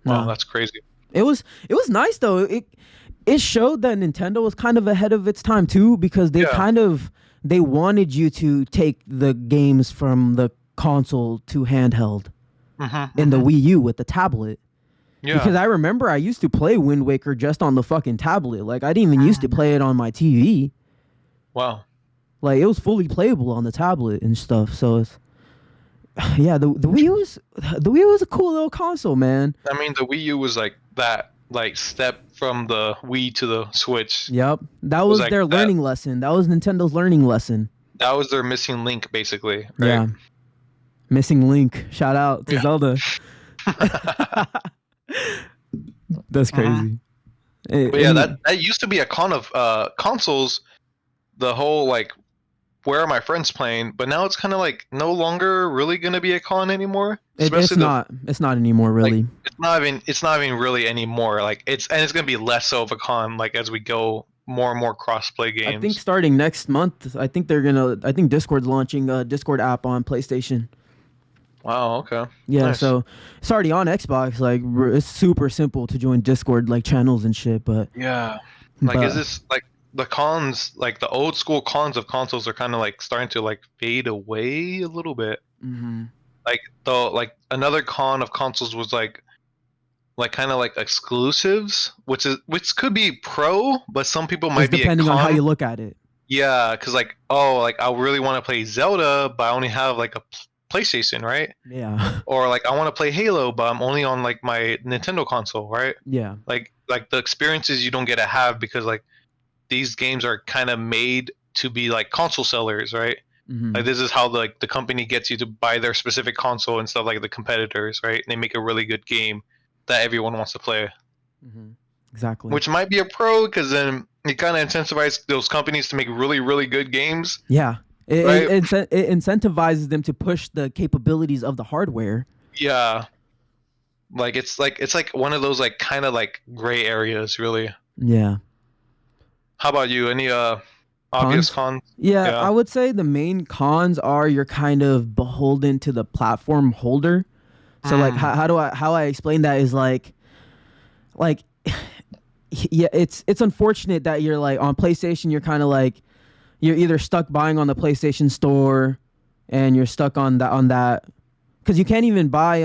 B: Wow, that's crazy.
A: It was nice though. It showed that Nintendo was kind of ahead of its time too, because they wanted you to take the games from the console to handheld in the Wii U with the tablet. Yeah. Because I remember I used to play Wind Waker just on the fucking tablet. Like I didn't even used to play it on my TV.
B: Wow.
A: Like it was fully playable on the tablet and stuff. So it's yeah, the Wii U was a cool little console, man.
B: I mean, the Wii U was like that, like step from the Wii to the Switch.
A: Yep, that was their learning lesson. That was Nintendo's learning lesson.
B: That was their missing link, basically. Right?
A: Yeah, missing link. Shout out to Zelda. That's crazy.
B: But yeah, that used to be a con of consoles. The whole like where are my friends playing? But now it's kind of like no longer really gonna be a con anymore.
A: It's
B: Especially the
A: not. It's not anymore,
B: like
A: really.
B: it's not even really anymore. Like it's gonna be less so of a con like as we go more and more cross-play
A: I think
B: games.
A: starting next month, I think Discord's launching a Discord app on PlayStation.
B: Wow. Okay.
A: Yeah,
B: Nice.
A: so it's already on Xbox. Like it's super simple to join Discord like channels and shit.
B: Yeah. Like, is
A: But
B: this like the cons, like the old school cons of consoles are kind of like starting to like fade away a little bit.
A: mhm.
B: Like though, like another con of consoles was like kind of like exclusives, which could be pro, but some people
A: It's
B: might be a
A: depending on how
B: con.
A: you look at it.
B: Yeah, because like oh, like I really want to play Zelda, but I only have like a PlayStation, right?
A: Yeah,
B: Or like I want to play Halo, but I'm only on like my Nintendo console, right?
A: yeah.
B: Like the experiences you don't get to have because like these games are kind of made to be like console sellers, right? Like
A: Mhm.
B: this is how like the company gets you to buy their specific console and stuff like the competitors, right? They make a really good game that everyone wants to play,
A: Mhm. Exactly.
B: which might be a pro because then it kind of incentivizes those companies to make really really good games,
A: Yeah.
B: right?
A: It incentivizes them to push the capabilities of the hardware.
B: Yeah, like it's like one of those like kind of like gray areas, really.
A: Yeah.
B: How about you? Any obvious
A: Cons?
B: cons?
A: Yeah,
B: Yeah.
A: I would say the main cons are you're kind of beholden to the platform holder. So like
B: Mm.
A: how I explain that is like yeah, it's unfortunate that you're like on PlayStation you're kind of like you're either stuck buying on the PlayStation store and you're stuck on that cuz you can't even buy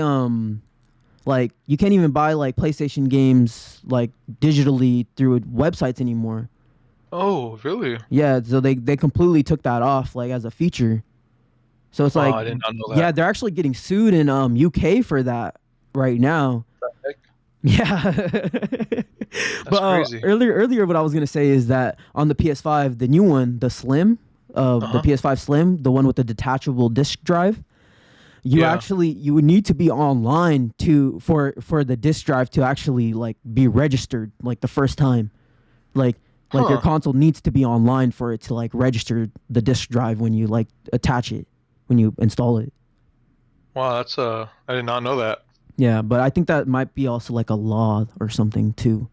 A: like you can't even buy like PlayStation games like digitally through websites anymore.
B: Oh, really?
A: Yeah, so they completely took that off like as a feature. So it's
B: Oh,
A: like
B: I did not know
A: yeah,
B: that.
A: they're actually getting sued in UK for that right now.
B: Heck,
A: Yeah.
B: that's
A: But
B: crazy.
A: earlier what I was going to say is that on the PS5, the new one, the Slim,
B: Uh
A: the
B: huh.
A: PS5 Slim, the one with the detachable disc drive,
B: Yeah.
A: you would need to be online to for the disc drive to actually like be registered like the first time. Like your
B: Huh.
A: console needs to be online for it to like register the disc drive when you like attach it, when you install it.
B: Wow, that's I did not know that.
A: Yeah, but I think that might be also like a law or something too.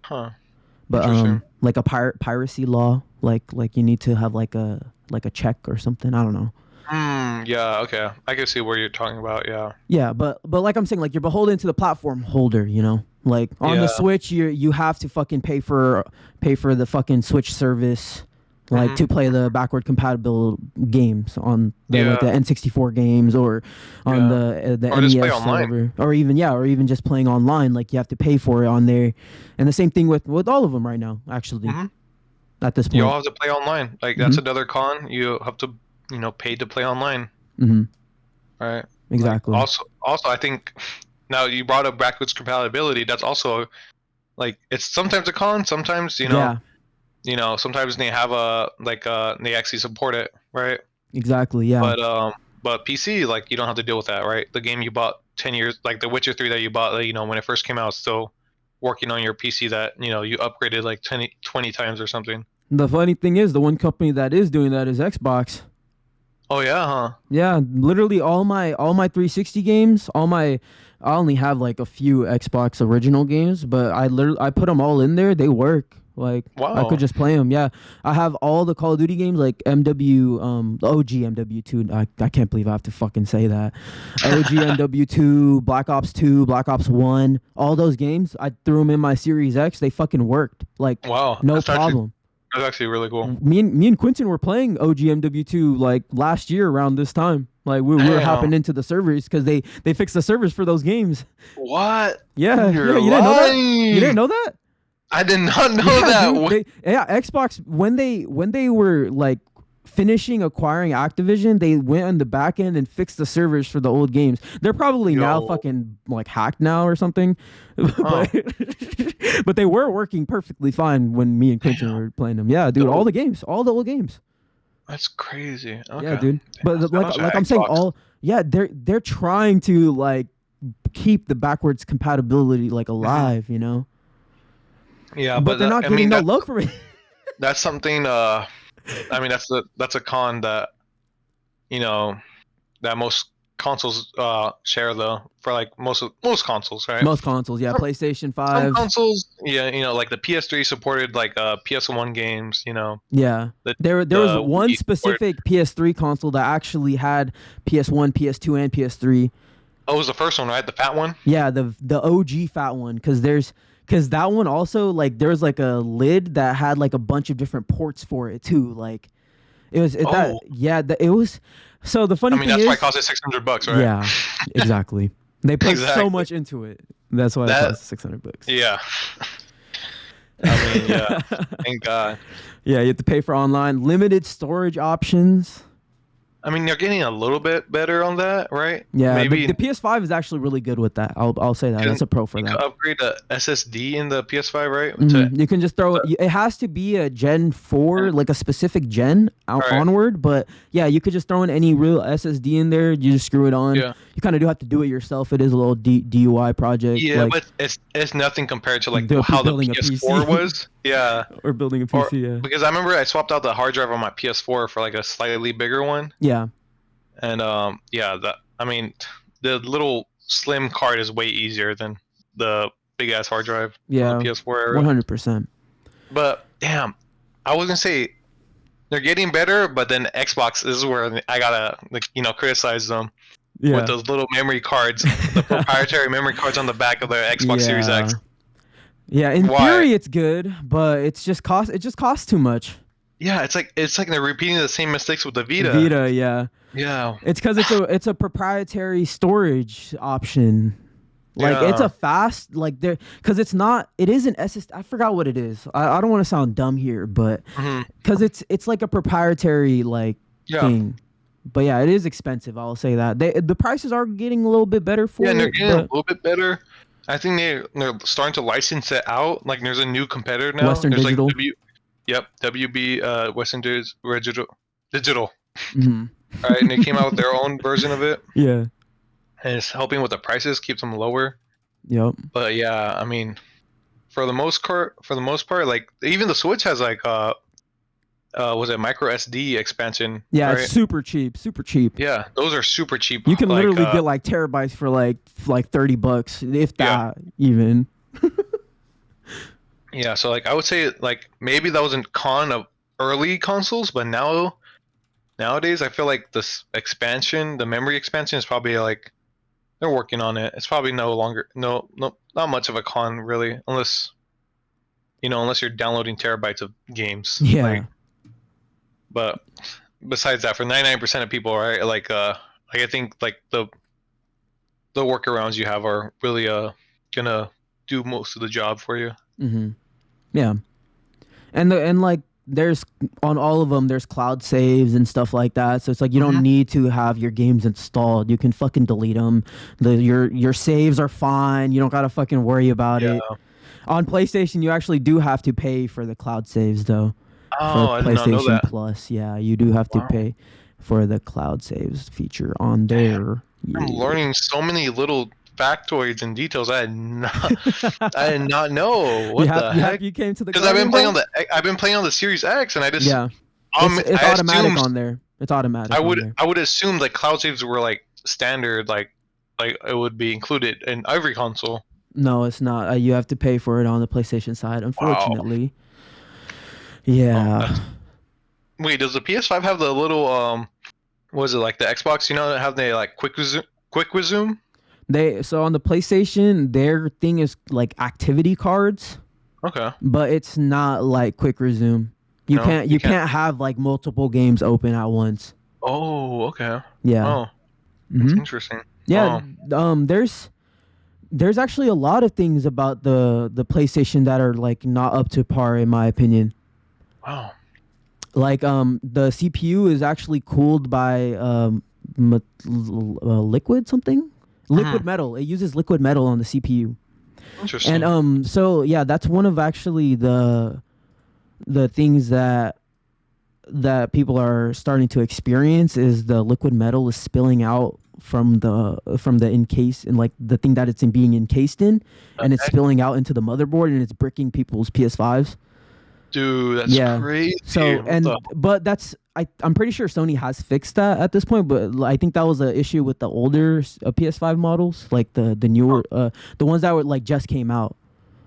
B: Huh.
A: But
B: Interesting.
A: like a piracy law, like you need to have like a check or something. I don't know.
B: Hmm. Yeah. Okay. I can see where you're talking about. Yeah.
A: Yeah, but like I'm saying, like you're beholden to the platform holder, you know. Like on the
B: Yeah.
A: Switch, you have to fucking pay for the fucking Switch service, like
B: Mhm.
A: to play the backward compatible games on the like
B: Yeah.
A: the N64 games or on
B: Yeah.
A: the
B: Or just play
A: NES or
B: online.
A: whatever, or even just playing online. Like you have to pay for it on there, and the same thing with all of them right now. Actually,
B: Hmm.
A: at this
B: You all
A: point.
B: have to play online. Like
A: Hmm.
B: that's another con. You have to, pay to play online,
A: Hmm.
B: right? Like
A: Exactly.
B: also, I think now you brought up backwards compatibility. That's also like it's sometimes a con. Sometimes
A: Yeah.
B: sometimes they have a like they actually support it, right?
A: Exactly. Yeah.
B: But PC, like you don't have to deal with that, right? The game you bought 10 years, like The Witcher 3 that you bought, like, when it first came out, still working on your PC that you upgraded like 20 times or something.
A: The funny thing is, the one company that is doing that is Xbox.
B: Oh yeah, huh?
A: Yeah, literally all my 360 games, I only have like a few Xbox original games, but I put them all in there. They work. Like I could
B: Wow.
A: just play them. Yeah, I have all the Call of Duty games like MW the OG MW2. I can't believe I have to fucking say that. OG MW2, Black Ops 2, Black Ops 1, all those games. I threw them in my Series X. They fucking worked. Like
B: Wow,
A: no problem.
B: that's actually really cool.
A: Me and Quentin were playing OGMW2 like last year around this time. Like we were
B: Damn.
A: hopping into the servers because they fixed the servers for those games.
B: What?
A: Yeah,
B: You're
A: you didn't know that? You didn't
B: lying.
A: know that?
B: I did not know
A: Yeah,
B: that.
A: dude. Xbox when they were like finishing acquiring Activision, they went on the back end and fixed the servers for the old games. They're probably now
B: Yo.
A: fucking like hacked now or something,
B: Huh.
A: but but they were working perfectly fine when me and Quentin
B: Damn.
A: were playing them. Yeah, dude, all
B: Dope.
A: the games, all the old games.
B: That's crazy.
A: Yeah,
B: Okay.
A: dude. But
B: That must
A: like
B: have
A: I'm saying,
B: Xbox.
A: all yeah, they're trying to like keep the backwards compatibility like
B: Mhm.
A: alive, you know.
B: Yeah,
A: But
B: but
A: they're not
B: I
A: getting
B: mean
A: no love for it.
B: that's something I mean, that's a con that you know that most consoles share though for like most consoles, right?
A: Most consoles, yeah.
B: Some,
A: PlayStation
B: some
A: 5.
B: consoles, yeah, like the PS3 supported like PS1 games,
A: Yeah.
B: the
A: There was
B: the
A: one
B: Wii supported.
A: specific PS3 console that actually had PS1, PS2, and PS3.
B: Oh, it was the first one, right? The fat one.
A: Yeah, the OG fat one, because that one also, like, there was like a lid that had like a bunch of different ports for it too. Like that,
B: Oh,
A: yeah, it was. So the
B: I
A: funny
B: mean
A: thing
B: that's why it
A: is,
B: cost it $600, right?
A: yeah, exactly. They put so
B: Exactly.
A: much into it. That's why it
B: That
A: cost $600.
B: yeah. I mean, yeah. Thank God.
A: Yeah, you have to pay for online limited storage options.
B: I mean, they're getting a little bit better on that, right?
A: Yeah,
B: Maybe
A: the PS5 is actually really good with that. I'll say that. That's a pro for
B: you can
A: that.
B: upgrade the SSD in the PS5, right?
A: You can just throw it. It has to be a Gen 4, like a specific gen
B: Right.
A: onward. But yeah, you could just throw in any real SSD in there. You just screw it on.
B: Yeah.
A: You kind of do have to do it yourself. It is a little DUI project.
B: Yeah,
A: like,
B: but it's nothing compared to like how the
A: building a
B: PS4
A: PC.
B: was. Yeah.
A: Or building a PC. Yeah.
B: Because I remember I swapped out the hard drive on my PS4 for like a slightly bigger one,
A: Yeah.
B: and yeah, I mean, the little slim card is way easier than the big ass hard drive
A: Yeah.
B: from the PS4 era.
A: 100%.
B: But damn, I was gonna say they're getting better, but then Xbox is where I gotta criticize them
A: Yeah.
B: with those little memory cards, the proprietary memory cards on the back of the Xbox Series X.
A: Yeah, in
B: Why?
A: theory it's good, but it just costs too much.
B: Yeah, it's like they're repeating the same mistakes with the Vita.
A: Vita, yeah.
B: Yeah.
A: It's because it's a proprietary storage option. Like it's
B: Yeah.
A: a fast because it is an SSD. I forgot what it is. I don't want to sound dumb here, but
B: Mhm.
A: because it's like a proprietary
B: Yeah.
A: thing. But yeah, it is expensive. I'll say that the prices are getting a little bit better for
B: Yeah, and they're
A: it.
B: getting a
A: But
B: little bit better. I think they're starting to license it out. Like there's a new competitor now.
A: Western
B: There's
A: Digital.
B: Yep, WB Western Digital.
A: Mhm.
B: All right, and they came out with their own version of it,
A: Yeah.
B: and it's helping with the prices, keeps them lower.
A: Yep.
B: But yeah, I mean, for the most part, like even the Switch has like was it micro SD expansion?
A: Yeah,
B: right?
A: it's super cheap. Super cheap.
B: Yeah, those are super cheap.
A: You can
B: like,
A: literally get like terabytes for like $30, if that even.
B: Yeah, so like I would say like maybe that was a con of early consoles, but nowadays I feel like this expansion, the memory expansion, is probably like they're working on it. It's probably no longer not much of a con really, unless you're downloading terabytes of games.
A: Yeah.
B: Like, but besides that, for 99% of people, right? Like I think like the workarounds you have are really gonna do most of the job for you.
A: Mm-hmm. Yeah, and like there's on all of them there's cloud saves and stuff like that, so it's like you don't need to have your games installed. You can fucking delete them. Your saves are fine. You don't gotta fucking worry about it. On PlayStation, you actually do have to pay for the cloud saves though.
B: Oh,
A: For
B: I did not know
A: PlayStation
B: that.
A: Plus, yeah, you do have to pay for the cloud saves feature on there.
B: I'm learning so many little factoids and details I did not know. What the heck?
A: You came to the
B: Because I've been
A: Guardian,
B: playing on the Series X, and I just
A: yeah. It's
B: I
A: automatic
B: assumed,
A: on there. It's automatic.
B: I would assume like cloud saves were like standard, like it would be included in every console.
A: No, it's not. You have to pay for it on the PlayStation side, unfortunately. Yeah.
B: Wait, does the PS5 have the little was it like the Xbox? Have they like quick resume?
A: So on the PlayStation, their thing is like activity cards.
B: Okay.
A: But it's not like quick resume. You can't have like multiple games open at once.
B: Oh, okay.
A: Yeah.
B: Oh, that's interesting.
A: Yeah.
B: Oh.
A: There's actually a lot of things about the PlayStation that are like not up to par in my opinion.
B: Wow.
A: Like the CPU is actually cooled by liquid something. Liquid metal. It uses liquid metal on the CPU.
B: Interesting.
A: And so yeah, that's one of actually the things that people are starting to experience is the liquid metal is spilling out from the encase and like the thing that it's being encased in, and it's spilling out into the motherboard and it's bricking people's PS5s.
B: Dude, that's
A: Yeah.
B: crazy.
A: So
B: What the?
A: but I'm pretty sure Sony has fixed that at this point, but I think that was an issue with the older PS5 models, like the newer the ones that were like just came out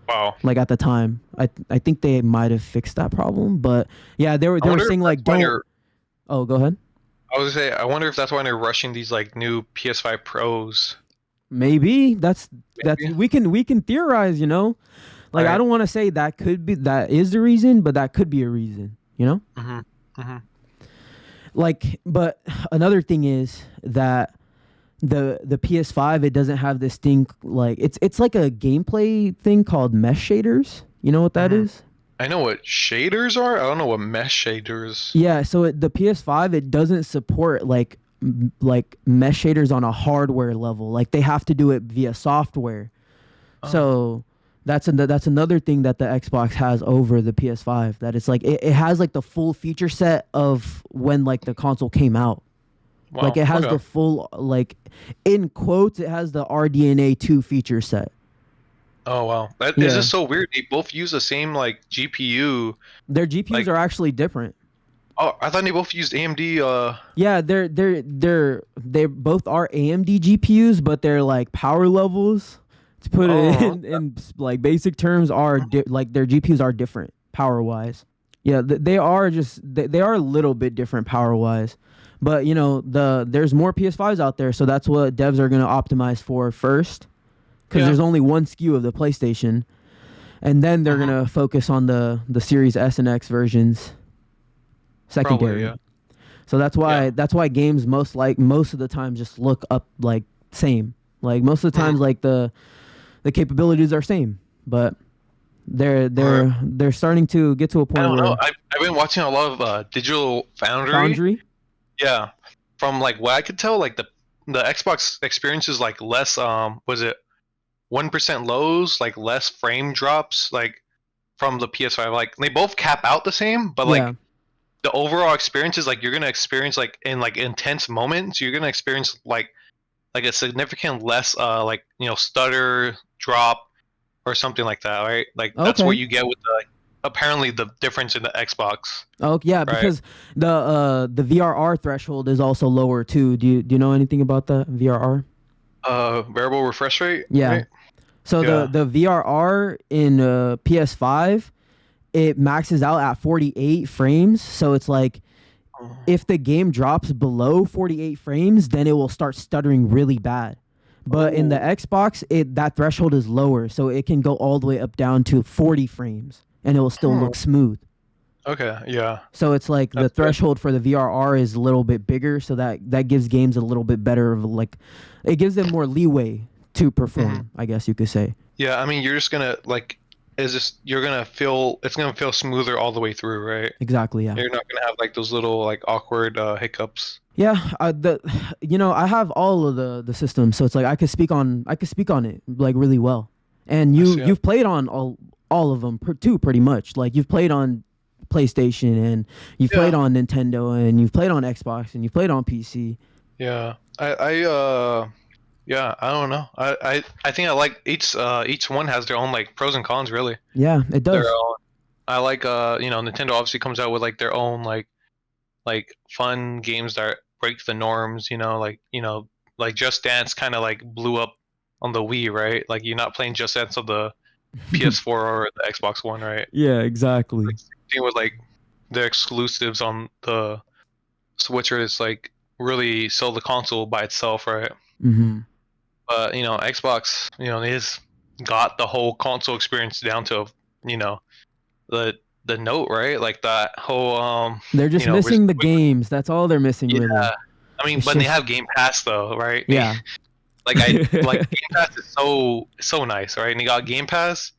B: Wow.
A: like at the time. I think they might have fixed that problem, but yeah, they were
B: wonder
A: saying
B: if
A: like
B: that's why
A: don't.
B: they're-
A: Oh, go ahead.
B: I was gonna say, I wonder if that's why they're rushing these like new PS5 Pros.
A: Maybe that's
B: Maybe.
A: we can theorize, you know. Like I
B: Right.
A: don't want to say that is the reason, but that could be a reason, you know?
B: Mm-hmm.
A: Like but another thing is that the PS5 it doesn't have this thing like it's like a gameplay thing called mesh shaders. You know what that
B: Mhm.
A: is?
B: I know what shaders are. I don't know what mesh shaders.
A: Yeah, so the PS5 it doesn't support like mesh shaders on a hardware level. Like they have to do it via software.
B: Oh.
A: So that's another thing that the Xbox has over the PS5. That it's like it has like the full feature set of when like the console came out.
B: Wow.
A: Like it has
B: okay.
A: the full like in quotes it has the RDNA 2 feature set.
B: Oh wow, that
A: Yeah.
B: is just so weird. They both use the same like GPU.
A: Their GPUs
B: Like-
A: are actually different.
B: Oh, I thought they both used AMD.
A: Yeah, they both are AMD GPUs, but they're like power levels. To put it
B: Oh.
A: in like basic terms, are like their GPUs are different power wise. Yeah, they are they are a little bit different power wise, but you know there's more PS5s out there, so that's what devs are gonna optimize for first, because
B: Yeah.
A: there's only one SKU of the PlayStation, and then they're
B: Uh-huh.
A: gonna focus on the Series S and X versions secondary.
B: Probably, yeah.
A: So
B: Yeah.
A: that's why games most of the time just look up like same. Like most of the times like the capabilities are same, but they're starting to get to a
B: I
A: point
B: don't
A: where
B: know. I've been watching a lot of Digital
A: Foundry.
B: Yeah, from like what I could tell, like the Xbox experience is like less. Was it 1% lows, like less frame drops, like from the PS5. Like they both cap out the same, but like
A: Yeah.
B: the overall experience is like you're gonna experience like in like intense moments. You're gonna experience like a significant less like stutter drop or something like that, right? Like that's
A: Okay.
B: what you get with the apparently the difference in the Xbox.
A: Oh yeah, because the VRR threshold is also lower too. Do you know anything about the VRR?
B: Variable refresh rate.
A: Yeah.
B: Right?
A: So
B: Yeah.
A: the VRR in PS5 it maxes out at 48 frames. So it's like if the game drops below 48 frames, then it will start stuttering really bad. But in the Xbox, that threshold is lower, so it can go all the way up down to 40 frames, and it will still look smooth.
B: Okay. Yeah.
A: So it's like the
B: That's good.
A: threshold for the VRR is a little bit bigger, so that gives games a little bit better of like, it gives them more leeway to perform. I guess you could say.
B: Yeah. I mean, you're just gonna like, you're gonna feel it's gonna feel smoother all the way through, right?
A: Exactly. Yeah.
B: You're not gonna have like those little like awkward hiccups.
A: Yeah, I have all of the systems, so it's like I could speak on it like really well. And
B: I see.
A: you've played on all of them too, pretty much. Like you've played on PlayStation and you've
B: Yeah.
A: played on Nintendo and you've played on Xbox and you've played on PC.
B: Yeah. Yeah. I don't know. I think I like each one has their own like pros and cons really.
A: Yeah, it does.
B: Their own. I like Nintendo obviously comes out with like their own like fun games that break the norms, like Just Dance kind of like blew up on the Wii, right? Like you're not playing Just Dance on the PS4 or the Xbox One, right?
A: Yeah, exactly.
B: Same with like the exclusives on the Switch, where it's like really sell the console by itself, right?
A: Mm-hmm.
B: But Xbox, they just got the whole console experience down to the note, right? Like that whole
A: They're just missing the games. That's all they're missing, really.
B: I mean,
A: It's
B: but they
A: just-
B: have Game Pass though, right?
A: Yeah.
B: like Game Pass is so nice, right? And you got Game Pass,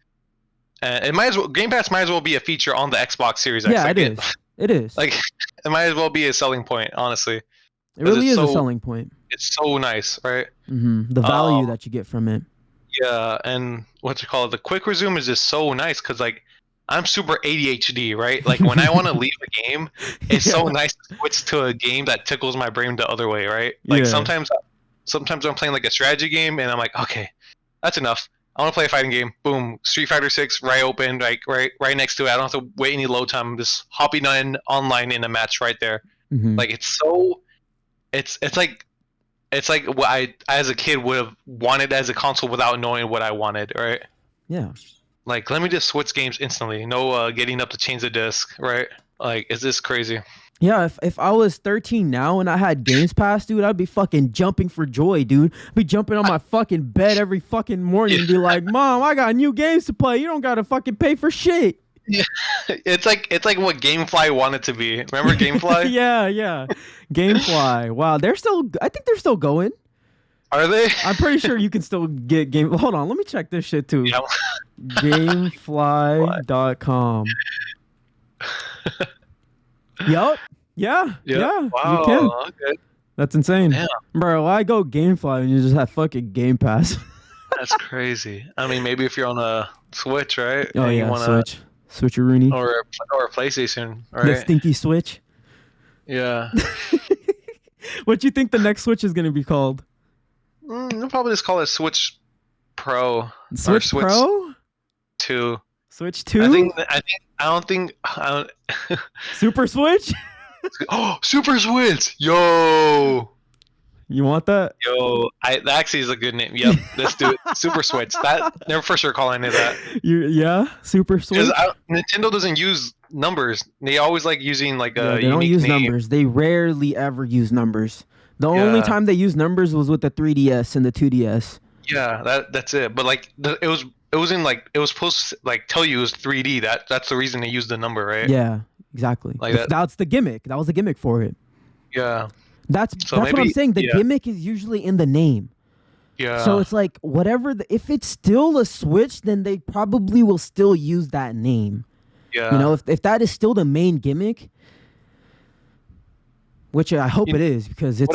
B: and Game Pass might as well be a feature on the Xbox Series X.
A: Yeah,
B: Like,
A: it is. It is.
B: Like it might as well be a selling point, honestly.
A: It really is
B: it's
A: a
B: so-
A: selling point.
B: It's so nice, right?
A: Mm-hmm. The value that you get from it.
B: Yeah, and what's it called? The quick resume is just so nice because like I'm super ADHD, right? Like when I want to leave a game, it's so nice to switch to a game that tickles my brain the other way, right? Like
A: Yeah.
B: sometimes I'm playing like a strategy game and I'm like, okay, that's enough. I want to play a fighting game. Boom, Street Fighter 6 right open, like right next to it. I don't have to wait any load time. I'm just hopping on online in a match right there.
A: Mm-hmm.
B: Like it's like what I as a kid would have wanted as a console without knowing what I wanted, right?
A: Yeah.
B: Like let me just switch games instantly. No getting up to change the disc, right? Like is this crazy?
A: Yeah, if I was 13 now and I had Games Pass, dude, I'd be fucking jumping for joy, dude. I'd be jumping on my fucking bed every fucking morning and be like, Mom, I got new games to play. You don't gotta fucking pay for shit.
B: Yeah, it's like what GameFly wanted to be. Remember GameFly?
A: yeah. GameFly. Wow, I think they're still going.
B: Are they?
A: I'm pretty sure you can still get game. Hold on, let me check this shit too.
B: Yeah.
A: Gamefly.com. Yup. Yeah.
B: Wow.
A: You can.
B: Okay.
A: That's insane.
B: Damn.
A: Bro, why go Gamefly and you just have fucking Game Pass?
B: That's crazy. I mean, maybe if you're on a Switch, right?
A: Oh,
B: and
A: yeah,
B: you wanna,
A: Switch. Switcheroony.
B: or a PlayStation, right?
A: The stinky Switch.
B: Yeah.
A: What you think the next Switch is going to be called?
B: They'll probably just call it Switch Pro.
A: Switch Pro?
B: 2.
A: Switch 2?
B: I don't think.
A: Super Switch?
B: Oh, Super Switch! Yo!
A: You want that?
B: Yo, that actually is a good name. Yep, let's do it. Super Switch. They're for sure calling it that.
A: Yeah, Super Switch.
B: Because Nintendo doesn't use numbers. They always like using like a
A: they don't
B: unique
A: use
B: name.
A: numbers. They rarely ever use numbers. The only time they use numbers was with the 3DS and the 2DS.
B: Yeah, that's it. But like it was supposed to like tell you it was 3D. That's the reason they used the number, right?
A: Yeah, exactly.
B: Like
A: that's the gimmick. That was the gimmick for it.
B: Yeah.
A: That's what I'm saying. The gimmick is usually in the name.
B: Yeah.
A: So it's like whatever. If it's still a Switch, then they probably will still use that name.
B: Yeah.
A: You know, if that is still the main gimmick, which I hope it is, because it's.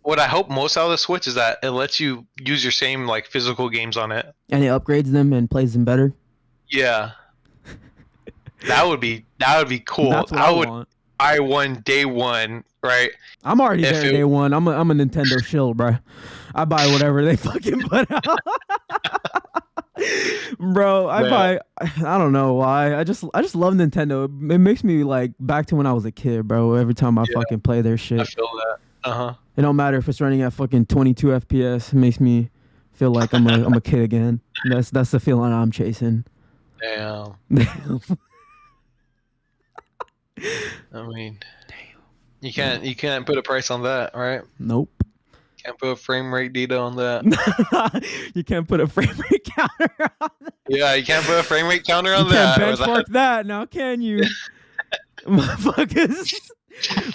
B: What I hope most out of the Switch is that it lets you use your same like physical games on it.
A: And it upgrades them and plays them better.
B: Yeah. That would be cool.
A: That's what I want.
B: I won day one, right?
A: I'm already there day one. I'm a Nintendo shill, bro. I buy whatever they fucking put out. Bro, I don't know why. I just love Nintendo. It makes me like back to when I was a kid, bro. Every time I fucking play their shit.
B: I feel that. Uh-huh.
A: It don't matter if it's running at fucking 22 FPS. It makes me feel like I'm a kid again. That's the feeling I'm chasing.
B: Damn. I mean, you can't put a price on that, right?
A: Nope.
B: Can't put a frame rate data on that.
A: You can't put a frame rate counter on that.
B: Yeah, you can't put a frame rate counter on that.
A: You can't benchmark that now, can you? Motherfuckers.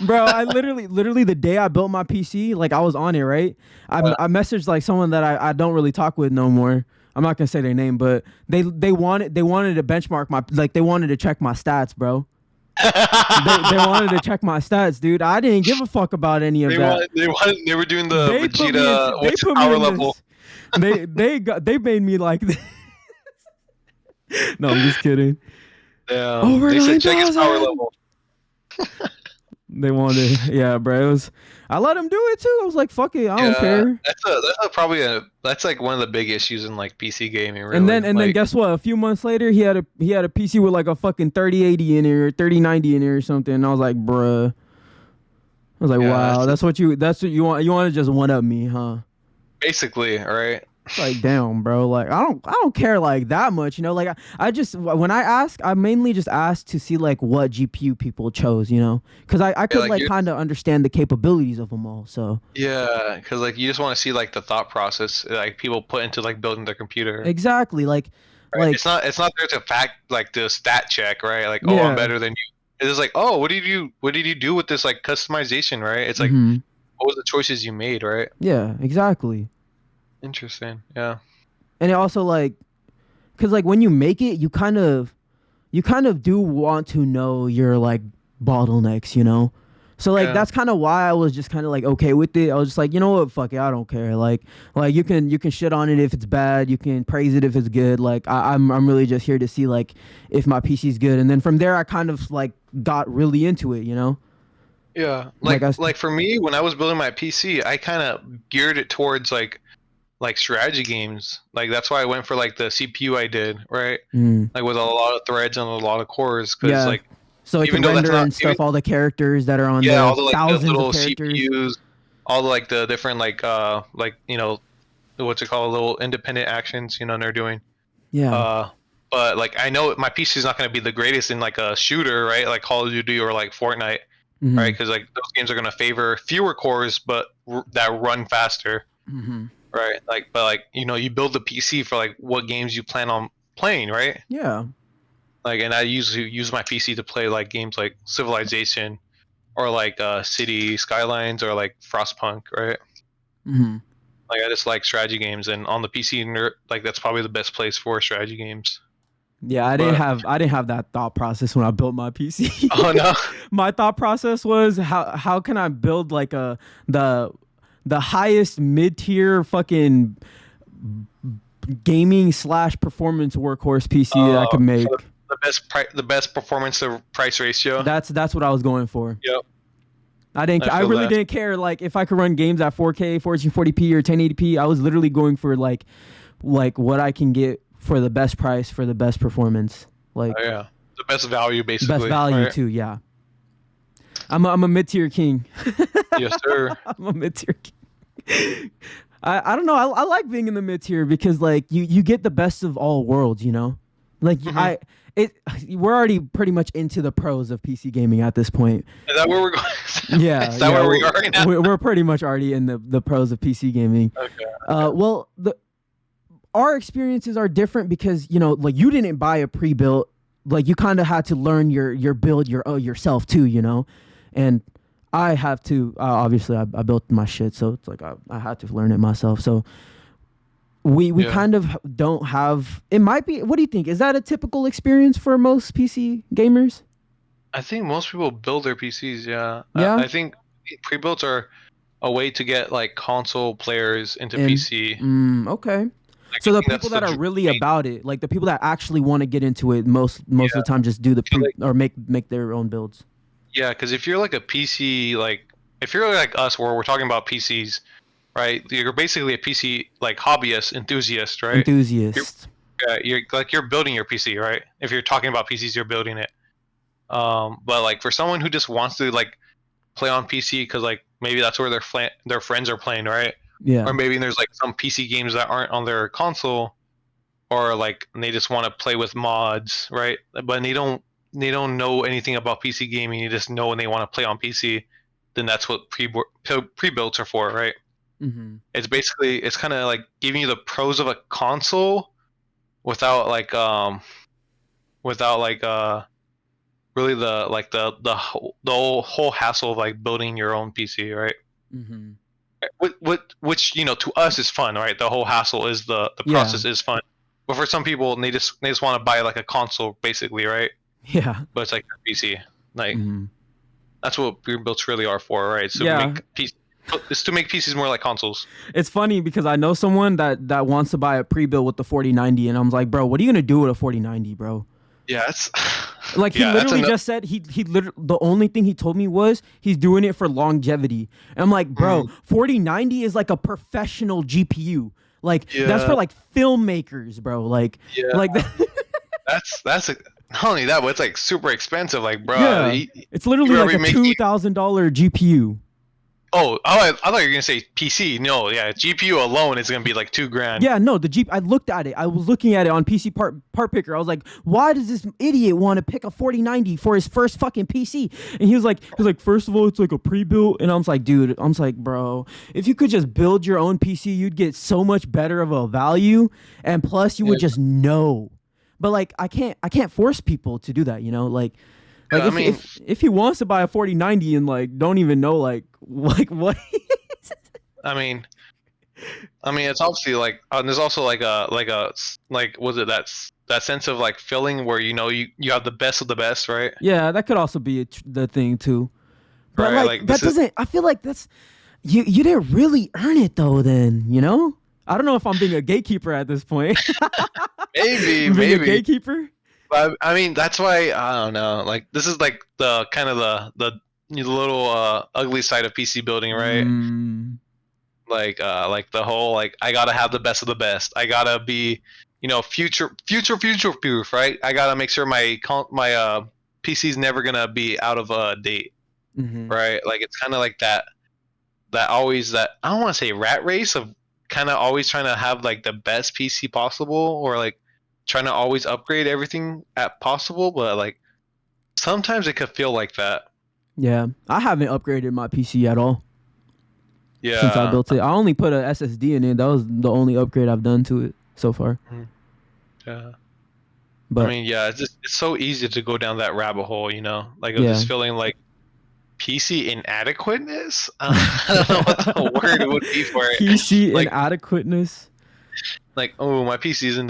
A: Bro, I literally the day I built my PC, like I was on it, right? I messaged like someone that I don't really talk with no more. I'm not gonna say their name, but they wanted to benchmark they wanted to check my stats, bro. they wanted to check my stats, dude. I didn't give a fuck about any of that.
B: They were doing the Vegeta. What's your power level?
A: They made me like this. No, I'm just kidding.
B: Yeah.
A: Over
B: they said check
A: 9,000.
B: his power level.
A: They wanted, yeah, bro. I let him do it too. I was like, fuck it, I don't care.
B: That's like one of the big issues in like PC gaming. Really.
A: And then guess what? A few months later, he had a PC with like a fucking 3080 in it or 3090 in it or something. And I was like, bruh. I was like, wow, that's what you want. You want to just one up me, huh?
B: Basically, right?
A: It's like, damn, bro. Like, I don't care like that much, you know. Like, I just when I ask, I mainly just ask to see like what GPU people chose, you know, because I could like kind of understand the capabilities of them all. So
B: yeah, because like you just want to see like the thought process like people put into like building their computer.
A: Exactly, like
B: it's not there to fact like the stat check, right? Like I'm better than you. It's just like what did you do with this like customization, right? It's like what were the choices you made, right?
A: Yeah, exactly.
B: Interesting. Yeah.
A: And it also like, cause like when you make it, you kind of do want to know your like bottlenecks, you know. So like that's kind of why I was just kind of like okay with it. I was just like, you know what, fuck it, I don't care. Like you can shit on it if it's bad, you can praise it if it's good. Like I'm really just here to see like if my PC's good, and then from there I kind of like got really into it, you know.
B: Yeah, like for me when I was building my PC, I kind of geared it towards like like strategy games. Like that's why I went for like the CPU I did, right?
A: Mm.
B: Like with a lot of threads and a lot of cores, because
A: Yeah.
B: like
A: So it
B: even
A: could
B: though that's
A: render
B: not
A: and
B: even
A: stuff all the characters that are on
B: yeah, all
A: there,
B: the like the
A: thousands of
B: little
A: characters.
B: CPUs, all the like the different like what's it called, little independent actions, and they're doing.
A: Yeah.
B: Uh, but like I know my PC is not going to be the greatest in like a shooter, right? Like Call of Duty or like Fortnite, right?
A: Mm-hmm.
B: Because like those games are going to favor fewer cores, but that run faster,
A: Mm-hmm.
B: right? Like, but like you build the PC for like what games you plan on playing, right?
A: Yeah.
B: Like, and I usually use my PC to play like games like Civilization or like City Skylines or like Frostpunk, right?
A: Mm-hmm.
B: Like I just like strategy games, and on the PC, like that's probably the best place for strategy games.
A: Yeah,
B: But
A: I didn't have that thought process when I built my PC.
B: oh no,
A: My thought process was how can I build like the the highest mid tier fucking gaming slash performance workhorse PC that I could make.
B: so the best performance to price ratio.
A: That's what I was going for.
B: Yep, I
A: I
B: feel
A: really
B: that.
A: didn't care like if I could run games at 4K, 1440p or 1080p. I was literally going for like what I can get for the best price for the best performance. Like
B: Oh, yeah, the best value basically.
A: best value
B: right?
A: too, yeah. I'm a mid-tier king.
B: Yes, sir.
A: I'm a mid-tier king. I don't know. I like being in the mid-tier because like you get the best of all worlds, Like
B: Mhm.
A: we're already pretty much into the pros of PC gaming at this point.
B: Is that where we're going?
A: Yeah,
B: Is that where we are right now?
A: we're pretty much already in the pros of PC gaming.
B: Okay.
A: Well, our experiences are different because like you didn't buy a pre-built, like you kind of had to learn your build yourself too, and I have to obviously I built my shit, so it's like I had to learn it myself. So we
B: Yeah.
A: kind of don't have. It might be. What do you think? Is that a typical experience for most PC gamers?
B: I think most people build their PCs. Yeah.
A: Yeah.
B: I think pre-builds are a way to get like console players into
A: And
B: PC.
A: okay.
B: Like,
A: So
B: I
A: the
B: think that's
A: people that are really
B: main-
A: about it, like the people that actually want to get into it, most of the time just do the
B: Yeah, like-
A: or make their own builds.
B: Yeah, because if you're like a PC, like if you're like us, where we're talking about PCs, right? You're basically a PC like hobbyist, enthusiast, right?
A: Enthusiast.
B: You're building your PC, right? If you're talking about PCs, you're building it. But like for someone who just wants to like play on PC because like maybe that's where their friends are playing, right?
A: Yeah.
B: Or maybe there's like some PC games that aren't on their console, or like they just want to play with mods, right? But they don't know anything about PC gaming. You just know when they want to play on PC, then that's what pre-builts are for, right?
A: Mm-hmm.
B: It's kind of like giving you the pros of a console without really the whole hassle of like building your own PC, right?
A: Mm-hmm.
B: Which to us is fun, right? The whole hassle is the
A: Yeah.
B: process is fun, but for some people they just want to buy like a console basically, right?
A: Yeah.
B: But it's like a PC, like
A: Mm-hmm.
B: that's what pre-builts really are for, right? So
A: Yeah.
B: it's to make PCs more like consoles.
A: It's funny because I know someone that wants to buy a pre-built with the 4090, and I'm like, bro, what are you gonna do with a 4090, bro?
B: Yeah, it's
A: Like he
B: yeah, that's
A: literally just said he literally the only thing he told me was he's doing it for longevity. And I'm like, bro, 4090 is like a professional GPU. Like that's for
B: Yeah.
A: like filmmakers, bro. Like
B: Yeah.
A: like
B: that's not only that, but it's like super expensive. Like, bro,
A: yeah, it's literally
B: you
A: like
B: ever
A: a
B: make
A: $2,000 GPU.
B: I thought you were gonna say PC. No, yeah, GPU alone is gonna be like $2,000.
A: Yeah, no, the Jeep. I looked at it. I was looking at it on PC part picker. I was like, why does this idiot want to pick a 4090 for his first fucking PC? And he was like, first of all, it's like a pre-built. And I was like, dude, bro, if you could just build your own PC, you'd get so much better of a value, and plus you would just know. But like, I can't force people to do that, Like
B: Yeah, I mean-
A: if he wants to buy a 4090 and like don't even know like what.
B: I mean, it's obviously like there's also like was it that sense of like filling where you have the best of the best, right?
A: Yeah, that could also be the thing too. But
B: Right,
A: like that doesn't. I feel like that's you didn't really earn it though. Then I don't know if I'm being a gatekeeper at this point.
B: Maybe,
A: Being a
B: maybe.
A: gatekeeper.
B: But I mean, that's why I don't know. Like this is like the kind of the little ugly side of PC building, right?
A: Mm,
B: like the whole like I gotta have the best of the best. I gotta be, future proof, right? I gotta make sure my PC's never gonna be out of date,
A: Mm-hmm.
B: right? Like it's kind of like that always that I don't want to say rat race of kind of always trying to have like the best PC possible, or like trying to always upgrade everything at possible, but like sometimes it could feel like that.
A: Yeah, I haven't upgraded my PC at all since I
B: Yeah.
A: built it. I only put a SSD in it. That was the only upgrade I've done to it so far.
B: Yeah.
A: But
B: I mean, yeah, it's so easy to go down that rabbit hole, like of
A: yeah,
B: just feeling like PC inadequateness. I don't know what the word would be for it.
A: PC
B: Like,
A: inadequateness.
B: like, oh, my PC isn't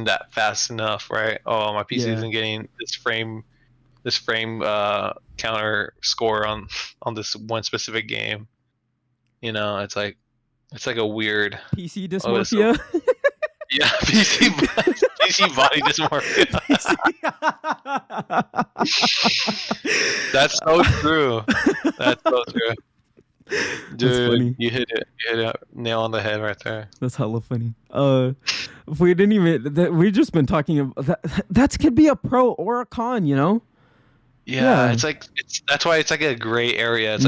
B: that fast enough, right? Oh, my PC
A: Yeah.
B: isn't getting this frame counter score on this one specific game. It's like a weird.
A: PC
B: Oh,
A: dysmorphia.
B: yeah, PC body dysmorphia. That's so true. That's so true. Dude,
A: funny.
B: you hit it nail on the head right there.
A: That's hella funny. We didn't even. We just been talking about that. That could be a pro or a con.
B: Yeah. It's like that's why it's like a gray area. It's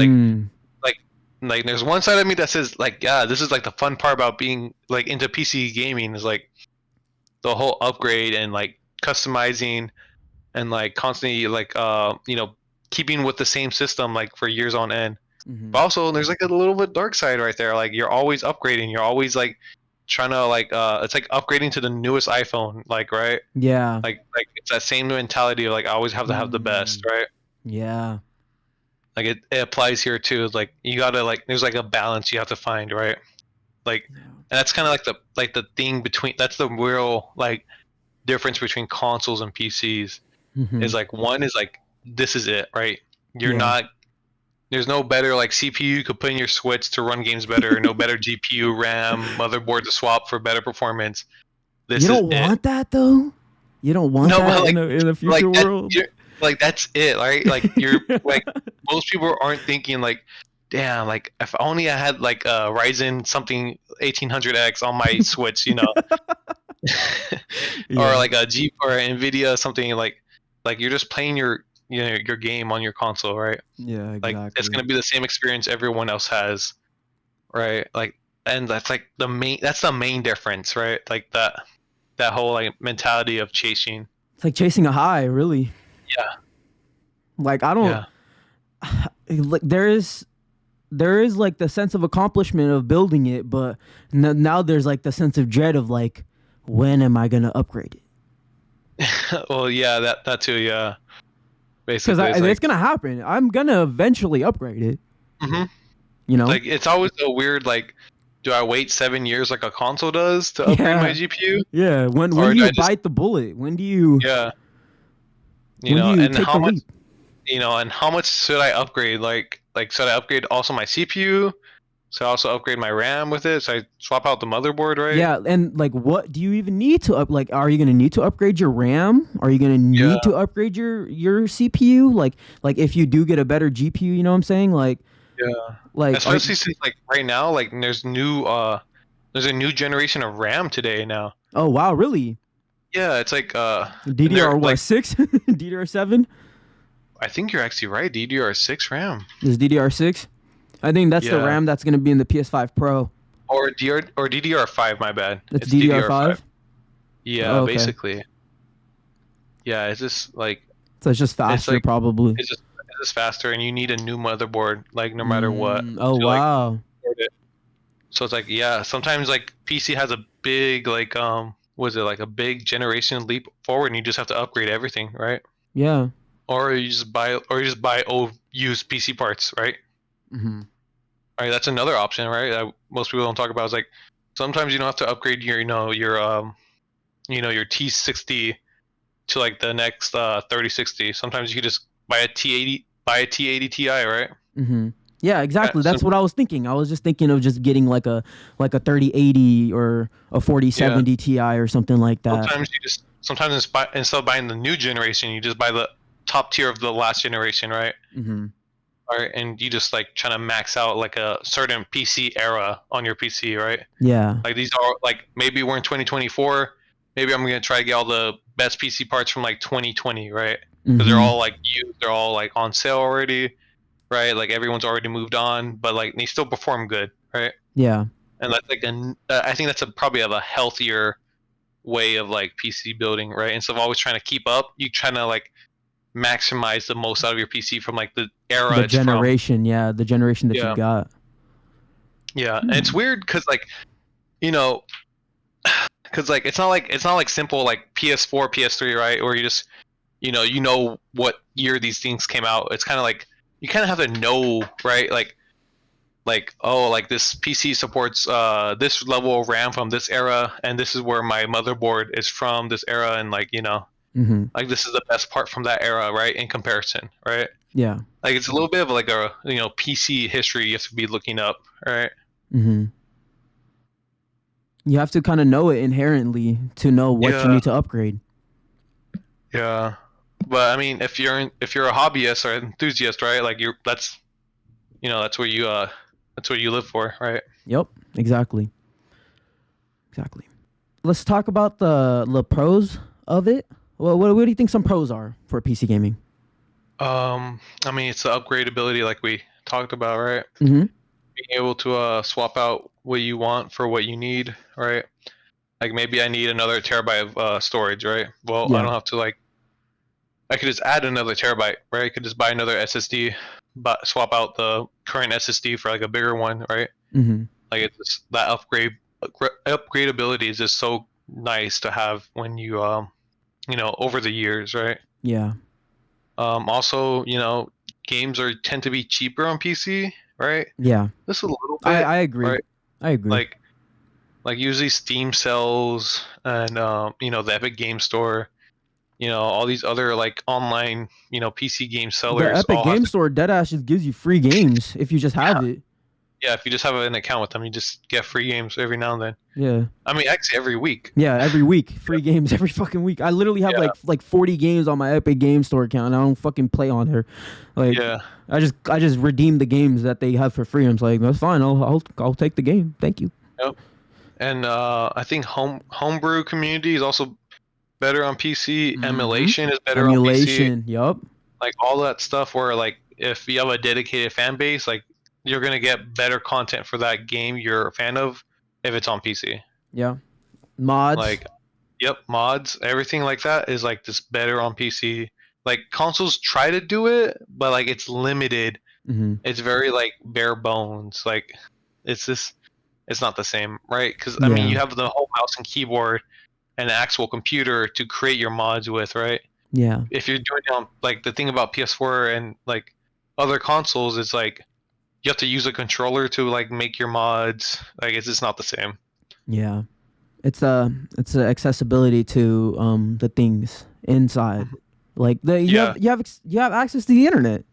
B: like there's one side of me that says like, yeah, this is like the fun part about being like into PC gaming is like the whole upgrade and like customizing and like constantly like keeping with the same system like for years on end.
A: Mm-hmm.
B: But also there's like a little bit dark side right there. Like you're always upgrading. You're always like trying to like it's like upgrading to the newest iPhone, like, right?
A: Yeah.
B: Like it's that same mentality of like I always have to have the best, right?
A: Yeah.
B: Like it applies here too. Like you gotta like there's like a balance you have to find, right? Like and that's kind of like the thing between that's the real like difference between consoles and PCs
A: Mm-hmm.
B: is like one is like this is it, right? You're
A: Yeah.
B: not there's no better like CPU you could put in your Switch to run games better, no better GPU, RAM, motherboard to swap for better performance. This
A: You don't
B: is
A: want
B: it.
A: that though. You don't want
B: No,
A: that
B: but, like-
A: in a future
B: Like
A: world.
B: like that's it, right? Like you're like most people aren't thinking like, damn, like if only I had like a Ryzen something 1800X on my Switch, or like a G or Nvidia something like you're just playing your your game on your console, right?
A: Yeah,
B: Like
A: exactly.
B: it's gonna be the same experience everyone else has, right? Like, and that's like the main difference, right? Like that whole like mentality of chasing.
A: It's like chasing a high, really.
B: Yeah.
A: Like I don't.
B: Yeah.
A: Like there is like the sense of accomplishment of building it, but now there's like the sense of dread of like, when am I gonna upgrade it?
B: Well, yeah, that too, yeah.
A: Because
B: Basically,
A: it's gonna happen. I'm gonna eventually upgrade it.
B: Mhm.
A: Like
B: it's always a weird like, do I wait 7 years like a console does to upgrade my GPU?
A: Yeah. When
B: Or
A: do
B: do I
A: you
B: just-
A: bite the bullet? When do you?
B: Yeah.
A: When do you
B: And
A: take
B: how
A: the
B: much?
A: leap?
B: And how much should I upgrade? Like should I upgrade also my CPU? So I also upgrade my RAM with it. So I swap out the motherboard, right?
A: Yeah, and like, what do you even need to like? Are you gonna need to upgrade your RAM? Are you gonna need to upgrade your CPU? Like if you do get a better GPU, you know what I'm saying? Like,
B: Yeah.
A: like
B: Especially since like right now, like there's a new generation of RAM today now.
A: oh wow, really?
B: Yeah, it's like
A: DDR what,
B: like,
A: 6? DDR7?
B: I think you're actually right. DDR6 RAM
A: Is DDR6? I think that's the
B: Yeah.
A: RAM that's gonna be in the PS5 Pro.
B: or DDR5. My bad.
A: It's DDR5.
B: Yeah,
A: Oh, okay.
B: basically. Yeah, it's just like
A: So it's just faster,
B: like-
A: probably.
B: it's just faster, and you need a new motherboard, like no matter what.
A: Oh
B: to, like,
A: wow.
B: support it. So it's like, yeah, sometimes like PC has a big like was it like a big generation leap forward, and you just have to upgrade everything, right?
A: Yeah.
B: Or you just buy old used PC parts, right?
A: Mm-hmm.
B: Right, that's another option, right? That most people don't talk about. Is like sometimes you don't have to upgrade your your T60 to like the next 3060. Sometimes you can just buy a T80 Ti, right?
A: Mm-hmm. Yeah, exactly.
B: Yeah,
A: That's what I was thinking. I was just thinking of just getting like a 3080 or a 4070 Ti or something like that.
B: Sometimes instead of buying the new generation, you just buy the top tier of the last generation, right?
A: Mm-hmm.
B: right? And you just like trying to max out like a certain PC era on your PC, right?
A: Yeah.
B: Like these are like maybe we're in 2024. Maybe I'm gonna try to get all the best PC parts from like 2020, right? Because they're
A: Mm-hmm.
B: all like used, they're all like on sale already, right? Like everyone's already moved on, but like they still perform good, right?
A: Yeah.
B: And that's like I think that's probably a healthier way of like PC building, right? Instead of always trying to keep up, you trying to like maximize the most out of your PC from like the era
A: The
B: it's from.
A: generation, yeah, the generation that you
B: Yeah,
A: got.
B: yeah, and it's
A: Hmm.
B: weird because like you know, because like it's not like simple like PS4, PS3, right? Where you just you know what year these things came out. It's kind of like you kind of have to know, right? Like oh like this PC supports this level of RAM from this era, and this is where my motherboard is from this era, and like
A: Mm-hmm.
B: like this is the best part from that era, right? In comparison, right?
A: Yeah.
B: Like it's a little bit of like a PC history you have to be looking up, right?
A: Mm-hmm. You have to kind of know it inherently to know what you
B: Yeah,
A: need to upgrade.
B: yeah. But I mean, if you're a hobbyist or enthusiast, right? Like you're that's what that's what you live for, right?
A: Yep. Exactly. Exactly. Let's talk about the pros of it. Well, what do you think some pros are for PC gaming?
B: I mean, it's the upgradability, like we talked about, right?
A: Mm-hmm.
B: Being able to swap out what you want for what you need, right? Like maybe I need another terabyte of storage, right? Well, I
A: Yeah.
B: don't have to like I could just add another terabyte, right? I could just buy another SSD, but swap out the current SSD for like a bigger one, right?
A: Mm-hmm.
B: Like it's just that upgradability is just so nice to have when you over the years, right?
A: Yeah.
B: Also, games are tend to be cheaper on PC, right?
A: Yeah.
B: Just a little
A: I
B: bit,
A: I agree.
B: right?
A: I agree.
B: Like usually Steam sells and the Epic Game Store, all these other like online PC game
A: The
B: sellers
A: Epic
B: all have
A: Game
B: to.
A: Store deadass just gives you free games if you just
B: Yeah,
A: have it.
B: yeah. If you just have an account with them, you just get free games every now and then.
A: Yeah.
B: I mean, actually, every week.
A: Yeah, every week, free games every fucking week. I literally have
B: Yeah,
A: like 40 games on my Epic Game Store account. I don't fucking play on her. Like
B: yeah.
A: I just redeem the games that they have for free. I'm like, that's fine. I'll take the game. Thank you.
B: Yep. And I think homebrew community is also better on PC.
A: Mm-hmm.
B: Emulation is better on PC.
A: Emulation. Yup.
B: Like all that stuff where like if you have a dedicated fan base, like you're gonna get better content for that game you're a fan of if it's on PC.
A: Yeah. Mods.
B: Like, yep, mods, everything like that is like just better on PC. Like consoles try to do it, but like it's limited.
A: Mm-hmm.
B: It's very like bare bones. Like it's just it's not the same, right? Because I mean,
A: Yeah.
B: you have the whole mouse and keyboard and an actual computer to create your mods with, right?
A: Yeah.
B: If you're doing it on like the thing about PS4 and like other consoles, it's like you have to use a controller to like make your mods. Like it's just not the same.
A: Yeah. It's a accessibility to the things inside. Like
B: Yeah,
A: you have access to the internet.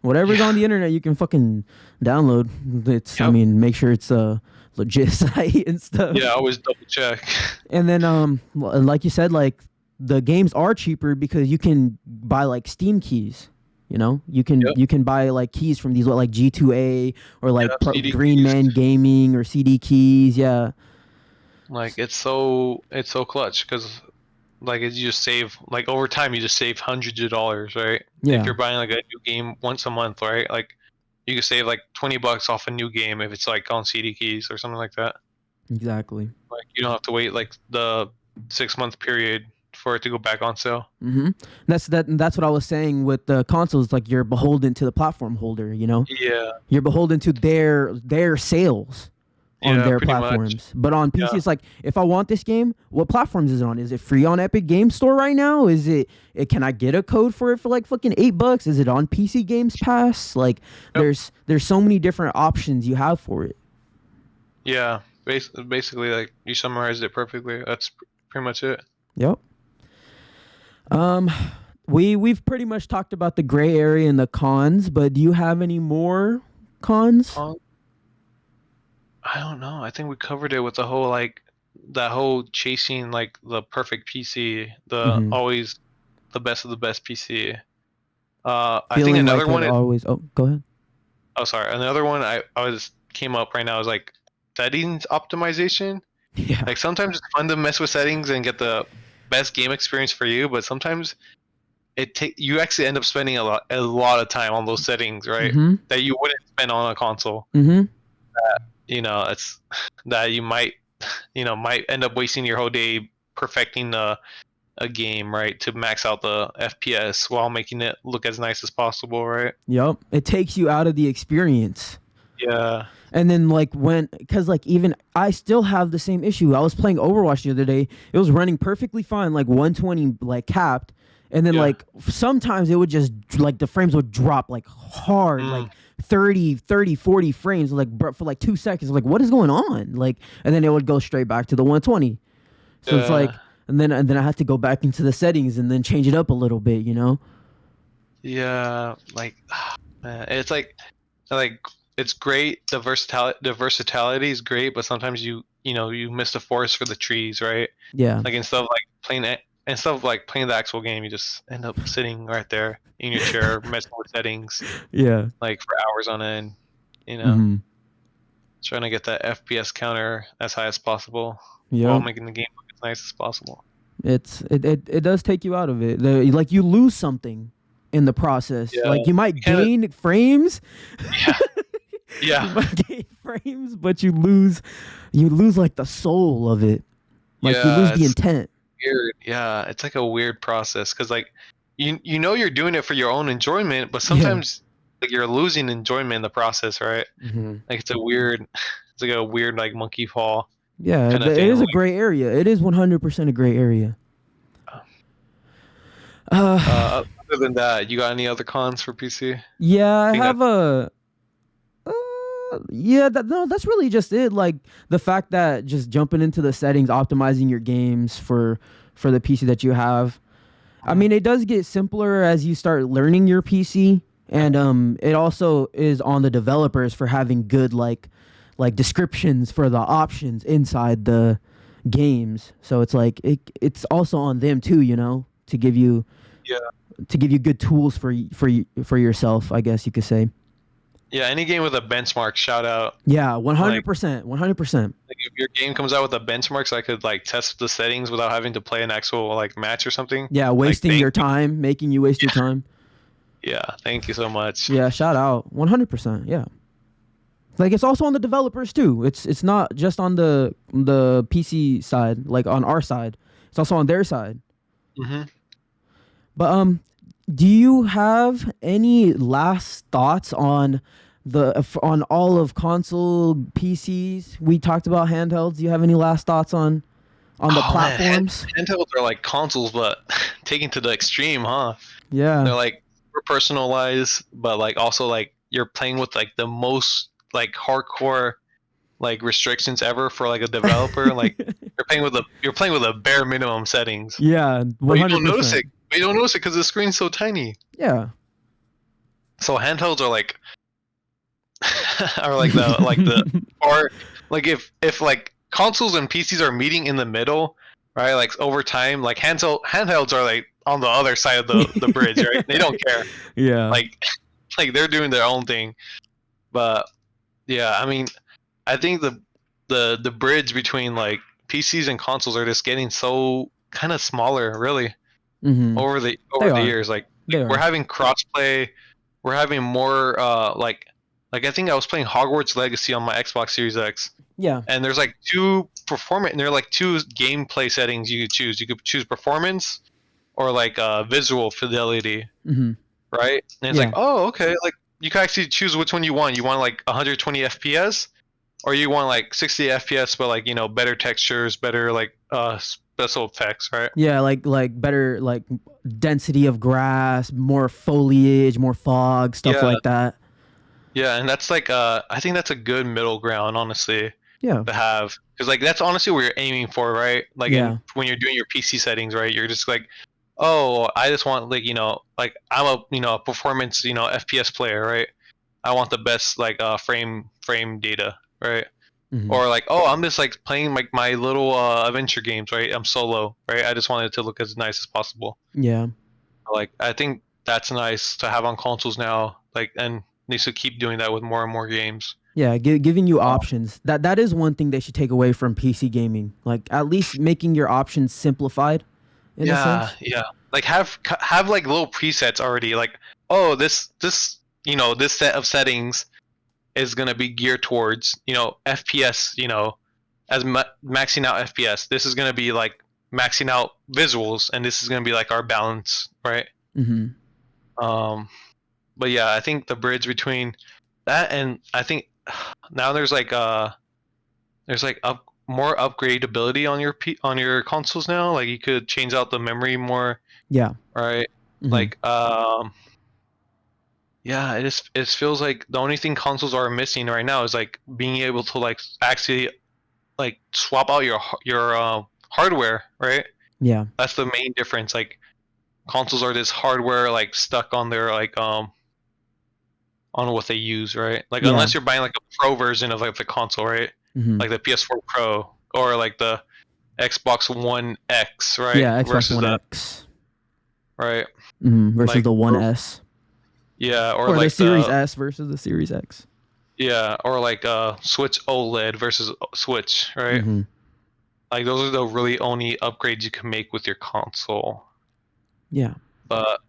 A: Whatever's
B: yeah,
A: on the internet, you can fucking download. It's I
B: yep,
A: mean, make sure it's a legit site and stuff.
B: yeah. Always double check.
A: And then like you said, like the games are cheaper because you can buy like Steam keys. You know,
B: Yep,
A: you can buy like keys from these like G2A or like
B: yeah. CD
A: Green
B: keys.
A: Man Gaming or CD keys. Yeah,
B: Like it's so clutch because like you just save like over time you just save hundreds of dollars, right? If
A: yeah,
B: you're buying like a new game once a month, right? Like you can save like $20 off a new game if it's like on CD keys or something like that.
A: exactly.
B: Like you don't have to wait like the 6 month period for it to go back on sale.
A: Mm-hmm. That's what I was saying with the consoles. Like you're beholden to the platform holder. You know,
B: Yeah,
A: you're beholden to their sales on
B: yeah,
A: their
B: pretty much.
A: platforms. But on PC,
B: Yeah,
A: it's like if I want this game, what platforms is it on? Is it free on Epic Game Store right now? Can I get a code for it for like fucking $8? Is it on PC Games Pass? Like
B: yep,
A: there's so many different options you have for it.
B: yeah. Basically, like you summarized it perfectly. That's pretty much it.
A: Yep. Um, we've pretty much talked about the gray area and the cons, but do you have any more cons?
B: Um, I don't know. I think we covered it with the whole like that whole chasing like the perfect PC, the
A: Mm-hmm.
B: always the best of the best PC. I think
A: Feeling like
B: another
A: it
B: one is
A: always. Oh, go ahead.
B: Oh, sorry. Another one I was came up right now is like settings optimization.
A: Yeah.
B: Like sometimes it's fun to mess with settings and get the best game experience for you, but sometimes you actually end up spending a lot of time on those settings, right?
A: Mm-hmm.
B: That you wouldn't spend on a console.
A: Mm-hmm.
B: It's that you might end up wasting your whole day perfecting a game, right, to max out the FPS while making it look as nice as possible, right?
A: Yep. It takes you out of the experience.
B: Yeah.
A: And then because like even I still have the same issue. I was playing Overwatch the other day. It was running perfectly fine, like 120 like capped. And then
B: Yeah.
A: like sometimes it would just like the frames would drop like hard, like 30, 40 frames like for like 2 seconds. Like what is going on? Like and then it would go straight back to the 120. So it's like
B: Yeah.
A: and then I had to go back into the settings and then change it up a little bit, you know?
B: Yeah, like man, it's like it's great. The versatility is great, but sometimes you miss the forest for the trees, right?
A: Yeah.
B: Like instead of like playing the actual game, you just end up sitting right there in your chair messing with settings
A: Yeah.
B: like for hours on end. You know,
A: Mm-hmm.
B: trying to get that FPS counter as high as possible while
A: Yep.
B: making the game look as nice as possible.
A: It does take you out of it. Like you lose something in the process.
B: Yeah,
A: Like you
B: you
A: might
B: kind of
A: gain frames.
B: yeah
A: You
B: yeah
A: might gain frames, but you lose like the soul of it. Like you lose
B: yeah.
A: the
B: It's
A: intent.
B: weird. Yeah, it's like a weird process because like you know you're doing it for your own enjoyment, but
A: Yeah.
B: sometimes like you're losing enjoyment in the process, right?
A: Hmm.
B: Like it's like a weird like monkey paw
A: Yeah,
B: kind of
A: it
B: thing.
A: is a
B: Like,
A: gray area. It is 100% a gray area. Uh
B: other than that, you got any other cons for PC?
A: yeah, I
B: Think that
A: have a yeah, no, that's really just it. Like the fact that just jumping into the settings, optimizing your games for the PC that you have. I
B: Mhm.
A: mean, it does get simpler as you start learning your PC, and it also is on the developers for having good like descriptions for the options inside the games. So it's like it's also on them too, you know,
B: Yeah,
A: to give you good tools for yourself, I guess you could say.
B: yeah. Any game with a benchmark, shout out.
A: Yeah, one hundred
B: Like,
A: percent, 100%.
B: like if your game comes out with a benchmark, so I could like test the settings without having to play an actual like match or something.
A: Yeah,
B: Like,
A: wasting
B: thank
A: your time, making you waste your time.
B: yeah, thank you so much.
A: Yeah, shout out, 100%. Yeah. Like it's also on the developers too. It's not just on the PC side, like on our side. It's also on their side.
B: Hmm.
A: But do you have any last thoughts on on all of console PCs? We talked about handhelds. Do you have any last thoughts on the
B: Oh man,
A: platforms?
B: handhelds are like consoles, but taken to the extreme, huh?
A: Yeah.
B: They're like super personalized, but like also like you're playing with like the most like hardcore like restrictions ever for like a developer. Like you're playing with a bare minimum settings,
A: Yeah,
B: but you don't notice
A: 100%.
B: it. But you don't notice it because the screen's so tiny.
A: Yeah.
B: So handhelds are like are like the or like if like consoles and PCs are meeting in the middle, right? Like over time, like handhelds are like on the other side of the bridge, right? They don't care.
A: Yeah.
B: Like like they're doing their own thing. But yeah, I mean, I think the bridge between like PCs and consoles are just getting so kind of smaller, really,
A: Mhm.
B: over the
A: They
B: over the
A: are.
B: years.
A: They
B: We're
A: are.
B: having crossplay, we're having more like I think I was playing Hogwarts Legacy on my Xbox Series X,
A: Yeah.
B: and there's like two performance, and there are like two gameplay settings you could choose. You could choose performance or like visual fidelity,
A: Mhm.
B: right? And it's like,
A: Yeah.
B: oh, okay, like you can actually choose which one you want. You want like 120 FPS, or you want like 60 FPS, but like better textures, better like special effects, right?
A: Yeah, like better like density of grass, more foliage, more fog, stuff
B: Yeah,
A: like that.
B: yeah, and that's like I think that's a good middle ground, honestly,
A: Yeah.
B: to have, because like that's honestly what you're aiming for, right? Like
A: Yeah.
B: when you're doing your PC settings, right? You're just like, oh, I just want like like I'm a a performance FPS player, right? I want the best like frame data, right?
A: Hmm.
B: Or like, oh, I'm just like playing like my little adventure games, right? I'm solo, right? I just want it to look as nice as possible.
A: Yeah.
B: Like I think that's nice to have on consoles now. Like, and needs to keep doing that with more and more games.
A: Yeah, giving you options. That is one thing they should take away from PC gaming. Like at least making your options simplified, in a
B: Yeah,
A: sense.
B: yeah. Like have like little presets already. Like, oh, this this set of settings is gonna be geared towards FPS. As maxing out FPS. This is gonna be like maxing out visuals, and this is gonna be like our balance, right?
A: Mm-hmm.
B: But yeah, I think the bridge between that and I think now there's like more upgradability on on your consoles now. Like you could change out the memory more.
A: Yeah.
B: Right.
A: Mm-hmm.
B: Like yeah, it feels like the only thing consoles are missing right now is like being able to like actually like swap out your hardware, right?
A: Yeah.
B: That's the main difference. Like consoles are this hardware like stuck on their like on what they use, right? Like unless you're buying like a pro version of like the console, right?
A: Mm-hmm.
B: Like the PS4 Pro or like the Xbox One X, right?
A: Yeah, Xbox
B: versus
A: One
B: the
A: X.
B: right.
A: Mm-hmm. Versus
B: Like,
A: the One S.
B: Yeah, or
A: Or
B: like
A: the Series S versus the Series X.
B: Yeah, or like Switch OLED versus Switch, right?
A: Mm-hmm.
B: Like those are the really only upgrades you can make with your console.
A: Yeah.
B: But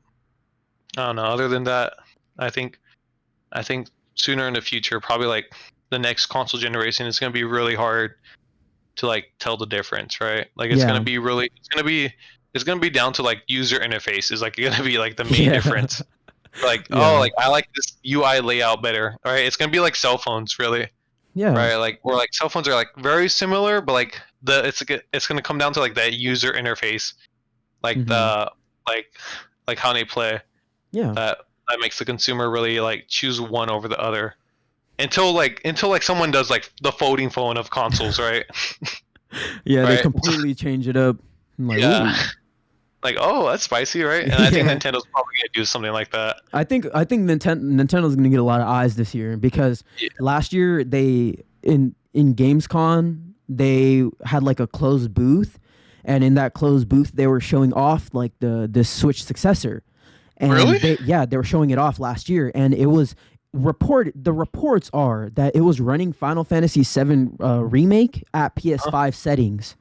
B: I don't know. Other than that, I think sooner in the future, probably like the next console generation, it's gonna be really hard to like tell the difference, right? Like it's gonna be down to like user interface is like gonna be like the main difference. Like oh, like I like this UI layout better, right? It's gonna be like cell phones, really.
A: Yeah.
B: Right, like or like cell phones are like very similar, but like it's gonna come down to like that user interface, like the like how they play.
A: Yeah.
B: That makes the consumer really like choose one over the other, until like someone does like the folding phone of consoles, right?
A: Yeah,
B: right?
A: They completely change it up. I'm like,
B: yeah.
A: Ooh.
B: Like, oh, that's spicy, right? And I think Nintendo's probably gonna do something like that.
A: I think Nintendo's gonna get a lot of eyes this year because last year they in Gamescom they had like a closed booth, and in that closed booth they were showing off like the Switch successor. And
B: really?
A: They were showing it off last year, and it was reported. The reports are that it was running Final Fantasy VII remake at PS5 settings.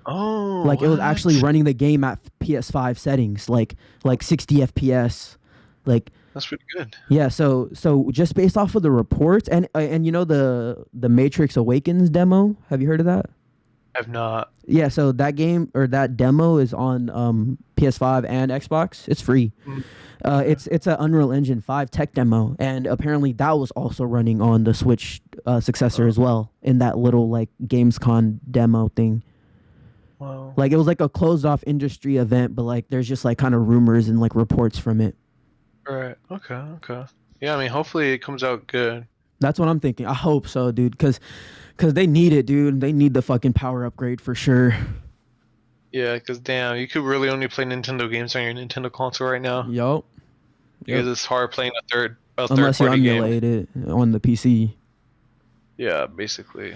B: Oh,
A: like it was actually running the game at PS5 settings, like 60 FPS, like
B: that's pretty good.
A: Yeah, so just based off of the reports and the Matrix Awakens demo, have you heard of that?
B: I've not.
A: Yeah, so that game or that demo is on PS5 and Xbox. It's free. It's an Unreal Engine 5 tech demo, and apparently that was also running on the Switch successor as well in that little like Gamescom demo thing.
B: Wow.
A: Like it was like a closed off industry event, but like there's just like kind of rumors and like reports from it.
B: Right. Okay. Yeah, I mean, hopefully it comes out good.
A: That's what I'm thinking. I hope so, dude, because they need it, dude. They need the fucking power upgrade for sure.
B: Yeah, because damn, you could really only play Nintendo games on your Nintendo console right now.
A: Yup.
B: Because it's hard playing a third
A: unless you
B: party
A: emulate it on the PC.
B: Yeah, basically.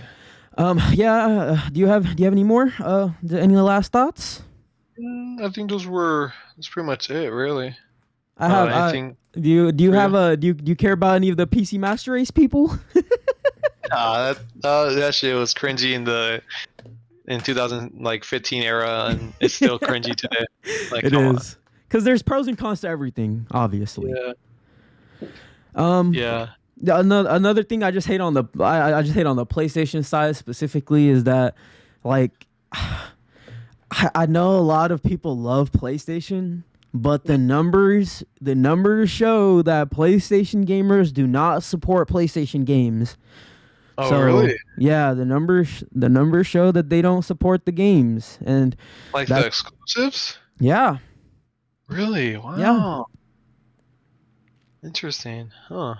A: Yeah. Do you have any more? Any last thoughts?
B: I think that's pretty much it, really.
A: I have. Do you care about any of the PC Master Race people?
B: That shit was cringy in 2015 era, and it's still cringy today. Like
A: it is because there's pros and cons to everything, obviously.
B: Yeah. Yeah.
A: Another thing I just hate on the PlayStation side specifically is that, like, I know a lot of people love PlayStation, but the numbers show that PlayStation gamers do not support PlayStation games.
B: Oh, so, really?
A: Yeah, the numbers show that they don't support the games, and
B: like the exclusives.
A: Yeah.
B: Really? Wow.
A: Yeah.
B: Interesting, huh?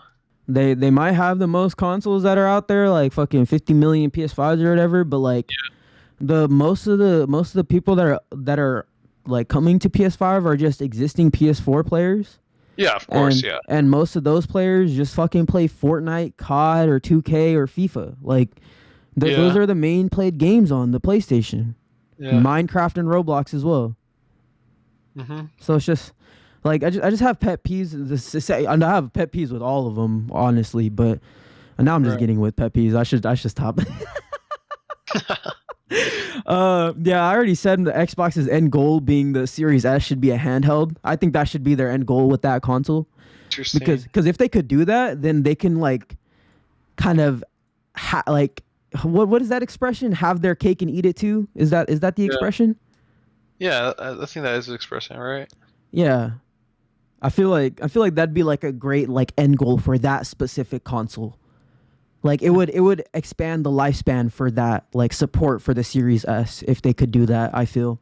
A: They might have the most consoles that are out there, like fucking 50 million PS5s or whatever, but like the most of the people that are like coming to PS5 are just existing PS4 players.
B: Yeah, of course, yeah.
A: And most of those players just fucking play Fortnite, COD, or 2K or FIFA. Like those are the main played games on the PlayStation. Yeah. Minecraft and Roblox as well.
B: Mm-hmm.
A: So it's just Like I just have pet peeves. I have pet peeves with all of them, honestly. But now I'm just
B: Right.
A: getting with pet peeves. I should stop. Yeah, I already said the Xbox's end goal being the Series S should be a handheld. I think that should be their end goal with that console.
B: Interesting.
A: Because if they could do that, then they can like kind of like what is that expression? Have their cake and eat it too? Is that the
B: Yeah.
A: expression?
B: Yeah, I think that is the expression, right?
A: Yeah. I feel like that'd be like a great like end goal for that specific console. Like it would expand the lifespan for that like support for the Series S if they could do that, I feel.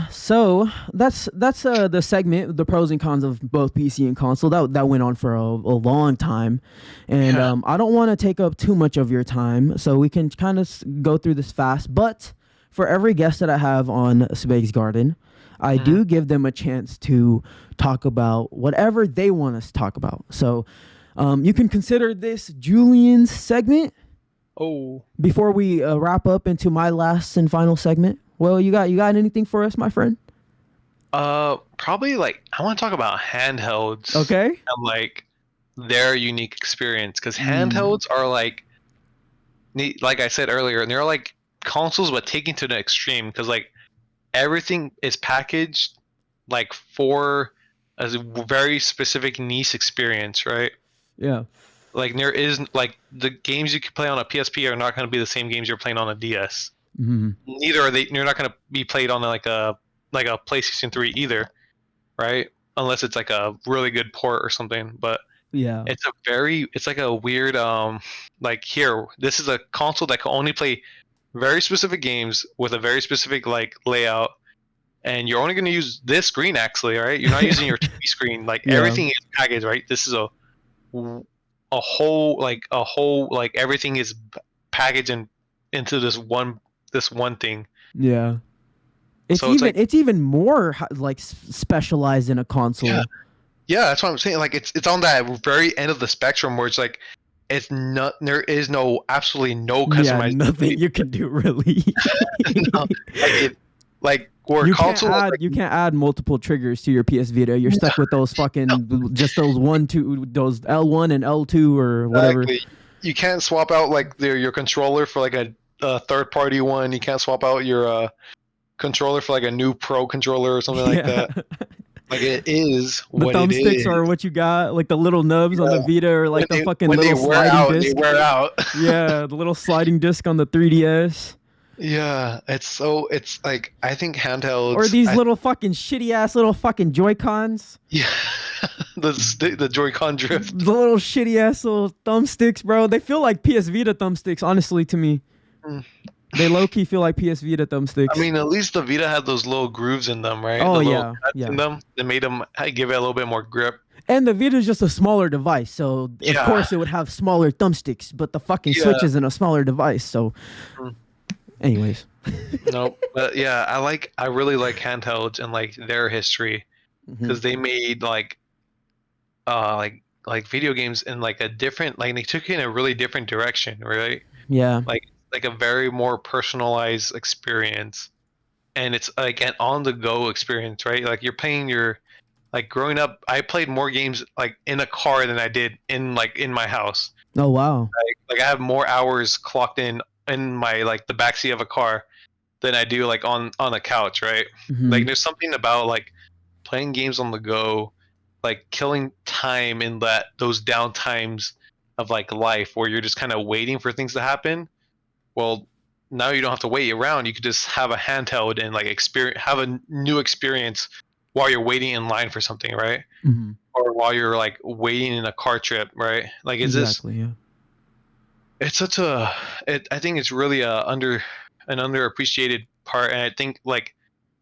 A: So that's the segment, the pros and cons of both PC and console. That went on for a long time, and
B: Yeah.
A: I don't want to take up too much of your time, so we can kind of go through this fast. But for every guest that I have on Subeg's Garden, I
B: Hmm.
A: do give them a chance to talk about whatever they want us to talk about. So, you can consider this Julian's segment
B: Oh.
A: before we wrap up into my last and final segment. Well, you got anything for us, my friend?
B: Probably like I want to talk about handhelds
A: Okay.
B: and like their unique experience because
A: Mm,
B: handhelds are like like I said earlier, and they're like consoles but taken to the extreme because like everything is packaged like for a very specific niche experience, right?
A: yeah.
B: Like there is like the games you can play on a PSP are not going to be the same games you're playing on a DS.
A: Mm,
B: Neither are they. You're not going to be played on like a PlayStation 3 either, right? Unless it's like a really good port or something. But
A: yeah.
B: it's like a weird like here this is a console that can only play very specific games with a very specific like layout, and you're only going to use this screen actually, right? You're not using your TV screen. Like
A: Yeah.
B: everything is packaged, right? This is a whole like everything is packaged into this one thing.
A: Yeah. It's
B: So it's
A: even
B: like
A: it's even more like specialized in a
B: yeah,
A: console.
B: yeah, that's what I'm saying. Like it's on that very end of the spectrum where it's like it's not there is no absolutely no
A: Yeah,
B: customizability.
A: nothing you can do really.
B: No, like it like where console like
A: You can't add multiple triggers to your PS Vita. You're stuck with those fucking just those one two those L1 and L2 or whatever.
B: exactly you can't swap out like your controller for like a third party one. You can't swap out your controller for like a new pro controller or something like
A: Yeah.
B: that. Like it is
A: The
B: what it
A: thumbsticks
B: is.
A: are what you got, like the little nubs on the
B: Yeah.
A: Vita or like the fucking
B: When they
A: little
B: wear
A: sliding
B: out, they
A: disc.
B: wear out.
A: Yeah, the little sliding disc on the 3DS.
B: Yeah, it's like I think
A: Or
B: handhelds.
A: these little fucking shitty ass little fucking Joy-Cons.
B: Yeah, the Joy-Con drift.
A: The little shitty ass little thumbsticks, bro. They feel like PS Vita thumbsticks, honestly, to me.
B: Mm.
A: They low key feel like PS Vita thumbsticks.
B: I mean, at least the Vita had those little grooves in them, right?
A: Oh
B: The little
A: yeah,
B: cuts
A: yeah.
B: in them that made them give it a little bit more grip.
A: And the Vita's just a smaller device, so of
B: Yeah,
A: course it would have smaller thumbsticks, but the fucking Switch
B: yeah.
A: isn't a smaller device, so
B: Mm.
A: anyways.
B: No, but yeah, I really like handhelds and like their history
A: Mhm.
B: because they made like video games in like a different like they took it in a really different direction, right?
A: Yeah.
B: Like a very more personalized experience, and it's like an on the go experience, right? Like you're playing your like growing up, I played more games like in a car than I did in my house.
A: Oh wow.
B: Like I have more hours clocked in my like the backseat of a car than I do like on a couch, right? Like
A: Hmm.
B: there's something about like playing games on the go, like killing time in that those down times of like life where you're just kind of waiting for things to happen. Well, now you don't have to wait around. You could just have a handheld and like experience have a new experience while you're waiting in line for something, right?
A: Hmm.
B: Or while you're like waiting in a car trip, right? Like is this
A: Exactly. Yeah.
B: it's such a I think it's really an underappreciated part, and I think like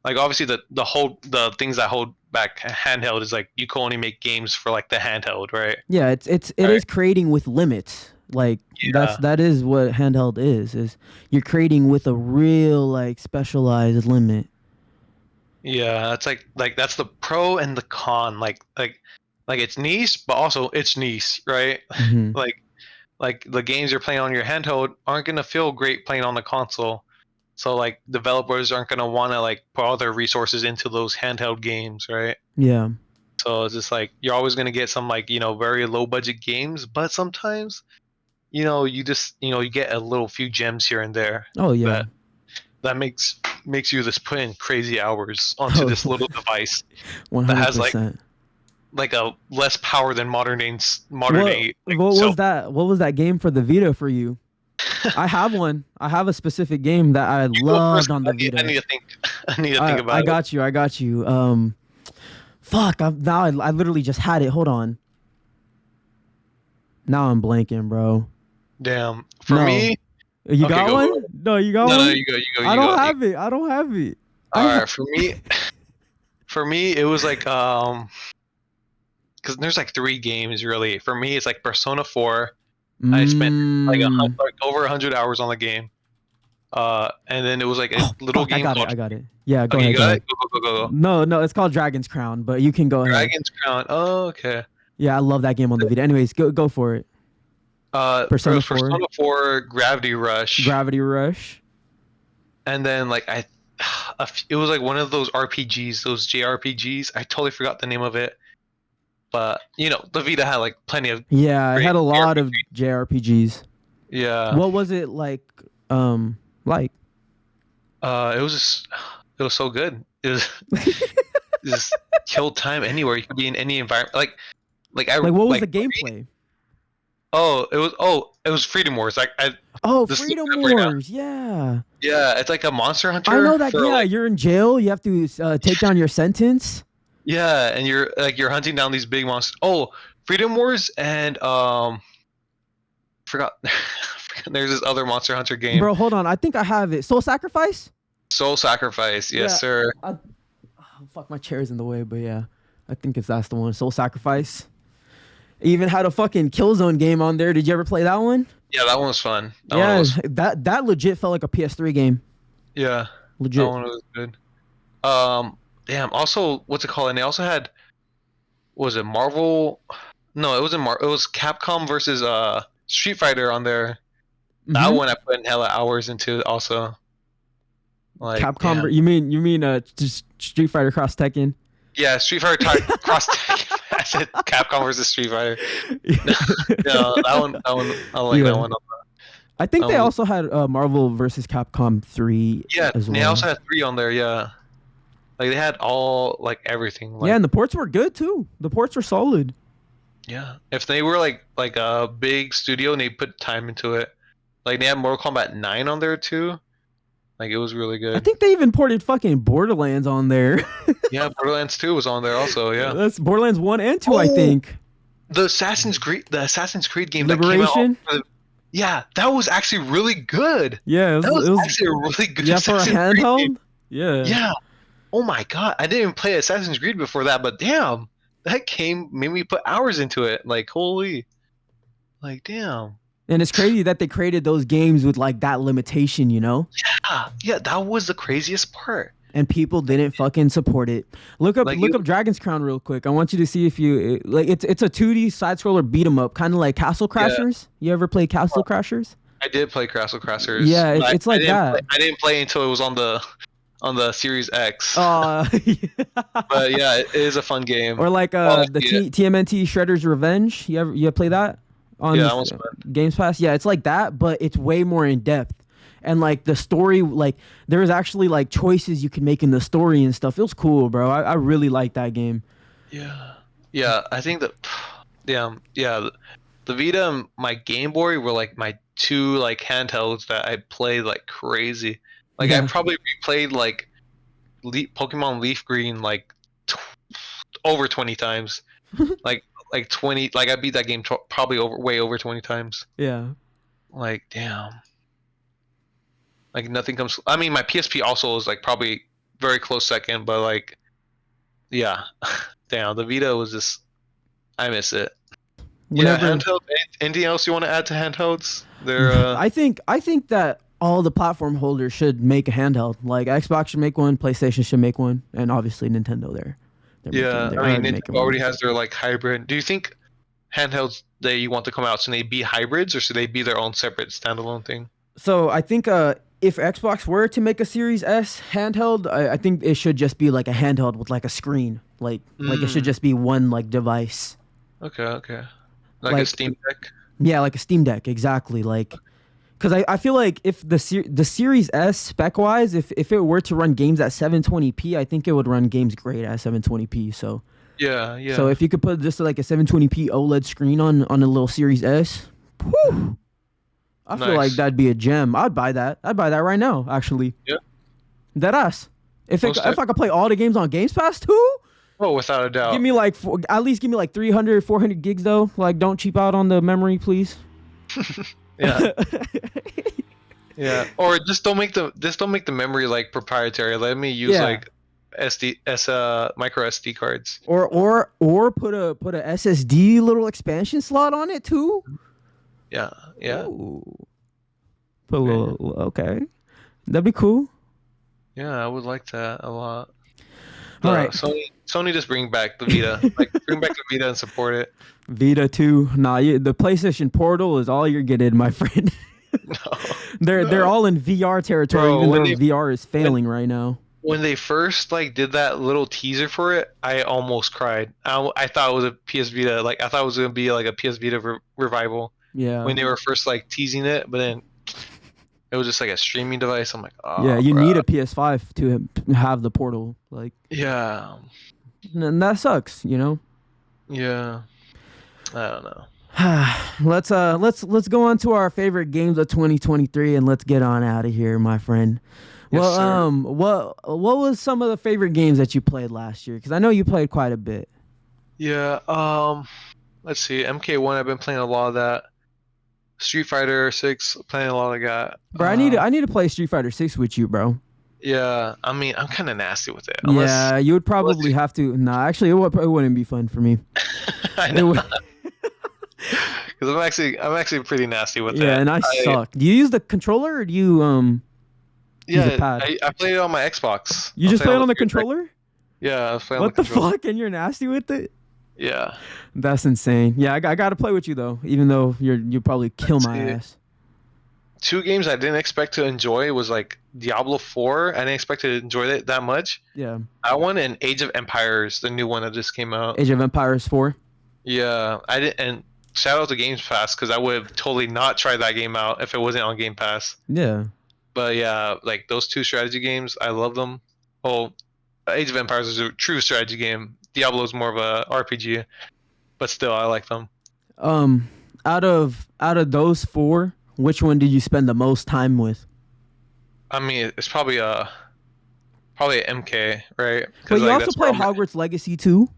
B: obviously the things that hold back handheld is like you can only make games for like the handheld, right?
A: Yeah. It
B: Right.
A: is creating with limits. Like
B: Yeah.
A: that is what handheld is you're creating with a real like specialized limit.
B: Yeah, that's like that's the pro and the con. Like it's niche, but also it's niche, right?
A: Hmm.
B: like like the games you're playing on your handheld aren't gonna feel great playing on the console. So like developers aren't gonna want to like put all their resources into those handheld games, right?
A: Yeah.
B: So it's just like you're always gonna get some like very low budget games, but sometimes you just you get a little few gems here and there
A: Oh yeah.
B: that makes you just put in crazy hours onto this little device that has like
A: 100%.
B: a less power than modern day
A: What was that? What was that game for the Vita for you? I have one. I have a specific game that I
B: You go first.
A: loved on the Vita.
B: I need to think. I need to think about
A: I
B: it.
A: got you. I got you. Fuck. I literally just had it. Hold on. Now I'm blanking, bro.
B: Damn. For
A: No.
B: me,
A: You
B: Okay,
A: got
B: go,
A: one?
B: go.
A: No, you got
B: no,
A: one.
B: you go. You go.
A: I
B: You
A: don't
B: go.
A: have it. I don't have it.
B: All right. For me, it was like because there's like 3 games really. For me, it's like Persona 4. I spent like over 100 hours on the game. And then it was like a little game.
A: I got it. Yeah, go
B: Okay,
A: ahead.
B: you got it. Go.
A: No, it's called Dragon's Crown, but you can go ahead.
B: Dragon's Crown. Oh, okay.
A: Yeah, I love that game on the Vita. Anyways, go for it. Persona 4.
B: Persona 4, Gravity Rush.
A: Gravity Rush.
B: And then like it was like one of those RPGs, those JRPGs. I totally forgot the name of it. But the Vita had like plenty of
A: Yeah, it
B: great
A: had a lot of JRPGs.
B: Yeah.
A: What was it like? Like
B: It was so good. It was just kill time anywhere. You could be in any environment. Like
A: what was the gameplay?
B: It was Freedom Wars.
A: Freedom Wars. Yeah.
B: Yeah, it's like a Monster Hunter.
A: I know that. Yeah, you're in jail. You have to take down your sentence.
B: Yeah, and you're hunting down these big monsters. Oh, Freedom Wars and forgot. There's this other Monster Hunter game.
A: Bro, hold on. I think I have it. Soul Sacrifice?
B: Soul Sacrifice. Yes, sir.
A: Fuck, my chair's in the way, but yeah. I think that's the one. Soul Sacrifice. It even had a fucking Killzone game on there. Did you ever play that one?
B: Yeah, that one was fun.
A: That legit felt like a PS3 game.
B: Yeah.
A: Legit.
B: That one was good. Damn. Also, what's it called? And they also had, was it Marvel? No, it wasn't Marvel. It was Capcom versus Street Fighter on there. That one I put in hella hours into also. Like
A: Capcom. You mean just Street Fighter Cross Tekken?
B: Yeah, Street Fighter Cross Tekken. I said Capcom versus Street Fighter. No, that one. I like that one.
A: I think they also had Marvel versus Capcom 3.
B: Yeah,
A: as well.
B: They also had 3 on there. Yeah, like they had all like everything. Like,
A: yeah, and the ports were good too. The ports were solid.
B: Yeah, if they were like a big studio and they put time into it, like they had Mortal Kombat 9 on there too. Like it was really good.
A: I think they even ported fucking Borderlands on there.
B: Yeah, Borderlands 2 was on there also. Yeah,
A: that's Borderlands 1 and 2, I think.
B: The Assassin's Creed game
A: Liberation?
B: that came out. Yeah, that was actually really good.
A: Yeah,
B: that was actually a really good.
A: Yeah, for a handheld. Yeah.
B: Yeah. Oh my god, I didn't even play Assassin's Creed before that, but damn, that made me put hours into it. Like holy, like damn.
A: And it's crazy that they created those games with like that limitation,
B: Yeah, that was the craziest part.
A: And people didn't fucking support it. Look up Dragon's Crown real quick. I want you to see if you it's a 2D side scroller beat 'em up, kind of like Castle Crashers. Yeah. You ever play Castle Crashers?
B: I did play Castle Crashers.
A: Yeah, it's like that.
B: I didn't play until it was on the Series X.
A: Yeah.
B: But yeah, it is a fun game.
A: Or like TMNT Shredder's Revenge. You play that on
B: that one's fun.
A: Games Pass? Yeah, it's like that, but it's way more in depth. And like the story, like there was actually like choices you could make in the story and stuff. It was cool, bro. I really liked that game.
B: Yeah. I think that, the Vita and my Game Boy were like my 2 like handhelds that I played like crazy. Like I probably replayed like Pokemon Leaf Green like over 20 times. like 20. Like I beat that game probably way over 20 times.
A: Yeah.
B: Like damn. Like nothing comes. I mean, my PSP also is like probably very close second, but like, yeah, damn, the Vita was just. I miss it. Yeah, handheld. Anything else you want to add to handhelds?
A: I think that all the platform holders should make a handheld. Like Xbox should make one, PlayStation should make one, and obviously Nintendo there.
B: I mean, Nintendo already has their like hybrid. Do you think handhelds that you want to come out should they be hybrids or should they be their own separate standalone thing?
A: So I think if Xbox were to make a Series S handheld, I think it should just be like a handheld with like a screen. Like it should just be one like device.
B: Okay. Like a Steam Deck.
A: Yeah, like a Steam Deck, exactly. Like, because I feel like if the Series S spec wise, if it were to run games at 720p, I think it would run games great at 720p. So
B: Yeah.
A: so if you could put just like a 720p OLED screen on a little Series S, whew, I feel like that'd be a gem. I'd buy that. I'd buy that right now, actually.
B: Yeah.
A: Deadass. If I could play all the games on Games Pass too.
B: Oh, without a doubt.
A: Give me like at least give me like 300, 400 gigs though. Like, don't cheap out on the memory, please.
B: Yeah. Yeah. Or just don't make the memory like proprietary. Let me use like micro SD cards.
A: Or put a SSD little expansion slot on it too.
B: Yeah.
A: Ooh. Put a little. Okay, that'd be cool.
B: Yeah, I would like that a lot.
A: All right.
B: Sony just bring back the Vita. Like, bring back the Vita and support it.
A: Vita 2. Nah, the PlayStation Portal is all you're getting, my friend. They're all in VR territory, even though VR is failing right now.
B: When they first like did that little teaser for it, I almost cried. I thought it was a PS Vita. Like, I thought it was gonna be like a PS Vita revival.
A: Yeah.
B: When they were first like teasing it, but then it was just like a streaming device. I'm like, oh.
A: Yeah, you need a PS5 to have the Portal. Like.
B: Yeah.
A: And that sucks, you know.
B: Yeah. I don't know.
A: let's go on to our favorite games of 2023 and let's get on out of here, my friend.
B: Yes,
A: Well,
B: sir.
A: what was some of the favorite games that you played last year? Because I know you played quite a bit.
B: Yeah. Let's see. MK1. I've been playing a lot of that. Street Fighter 6. Playing a lot of that.
A: Bro, I need to play Street Fighter 6 with you, bro.
B: Yeah. I mean, I'm kind of nasty with it.
A: Yeah, you would probably have to. Nah, actually, it wouldn't be fun for me.
B: I know. Because I'm actually pretty nasty with it.
A: Yeah, and I suck. Do you use the controller or do you use a pad?
B: I played it on my Xbox.
A: You just play it on the controller?
B: Yeah, I was playing on
A: What
B: the
A: the
B: controller.
A: fuck? And you're nasty with it?
B: Yeah.
A: That's insane. Yeah, I got to play with you though, even though you probably kill my ass.
B: 2 games I didn't expect to enjoy was like Diablo 4. I didn't expect to enjoy it that much.
A: Yeah.
B: I won in Age of Empires, the new one that just came out.
A: Age of Empires 4.
B: Yeah, I didn't. And shout out to Game Pass, because I would have totally not tried that game out if it wasn't on Game Pass.
A: Yeah.
B: But yeah, like those 2 strategy games, I love them. Oh, Age of Empires is a true strategy game. Diablo is more of a RPG, but still, I like them.
A: Out of those 4, which one did you spend the most time with?
B: I mean, it's probably MK, right?
A: But you also played Hogwarts Legacy too?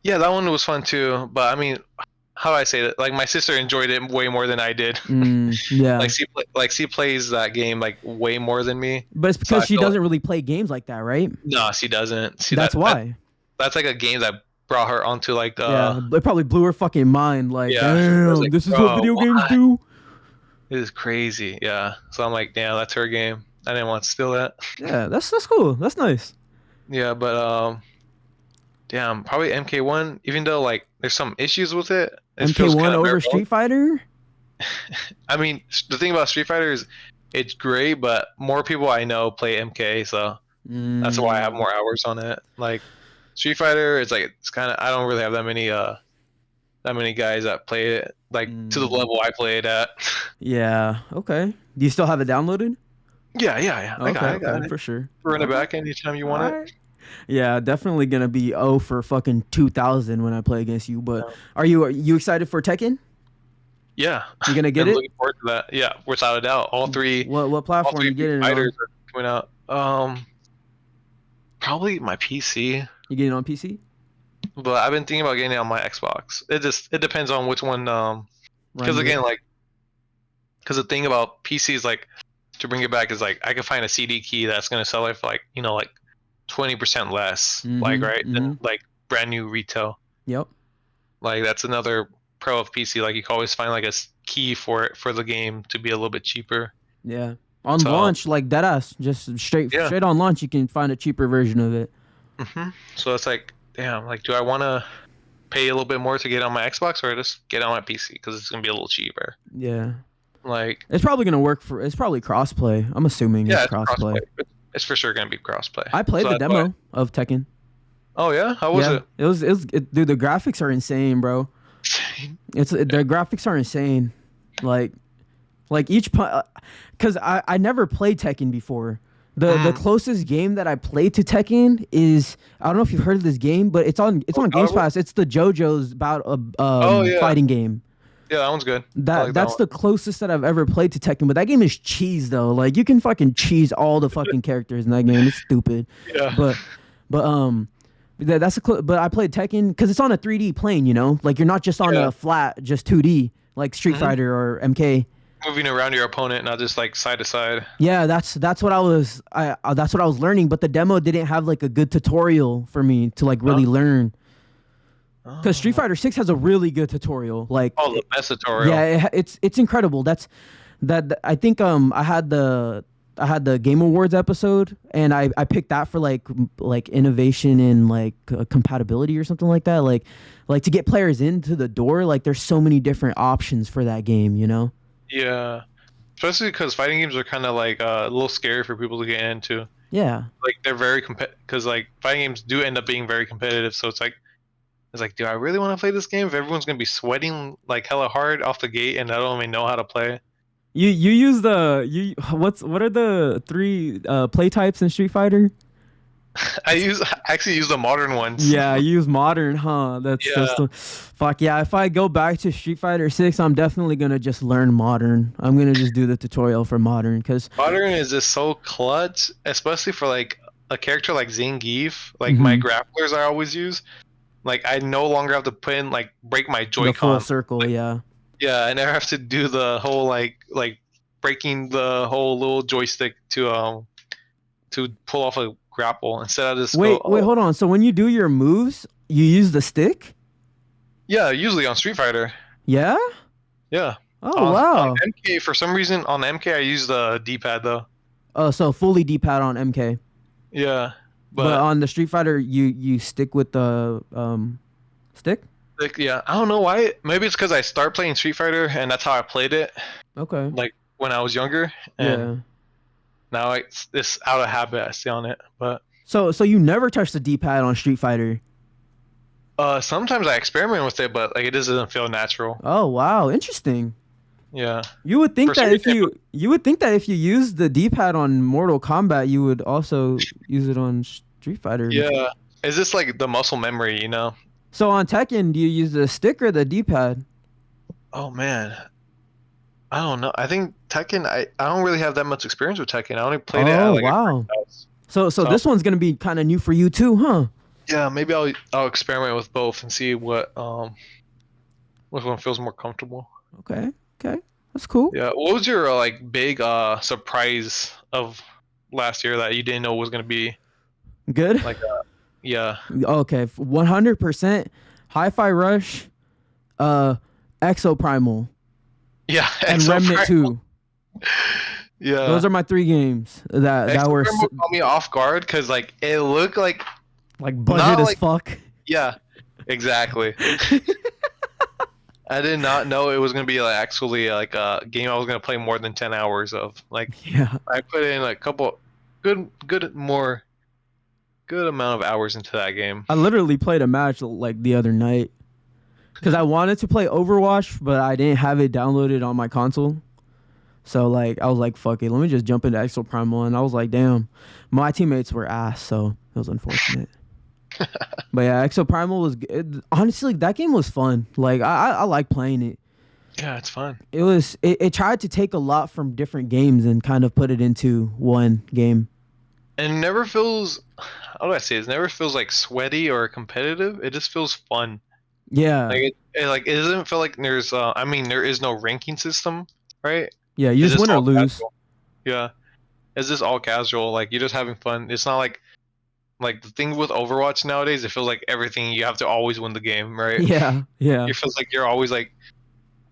B: Yeah, that one was fun too. But I mean, how do I say that? Like, my sister enjoyed it way more than I did.
A: Yeah.
B: she plays that game like way more than me.
A: But it's because she doesn't really play games like that, right?
B: No, she doesn't.
A: That's why.
B: That's like a game that brought her onto like the.
A: Yeah, it probably blew her fucking mind. Like,
B: Yeah,
A: damn,
B: like,
A: this is what video games do.
B: It is crazy. Yeah. So I'm like, damn, that's her game. I didn't want to steal that.
A: Yeah, that's cool. That's nice.
B: Yeah, but damn, probably MK1. Even though like there's some issues with it.
A: MK1 over Street Fighter.
B: I mean, the thing about Street Fighter is it's great, but more people I know play MK, so that's why I have more hours on it. Like Street Fighter, it's kind of, I don't really have that many guys that play it like to the level I play it at.
A: Yeah. Okay. Do you still have it downloaded?
B: Yeah.
A: Okay,
B: I got it
A: for sure.
B: Run it back anytime you want it.
A: Yeah, definitely gonna be for fucking 2,000 when I play against you. But are you excited for Tekken?
B: Yeah.
A: You gonna get it?
B: Looking forward to that. Yeah, without a doubt. All 3.
A: What platform you getting it on?
B: Fighters are coming out. Probably my PC.
A: You getting it on PC?
B: But I've been thinking about getting it on my Xbox. It depends on which one. Because again, because the thing about PC is like, to bring it back is like I can find a CD key that's gonna sell it for like 20% less, than like brand new retail.
A: Yep.
B: Like that's another pro of PC. Like you can always find like a key for the game to be a little bit cheaper.
A: Yeah. On launch, like deadass, just straight on launch, you can find a cheaper version of it.
B: So it's like, damn, like do I want to pay a little bit more to get on my Xbox or just get on my PC because it's gonna be a little cheaper?
A: Yeah.
B: Like,
A: It's probably gonna work for. It's probably crossplay. I'm assuming
B: yeah,
A: it's
B: it's
A: crossplay.
B: crossplay. It's for sure gonna be crossplay.
A: I played
B: So
A: the
B: that's why.
A: demo of Tekken.
B: Oh yeah, how was it?
A: Dude, the graphics are insane, bro. The graphics are insane. Like each because I never played Tekken before. The closest game that I played to Tekken is, I don't know if you've heard of this game, but it's on Games Pass. It's the JoJo's fighting game.
B: Yeah, that one's good. I like
A: That's the closest that I've ever played to Tekken, but that game is cheese though. Like you can fucking cheese all the fucking characters in that game. It's stupid.
B: Yeah.
A: But but I played Tekken because it's on a 3D plane, you know? Like you're not just on a flat, just 2D like Street Fighter or MK.
B: Moving around your opponent, not just like side to side.
A: Yeah, that's what I was learning, but the demo didn't have like a good tutorial for me to like really learn. Because Street Fighter 6 has a really good tutorial. Like
B: the best tutorial.
A: Yeah, it's incredible. I think I had the Game Awards episode, and I picked that for like innovation and like compatibility or something like that. Like to get players into the door. Like there's so many different options for that game, you know.
B: Yeah, especially because fighting games are kind of like a little scary for people to get into.
A: Yeah,
B: like they're very because like fighting games do end up being very competitive. So it's like, do I really want to play this game if everyone's gonna be sweating like hella hard off the gate and I don't even know how to play?
A: You use what are the 3 play types in Street Fighter?
B: I actually use the modern ones.
A: Yeah, I use modern, huh? That's fuck yeah. If I go back to Street Fighter 6, I'm definitely gonna just learn modern. I'm gonna just do the tutorial for modern because
B: modern is just so clutch, especially for like a character like Zangief. Like my grapplers I always use. Like I no longer have to put in break my Joy-Con.
A: The full circle, yeah.
B: Yeah, I never have to do the whole like breaking the whole little joystick to pull off a grapple. Instead I just
A: wait, hold on. So when you do your moves, you use the stick?
B: Yeah, usually on Street Fighter.
A: Yeah?
B: Yeah.
A: Oh wow.
B: On MK, for some reason on MK I use the D-pad though.
A: Oh, so fully D-pad on MK.
B: Yeah.
A: But on the Street Fighter you stick with the stick?
B: Yeah, I don't know why. Maybe it's because I started playing Street Fighter and that's how I played it.
A: Okay.
B: Like when I was younger, and now it's out of habit. I stay on it, but
A: so you never touch the D-pad on Street Fighter?
B: Sometimes I experiment with it, but like it just doesn't feel natural.
A: Oh wow, interesting.
B: Yeah.
A: You would think that if you use the D-pad on Mortal Kombat, you would also use it on Street Fighter.
B: Yeah. Is this like the muscle memory, you know?
A: So on Tekken, do you use the stick or the D-pad?
B: Oh man, I don't know. I think Tekken. I don't really have that much experience with Tekken. I only played it.
A: Oh wow. So this one's gonna be kind of new for you too, huh?
B: Yeah, maybe I'll experiment with both and see which one feels more comfortable.
A: Okay, that's cool.
B: Yeah. What was your big surprise of last year that you didn't know was gonna be
A: good?
B: Yeah.
A: Okay, 100%. Hi-Fi Rush, Exoprimal.
B: Yeah,
A: and Remnant 2.
B: Yeah,
A: those are my 3 games that were
B: caught me off guard because it looked like
A: budget as fuck.
B: Yeah, exactly. I did not know it was gonna be actually a game I was gonna play more than 10 hours of.
A: Yeah,
B: I put in a couple good amount of hours into that game.
A: I literally played a match the other night because I wanted to play Overwatch, but I didn't have it downloaded on my console. So I was like, fuck it, let me just jump into Exoprimal, and I was like, damn, my teammates were ass, so it was unfortunate. But yeah, Exoprimal was honestly, that game was fun. I like playing it.
B: Yeah, it's fun.
A: It tried to take a lot from different games and kind of put it into one game.
B: And it never feels, how do I say it? It never feels sweaty or competitive. It just feels fun.
A: Yeah.
B: It doesn't feel like there's there is no ranking system, right?
A: Yeah, you just win or lose.
B: Casual. Yeah. It's just all casual. You're just having fun. It's not like the thing with Overwatch nowadays, it feels like everything you have to always win the game, right?
A: Yeah.
B: It feels like you're always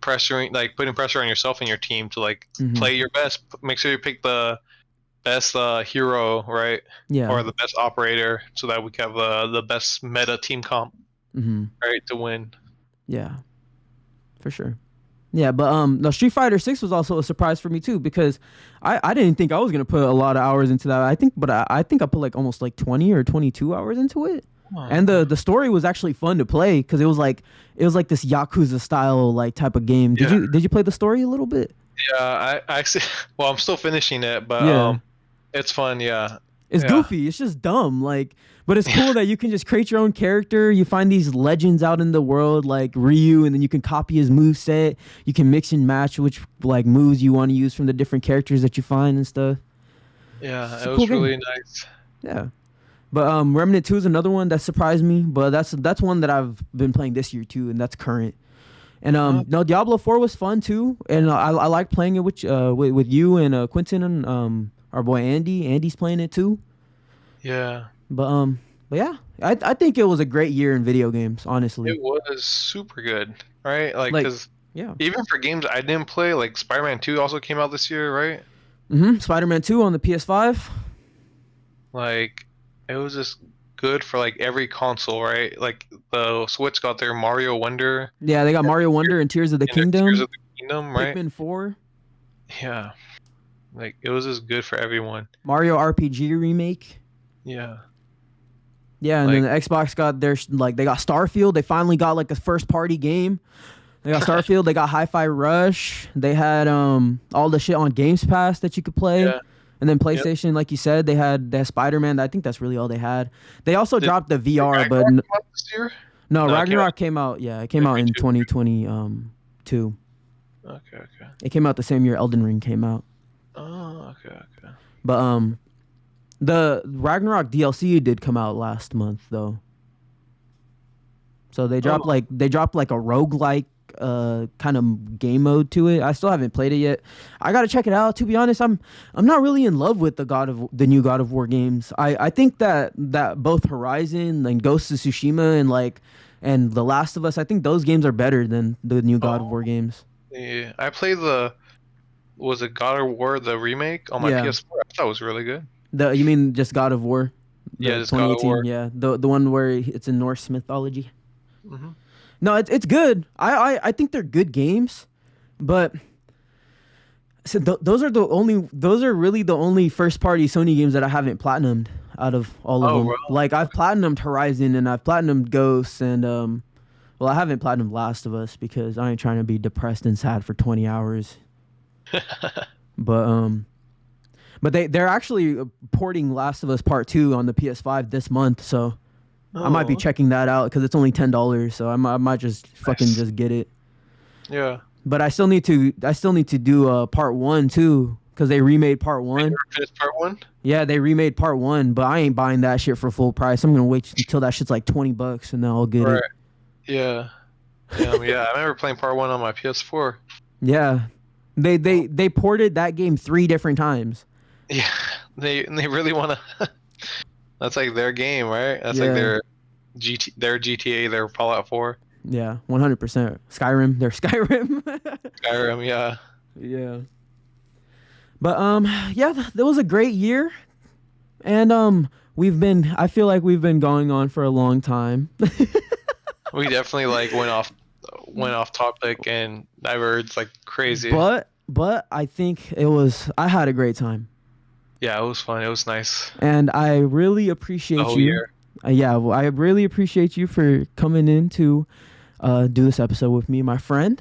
B: pressuring, putting pressure on yourself and your team to play your best. Make sure you pick the best hero, right?
A: Yeah.
B: Or the best operator, so that we can have the best meta team comp, right, to win.
A: Yeah, for sure. Yeah, but no, Street Fighter 6 was also a surprise for me too because I didn't think I was gonna put a lot of hours into that. I think I put like almost like 20 or 22 hours into it. And the story was actually fun to play because it was like this Yakuza style like type of game. Did you play the story a little bit?
B: Yeah, I actually, well, I'm still finishing it, but
A: Yeah.
B: it's fun. Yeah,
A: It's
B: yeah,
A: goofy. It's just dumb. Like, but it's cool that you can just create your own character. You find these legends out in the world like Ryu, and then you can copy his move set. You can mix and match which like moves you want to use from the different characters that you find and stuff.
B: yeah.
A: It's
B: It
A: a
B: was
A: cool game.
B: really nice.
A: Yeah. But Remnant 2 is another one that surprised me, but that's one that I've been playing this year too, and that's current. And no, Diablo 4 was fun too, and I like playing it with you and Quentin and our boy Andy. Andy's playing it too.
B: Yeah,
A: But yeah, I think it was a great year in video games, honestly.
B: it was super good, right? Like,
A: Like,
B: cause
A: yeah.
B: even for games I didn't play, like Spider-Man 2 also came out this year, right?
A: Spider-Man 2 on the PS5.
B: Like, it was just good for like every console, right? Like the Switch got their Mario Wonder
A: Yeah, they got Mario Wonder and Tears of the
B: and their
A: Kingdom,
B: Tears of the Kingdom, right?
A: Pikmin 4,
B: Yeah, like it was just good for everyone.
A: Mario RPG remake.
B: Yeah,
A: Yeah, and
B: like
A: then the Xbox got their like they got Starfield. They finally got like a first party game. They got Starfield. They got Hi-Fi Rush. They had all the shit on Games Pass that you could play.
B: yeah,
A: And then
B: yep.
A: PlayStation, like you said, they had Spider-Man. I think that's really all they had. They also
B: Did,
A: dropped the
B: did
A: VR, but
B: Ragnarok come out this year?
A: no,
B: No, it came out
A: Ragnarok came out. Yeah, it came out in
B: 2022.
A: 2022.
B: Okay, okay.
A: It came out the same year Elden Ring came out.
B: Oh, okay, okay.
A: But the Ragnarok DLC did come out last month though. So they dropped
B: Oh,
A: like a roguelike kind of game mode to it. I still haven't played it yet. I gotta check it out. To be honest, I'm not really in love with the new God of War games. I think that both Horizon and Ghost of Tsushima and The Last of Us, I think those games are better than the new God of War
B: oh,
A: games.
B: yeah. I played was it God of War the remake on my
A: Yeah.
B: PS4? I thought it was really good.
A: You mean just God of War?
B: Yeah,
A: The
B: just God of
A: 2018,
B: War.
A: yeah. The one where it's in Norse mythology.
B: Hmm.
A: No, it's good. I think they're good games, but so those are really the only first party Sony games that I haven't platinumed out of all of
B: Oh,
A: them.
B: bro.
A: Like I've platinumed Horizon and I've platinumed Ghosts and well I haven't platinumed Last of Us because I ain't trying to be depressed and sad for 20 hours. But they're actually porting Last of Us Part 2 on the PS5 this month, so I might be
B: Oh,
A: checking that out because it's only $10, so I might just fucking
B: nice.
A: just get it.
B: Yeah.
A: But I still need to do part 1 too because they remade part
B: You
A: 1.
B: never finished part one?
A: Yeah, they remade part 1, but I ain't buying that shit for full price. I'm gonna wait until that shit's like $20 and then I'll get
B: Right.
A: it.
B: Yeah. Yeah. I remember playing part one on my PS4.
A: Yeah, they ported that game 3 different times.
B: Yeah. They really want to. That's like their game, right? That's like
A: Yeah.
B: their GTA, their Fallout 4,
A: Yeah, 100%. Skyrim, they're Skyrim.
B: Skyrim. Yeah.
A: Yeah. But yeah, that was a great year. And I feel like we've been going on for a long time.
B: We definitely like went off topic and diverged like crazy.
A: But I think I had a great time.
B: Yeah, it was fun. It was nice.
A: And I really
B: The
A: appreciate
B: whole
A: you.
B: year.
A: Yeah, well, I really appreciate you for coming in to do this episode with me, my friend.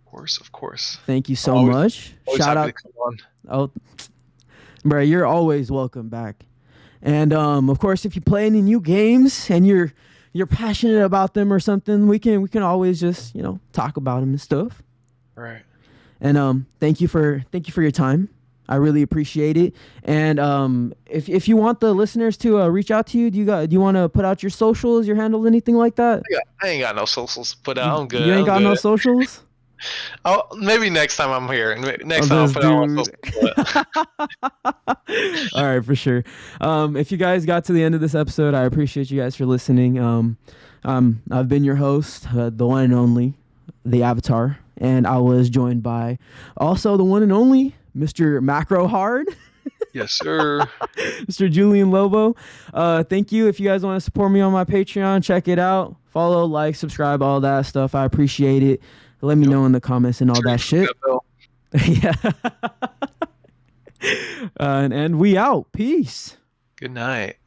B: Of course, of course.
A: Thank you so
B: Always-
A: much.
B: Always
A: Shout
B: happy
A: out.
B: to come on.
A: Oh, bro, you're always welcome back. And of course, if you play any new games and you're passionate about them or something, we can always just talk about them and stuff.
B: Right.
A: And thank you for your time. I really appreciate it. And if you want the listeners to reach out to you, do you want to put out your socials, your handles, anything like that?
B: I ain't got no socials to put out. I'm good.
A: You ain't
B: I'm
A: got
B: good.
A: no socials?
B: Oh, maybe next time I'm here. Next
A: Oh,
B: time I'll
A: this
B: put out my socials.
A: All right, for sure. If you guys got to the end of this episode, I appreciate you guys for listening. I've been your host, the one and only, the Avatar, and I was joined by also the one and only Mr. Macro Hard,
B: Yes, sir.
A: Mr. Julian Lobo. Thank you. If you guys want to support me on my Patreon, check it out. Follow, like, subscribe, all that stuff. I appreciate it. Let me know in the comments and all that shit. Yeah. And we out. Peace.
B: Good night.